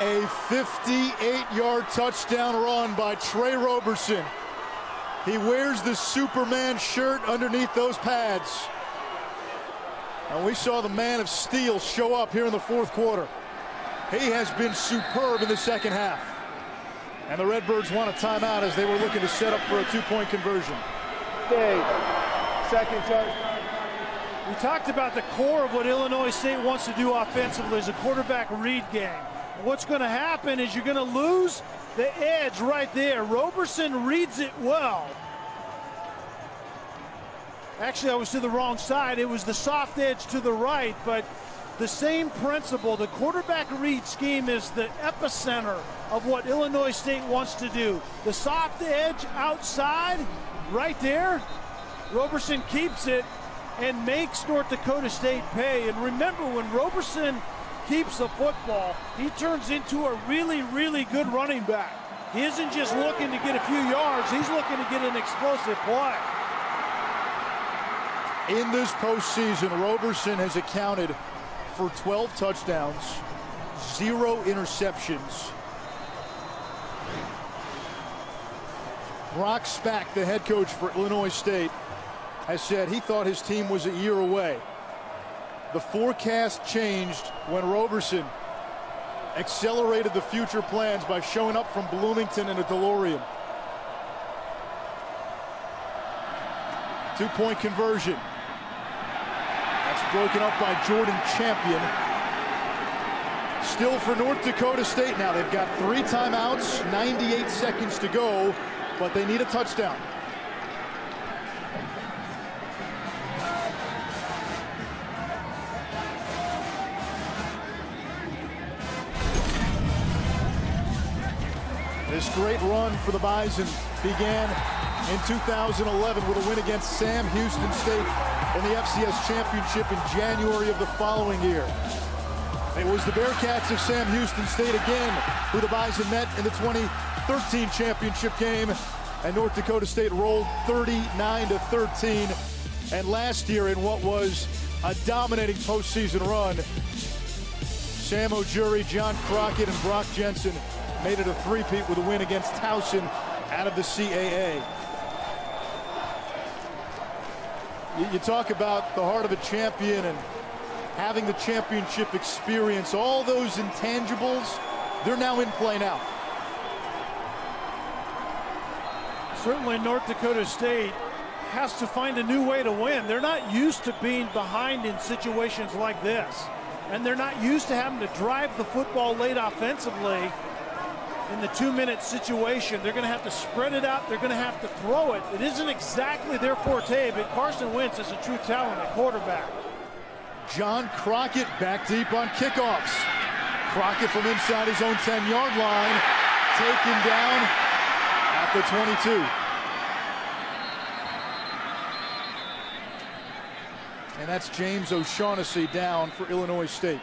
A 58-yard touchdown run by Trey Roberson. He wears the Superman shirt underneath those pads. And we saw the man of steel show up here in the fourth quarter. He has been superb in the second half. And the Redbirds want a timeout as they were looking to set up for a 2-point conversion. Second touch. We talked about the core of what Illinois State wants to do offensively is a quarterback read game. What's going to happen is you're going to lose the edge right there. Roberson reads it well. Actually, I was to the wrong side. It was the soft edge to the right, but the same principle. The quarterback read scheme is the epicenter of what Illinois State wants to do. The soft edge outside, right there, Roberson keeps it and makes North Dakota State pay. And remember, when Roberson keeps the football, he turns into a really, really good running back. He isn't just looking to get a few yards, he's looking to get an explosive play. In this postseason, Roberson has accounted for 12 touchdowns, 0 interceptions. Brock Spack, the head coach for Illinois State, has said he thought his team was a year away. The forecast changed when Roberson accelerated the future plans by showing up from Bloomington in a DeLorean. 2-point conversion. That's broken up by Jordan Champion. Still for North Dakota State now. They've got 3 timeouts, 98 seconds to go, but they need a touchdown. This great run for the Bison began in 2011 with a win against Sam Houston State in the FCS Championship in January of the following year. It was the Bearcats of Sam Houston State again who the Bison met in the 2013 championship game, and North Dakota State rolled 39-13. And last year, in what was a dominating postseason run, Sam O'Jury, John Crockett, and Brock Jensen made it a three-peat with a win against Towson out of the CAA. You talk about the heart of a champion and having the championship experience. All those intangibles, they're now in play now. Certainly North Dakota State has to find a new way to win. They're not used to being behind in situations like this. And they're not used to having to drive the football late offensively in the 2-minute situation. They're going to have to spread it out. They're going to have to throw it. It isn't exactly their forte, but Carson Wentz is a true talent at quarterback. John Crockett back deep on kickoffs. Crockett from inside his own 10-yard line, taken down at the 22. And that's James O'Shaughnessy down for Illinois State.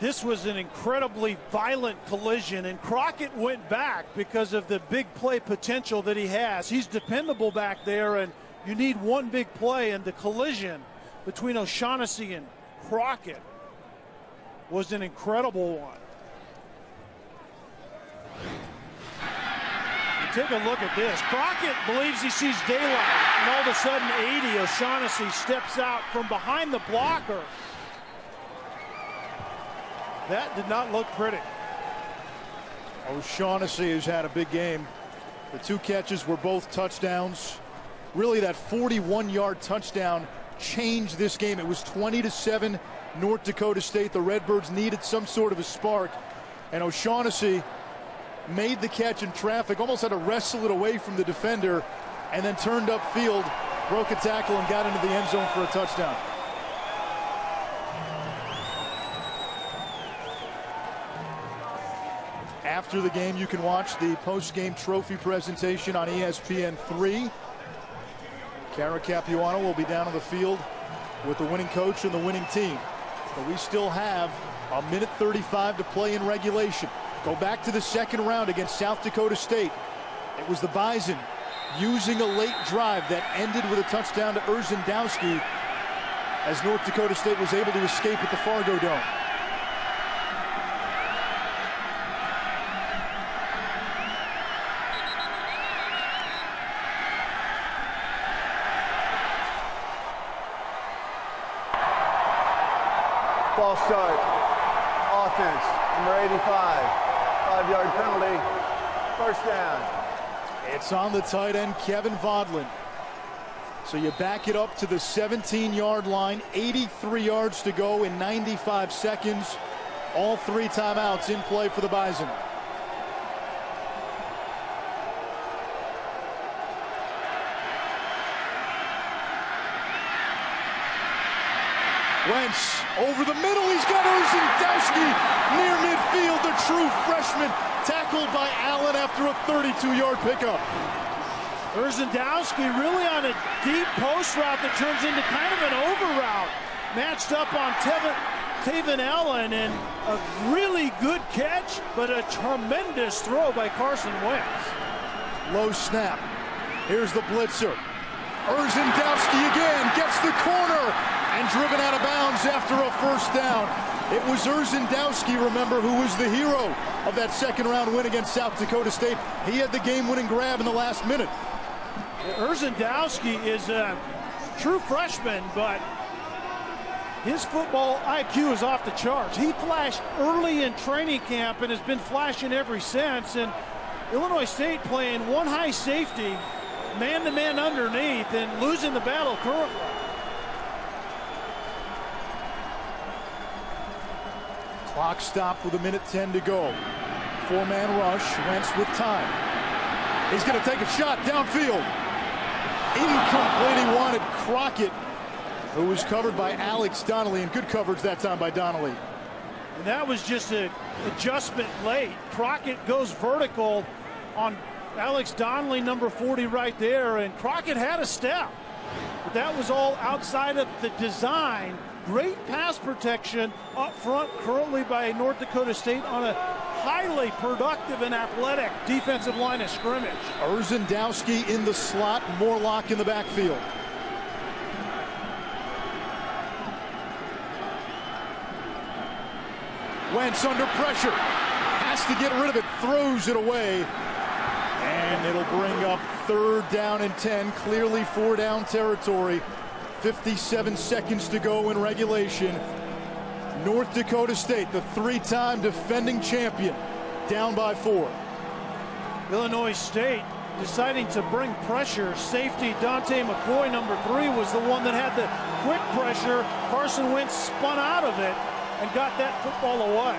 This was an incredibly violent collision, and Crockett went back because of the big play potential that he has. He's dependable back there, and you need one big play, and the collision between O'Shaughnessy and Crockett was an incredible one. You take a look at this. Crockett believes he sees daylight, and all of a sudden 80, O'Shaughnessy steps out from behind the blocker. That did not look pretty. O'Shaughnessy has had a big game. The 2 catches were both touchdowns. Really, that 41-yard touchdown changed this game. It was 20-7 North Dakota State. The Redbirds needed some sort of a spark, and O'Shaughnessy made the catch in traffic, almost had to wrestle it away from the defender, and then turned upfield, broke a tackle, and got into the end zone for a touchdown. After the game, you can watch the post-game trophy presentation on ESPN3. Kara Capuano will be down on the field with the winning coach and the winning team. But we still have a minute 35 to play in regulation. Go back to the second round against South Dakota State. It was the Bison using a late drive that ended with a touchdown to Urzendowski as North Dakota State was able to escape at the Fargo Dome. False start. Offense, number 85. 5-yard penalty. First down. It's on the tight end, Kevin Vodlin. So you back it up to the 17-yard line, 83 yards to go in 95 seconds. All 3 timeouts in play for the Bison. Wentz over the middle. He's got Urzendowski near midfield. The true freshman tackled by Allen after a 32-yard pickup. Urzendowski really on a deep post route that turns into kind of an over route. Matched up on Tavon Allen, and a really good catch, but a tremendous throw by Carson Wentz. Low snap. Here's the blitzer. Urzendowski again gets the corner and driven out of bounds after a first down. It was Urzendowski, remember, who was the hero of that second-round win against South Dakota State. He had the game-winning grab in the last minute. Urzendowski is a true freshman, but his football IQ is off the charts. He flashed early in training camp and has been flashing ever since. And Illinois State playing one high safety, man-to-man underneath, and losing the battle currently. Clock stopped with 1:10 to go. 4-man rush. Wentz with time. He's going to take a shot downfield. Incomplete. He wanted Crockett, who was covered by Alex Donnelly, and good coverage that time by Donnelly. And that was just an adjustment late. Crockett goes vertical on Alex Donnelly, number 40 right there, and Crockett had a step. But that was all outside of the design. Great pass protection up front currently by North Dakota State on a highly productive and athletic defensive line of scrimmage. Urzendowski in the slot, Morlock in the backfield. Wentz under pressure, has to get rid of it, throws it away, and it'll bring up 3rd down and 10, clearly 4-down territory. 57 seconds to go in regulation. North Dakota State, the 3-time defending champion, down by 4. Illinois State deciding to bring pressure. Safety Dante McCoy, number 3, was the one that had the quick pressure. Carson Wentz spun out of it and got that football away.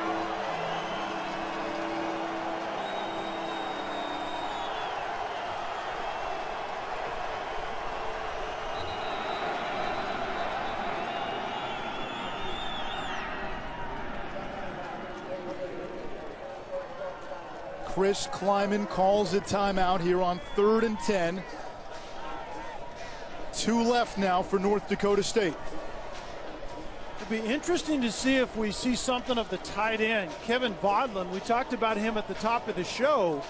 Chris Kleiman calls a timeout here on 3rd and 10. 2 left now for North Dakota State. It'd be interesting to see if we see something of the tight end, Kevin Vodlin. We talked about him at the top of the show,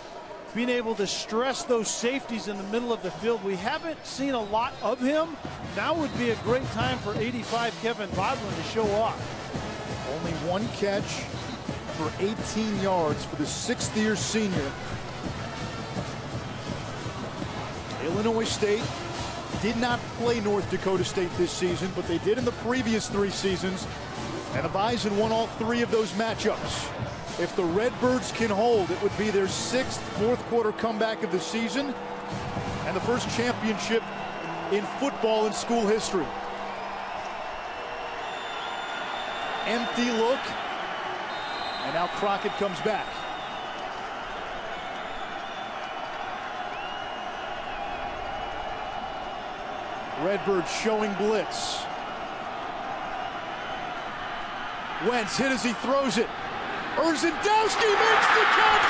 being able to stress those safeties in the middle of the field. We haven't seen a lot of him. Now would be a great time for 85 Kevin Vodlin to show off. Only 1 catch for 18 yards for the 6th-year senior. Illinois State did not play North Dakota State this season, but they did in the previous 3 seasons, and the Bison won all 3 of those matchups. If the Redbirds can hold, it would be their 6th fourth-quarter comeback of the season and the first championship in football in school history. Empty look. And now Crockett comes back. Redbird showing blitz. Wentz hit as he throws it. Urzendowski makes the catch.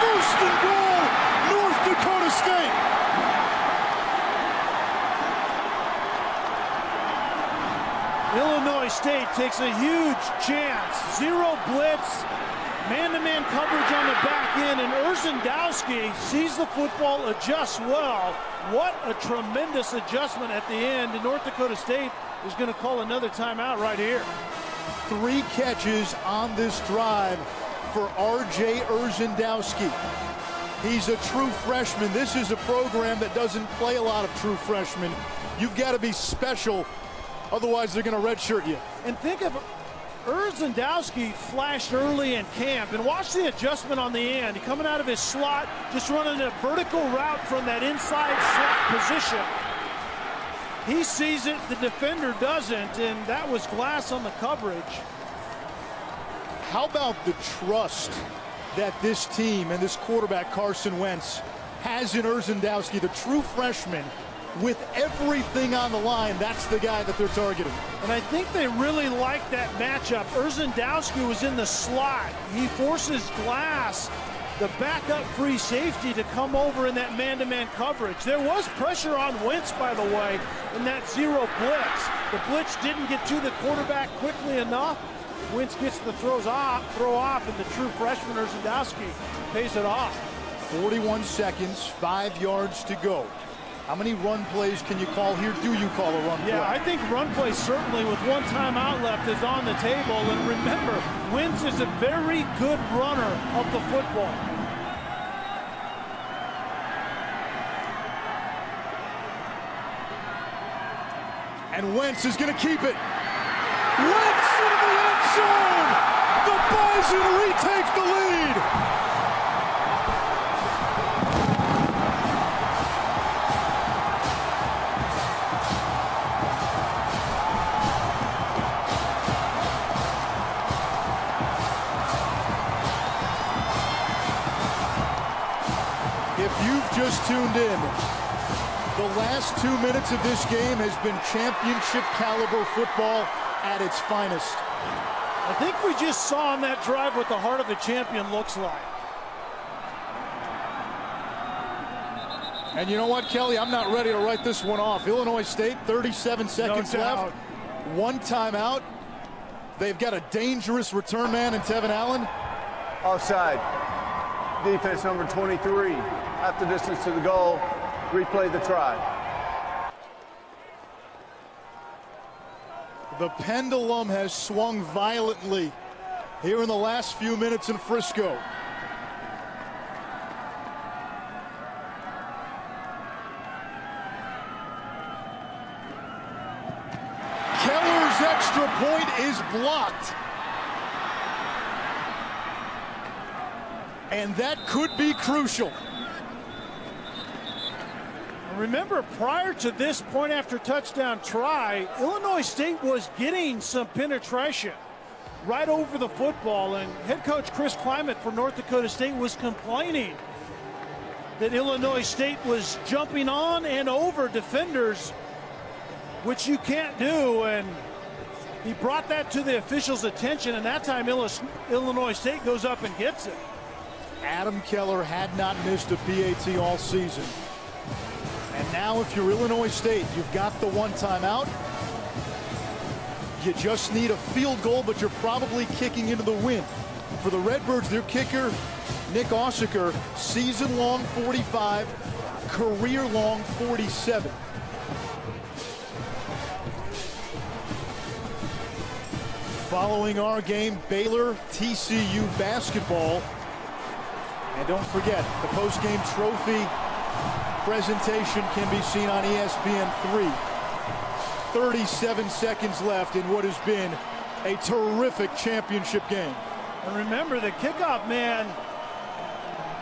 1st and goal, North Dakota State. Illinois State takes a huge chance. 0 blitz, man-to-man coverage on the back end, and Urzendowski sees the football, adjusts well. What a tremendous adjustment at the end, and North Dakota State is going to call another timeout right here. 3 catches on this drive for R.J. Urzendowski. He's a true freshman. This is a program that doesn't play a lot of true freshmen. You've got to be special, otherwise they're going to redshirt you. And think of Urzendowski flashed early in camp, and watch the adjustment on the end. Coming out of his slot, just running a vertical route from that inside slot position. He sees it, the defender doesn't, and that was glass on the coverage. How about the trust that this team and this quarterback, Carson Wentz, has in Urzendowski, the true freshman, with everything on the line? That's the guy that they're targeting. And I think they really like that matchup. Urzendowski was in the slot. He forces Glass, the backup free safety, to come over in that man-to-man coverage. There was pressure on Wentz, by the way, in that zero blitz. The blitz didn't get to the quarterback quickly enough. Wentz gets the throw off, and the true freshman Urzendowski pays it off. 41 seconds, 5 yards to go. How many run plays can you call here? Do you call a run play? Yeah, I think run play certainly with one timeout left is on the table. And remember, Wentz is a very good runner of the football. And Wentz is going to keep it. Wentz into the end zone! The Bison retake the lead! If you've just tuned in, the last 2 minutes of this game has been championship caliber football at its finest. I think we just saw on that drive what the heart of a champion looks like. And you know what, Kelly? I'm not ready to write this one off. Illinois State, 37 seconds left. One timeout. They've got a dangerous return man in Tevin Allen. Offside. Defense number 23. Half the distance to the goal. Replay the try. The pendulum has swung violently here in the last few minutes in Frisco. Keller's extra point is blocked. And that could be crucial. Remember, prior to this point after touchdown try, Illinois State was getting some penetration right over the football, and head coach Chris Climate for North Dakota State was complaining that Illinois State was jumping on and over defenders, which you can't do, and he brought that to the officials' attention, and that time Illinois State goes up and gets it. Adam Keller had not missed a PAT all season. And now if you're Illinois State, you've got the one timeout. You just need a field goal, but you're probably kicking into the wind. For the Redbirds, their kicker, Nick Osseker, season-long 45, career-long 47. Following our game, Baylor TCU basketball. And don't forget, the post-game trophy presentation can be seen on ESPN3. 37 seconds left in what has been a terrific championship game. And remember, the kickoff man,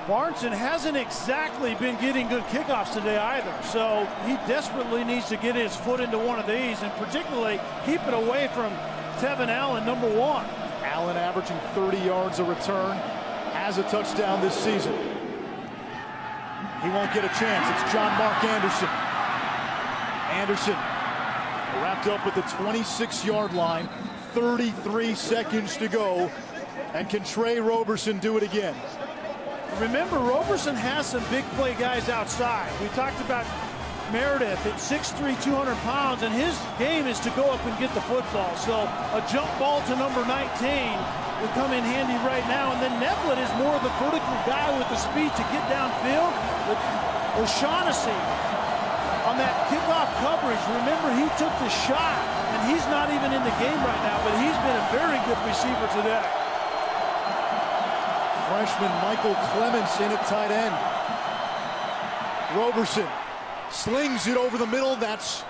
Barnson, hasn't exactly been getting good kickoffs today either. So he desperately needs to get his foot into one of these, and particularly keep it away from Tevin Allen, number one. Allen averaging 30 yards a return, has a touchdown this season. He won't get a chance. It's John Mark Anderson. Anderson wrapped up at the 26-yard line. 33 seconds to go. And can Trey Roberson do it again? Remember, Roberson has some big play guys outside. We talked about Meredith at 6'3", 200 pounds, and his game is to go up and get the football. So a jump ball to number 19 will come in handy right now. And then Neblett is more of the vertical guy with the speed to get downfield. But O'Shaughnessy on that kickoff coverage, remember, he took the shot, and he's not even in the game right now, but he's been a very good receiver today. Freshman Michael Clements in at tight end. Roberson slings it over the middle. That's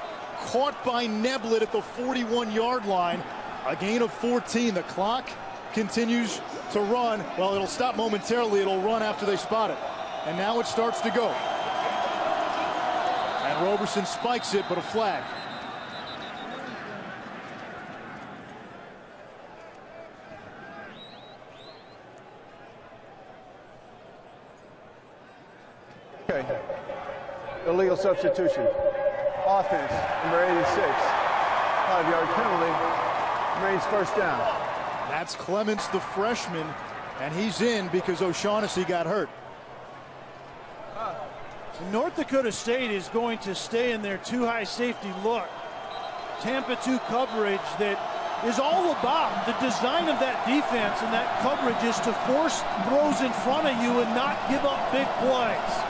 caught by Neblett at the 41-yard line. A gain of 14. The clock continues to run. Well, it'll stop momentarily. It'll run after they spot it. And now it starts to go. And Roberson spikes it, but a flag. Okay. Illegal substitution. Offense, number 86. 5-yard penalty. Remains first down. That's Clements, the freshman, and he's in because O'Shaughnessy got hurt. North Dakota State is going to stay in their too-high safety look. Tampa 2 coverage that is all about the design of that defense, and that coverage is to force throws in front of you and not give up big plays.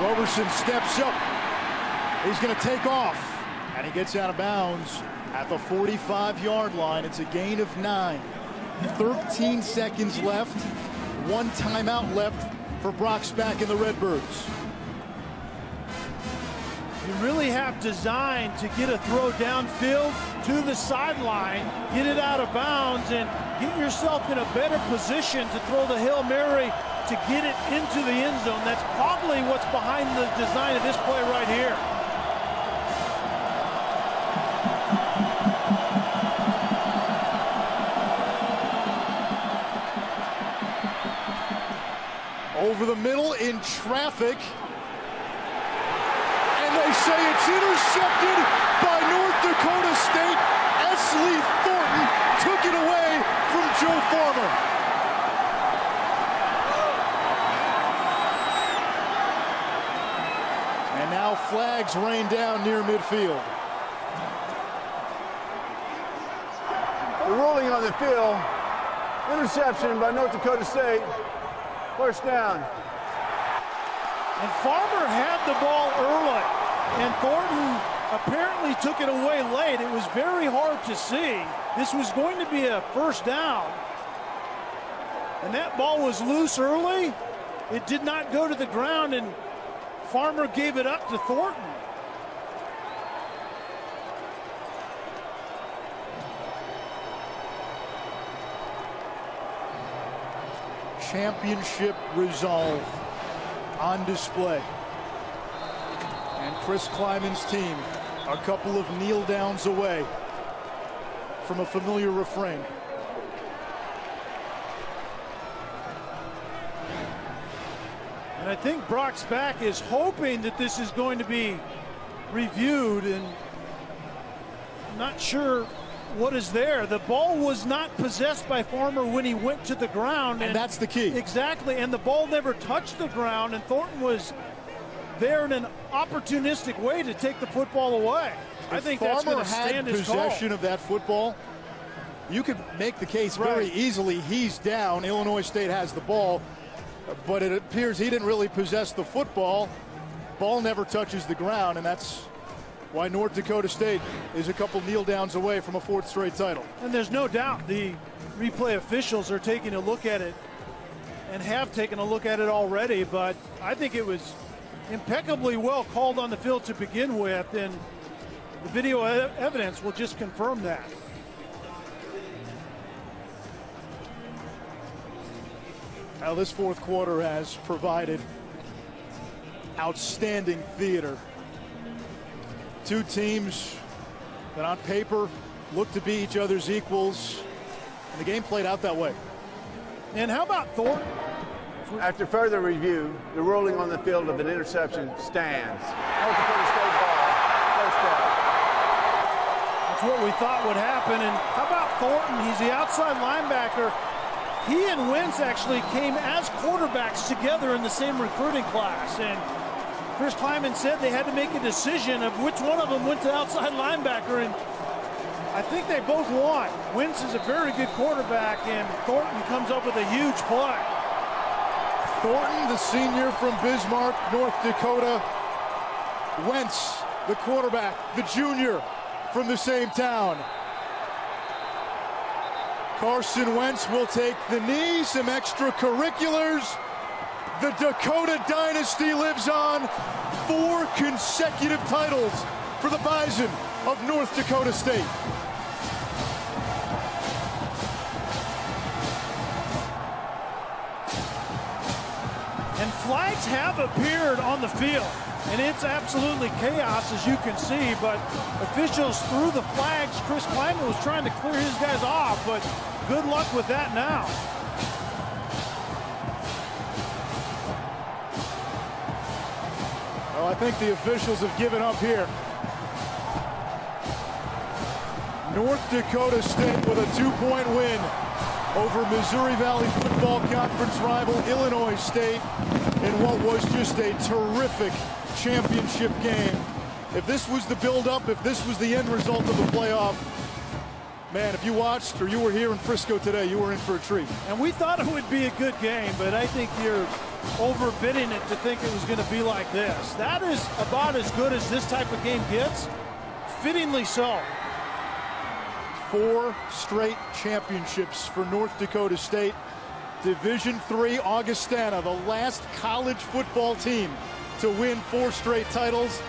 Roberson steps up. He's going to take off, and he gets out of bounds at the 45-yard line. It's a gain of 9. 13 seconds left. 1 timeout left for Brock Spack and the Redbirds. You really have designed to get a throw downfield to the sideline, get it out of bounds, and get yourself in a better position to throw the Hail Mary to get it into the end zone. That's probably what's behind the design of this play right here. Over the middle in traffic. And they say it's intercepted by North Dakota State. Esley Thornton took it away from Joe Farmer. And now flags rain down near midfield. The ruling on the field, interception by North Dakota State. First down. And Farmer had the ball early, and Thornton apparently took it away late. It was very hard to see. This was going to be a first down. And that ball was loose early. It did not go to the ground, and Farmer gave it up to Thornton. Championship resolve on display. And Chris Kleiman's team a couple of kneel downs away from a familiar refrain. And I think Brock Spack is hoping that this is going to be reviewed, and I'm not sure what is there. The ball was not possessed by Farmer when he went to the ground. And that's the key. Exactly, and the ball never touched the ground, and Thornton was there in an opportunistic way to take the football away. I think that's going to stand his call. Farmer had possession of that football, you could make the case very easily. He's down. Illinois State has the ball, but it appears he didn't really possess the football. Ball never touches the ground, and that's why North Dakota State is a couple kneel downs away from a 4th straight title. And there's no doubt the replay officials are taking a look at it and have taken a look at it already, but I think it was impeccably well called on the field to begin with, and the video evidence will just confirm that. Now this 4th quarter has provided outstanding theater. Two teams that on paper look to be each other's equals, and the game played out that way. And how about Thornton? After further review, the ruling on the field of an interception stands. North Dakota State ball, first down. That's what we thought would happen. And how about Thornton? He's the outside linebacker. He and Wentz actually came as quarterbacks together in the same recruiting class. And Chris Kleiman said they had to make a decision of which one of them went to outside linebacker, and I think they both won. Wentz is a very good quarterback, and Thornton comes up with a huge play. Thornton, the senior from Bismarck, North Dakota. Wentz, the quarterback, the junior from the same town. Carson Wentz will take the knee, some extracurriculars. The Dakota dynasty lives on. 4 consecutive titles for the Bison of North Dakota State. And flags have appeared on the field, and it's absolutely chaos, as you can see, but officials threw the flags. Chris Kleinman was trying to clear his guys off, but good luck with that now. Well, I think the officials have given up here. North Dakota State with a 2-point win over Missouri Valley Football Conference rival Illinois State in what was just a terrific championship game. If this was the build-up, if this was the end result of the playoff, man, if you watched or you were here in Frisco today, you were in for a treat. And we thought it would be a good game, but I think you're overbidding it to think it was going to be like this. That is about as good as this type of game gets. Fittingly so. 4 straight championships for North Dakota State. Division III Augustana, the last college football team to win 4 straight titles.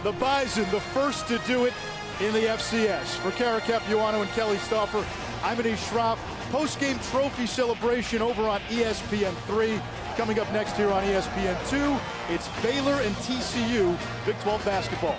The Bison, the first to do it in the FCS. For Kara Capuano and Kelly Stauffer, I'm Anish Shroff. Post-game trophy celebration over on ESPN3. Coming up next here on ESPN2, it's Baylor and TCU, Big 12 basketball.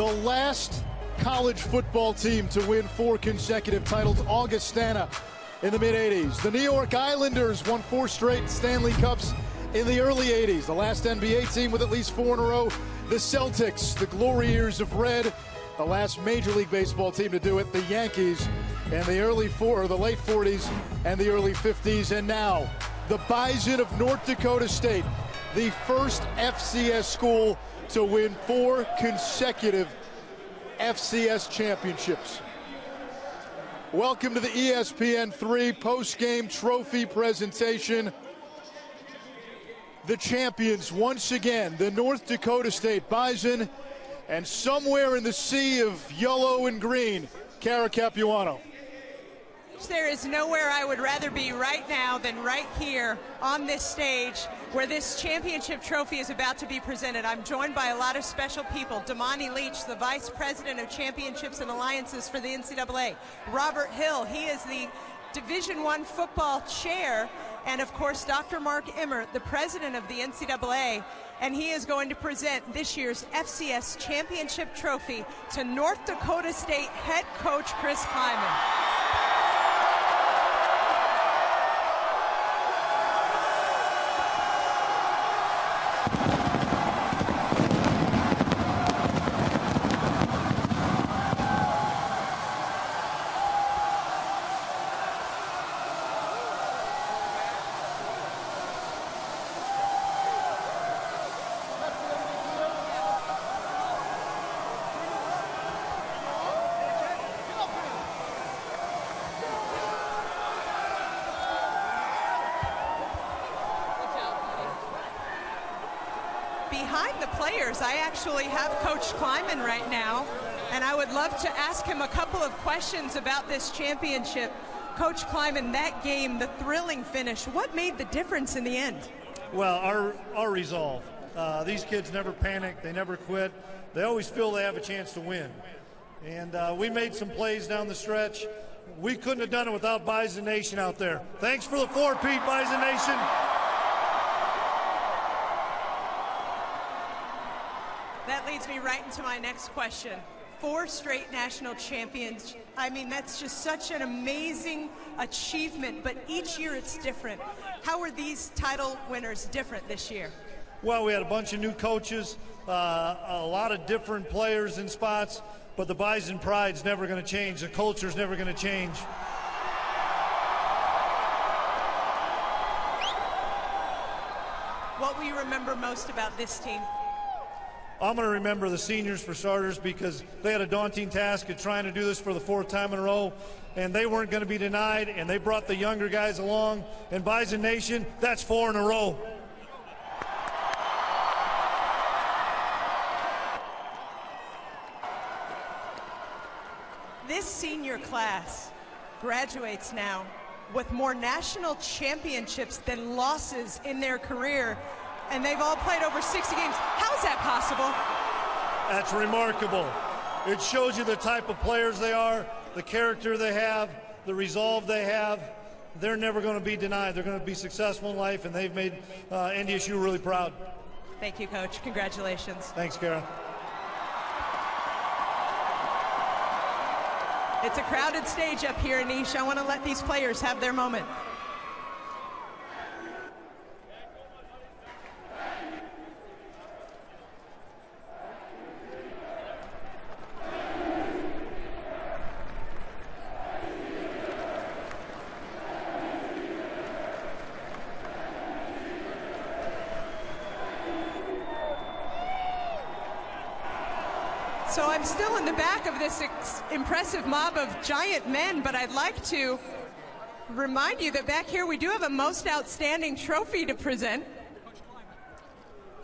The last college football team to win 4 consecutive titles, Augustana, in the mid-'80s. The New York Islanders won 4 straight Stanley Cups in the early 80s. The last NBA team with at least 4 in a row, the Celtics, the glory years of red. The last Major League Baseball team to do it, the Yankees, in the late 40s and the early 50s. And now, the Bison of North Dakota State, the first FCS school to win 4 consecutive FCS championships. Welcome to the ESPN3 post-game trophy presentation. The champions once again, the North Dakota State Bison, and somewhere in the sea of yellow and green, Cara Capuano. There is nowhere I would rather be right now than right here on this stage where this championship trophy is about to be presented. I'm joined by a lot of special people. Damani Leach, the Vice President of Championships and Alliances for the NCAA. Robert Hill, he is the Division I football chair. And of course, Dr. Mark Emmert, the president of the NCAA. And he is going to present this year's FCS championship trophy to North Dakota State head coach Chris Klieman. Behind the players, I actually have Coach Klieman right now, and I would love to ask him a couple of questions about this championship. Coach Klieman, that game, the thrilling finish, what made the difference in the end? Well, our resolve. These kids never panic. They never quit. They always feel they have a chance to win. And we made some plays down the stretch. We couldn't have done it without Bison Nation out there. Thanks for the 4-peat, Bison Nation. That leads me right into my next question. 4 straight national champions. I mean, that's just such an amazing achievement, but each year it's different. How are these title winners different this year? Well, we had a bunch of new coaches, a lot of different players in spots, but the Bison pride's never going to change. The culture's never going to change. What will you remember most about this team? I'm going to remember the seniors for starters because they had a daunting task of trying to do this for the 4th time in a row, and they weren't going to be denied, and they brought the younger guys along. And Bison Nation, that's 4 in a row. This senior class graduates now with more national championships than losses in their career. And they've all played over 60 games. How is that possible? That's remarkable. It shows you the type of players they are, the character they have, the resolve they have. They're never going to be denied. They're going to be successful in life, and they've made NDSU really proud. Thank you, Coach. Congratulations. Thanks, Kara. It's a crowded stage up here, Anish. I want to let these players have their moment. So I'm still in the back of this impressive mob of giant men, but I'd like to remind you that back here we do have a most outstanding trophy to present.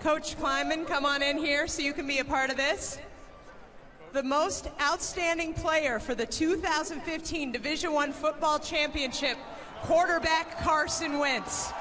Coach Klieman, come on in here so you can be a part of this. The most outstanding player for the 2015 Division I Football Championship, quarterback Carson Wentz.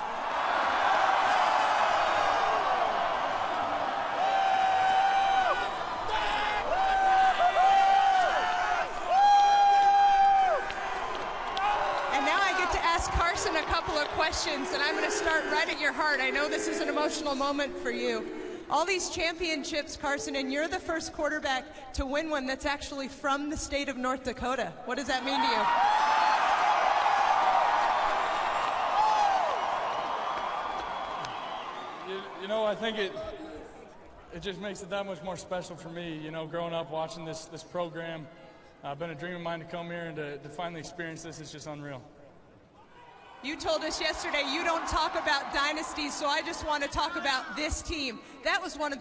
A couple of questions, and I'm going to start right at your heart. I know this is an emotional moment for you. all these championships, Carson, and you're the first quarterback to win one that's actually from the state of North Dakota. What does that mean to you? You know, I think it just makes it that much more special for me, you know, growing up watching this program. Been a dream of mine to come here and to finally experience this. It's just unreal. You told us yesterday you don't talk about dynasties, so I just want to talk about this team. That was one of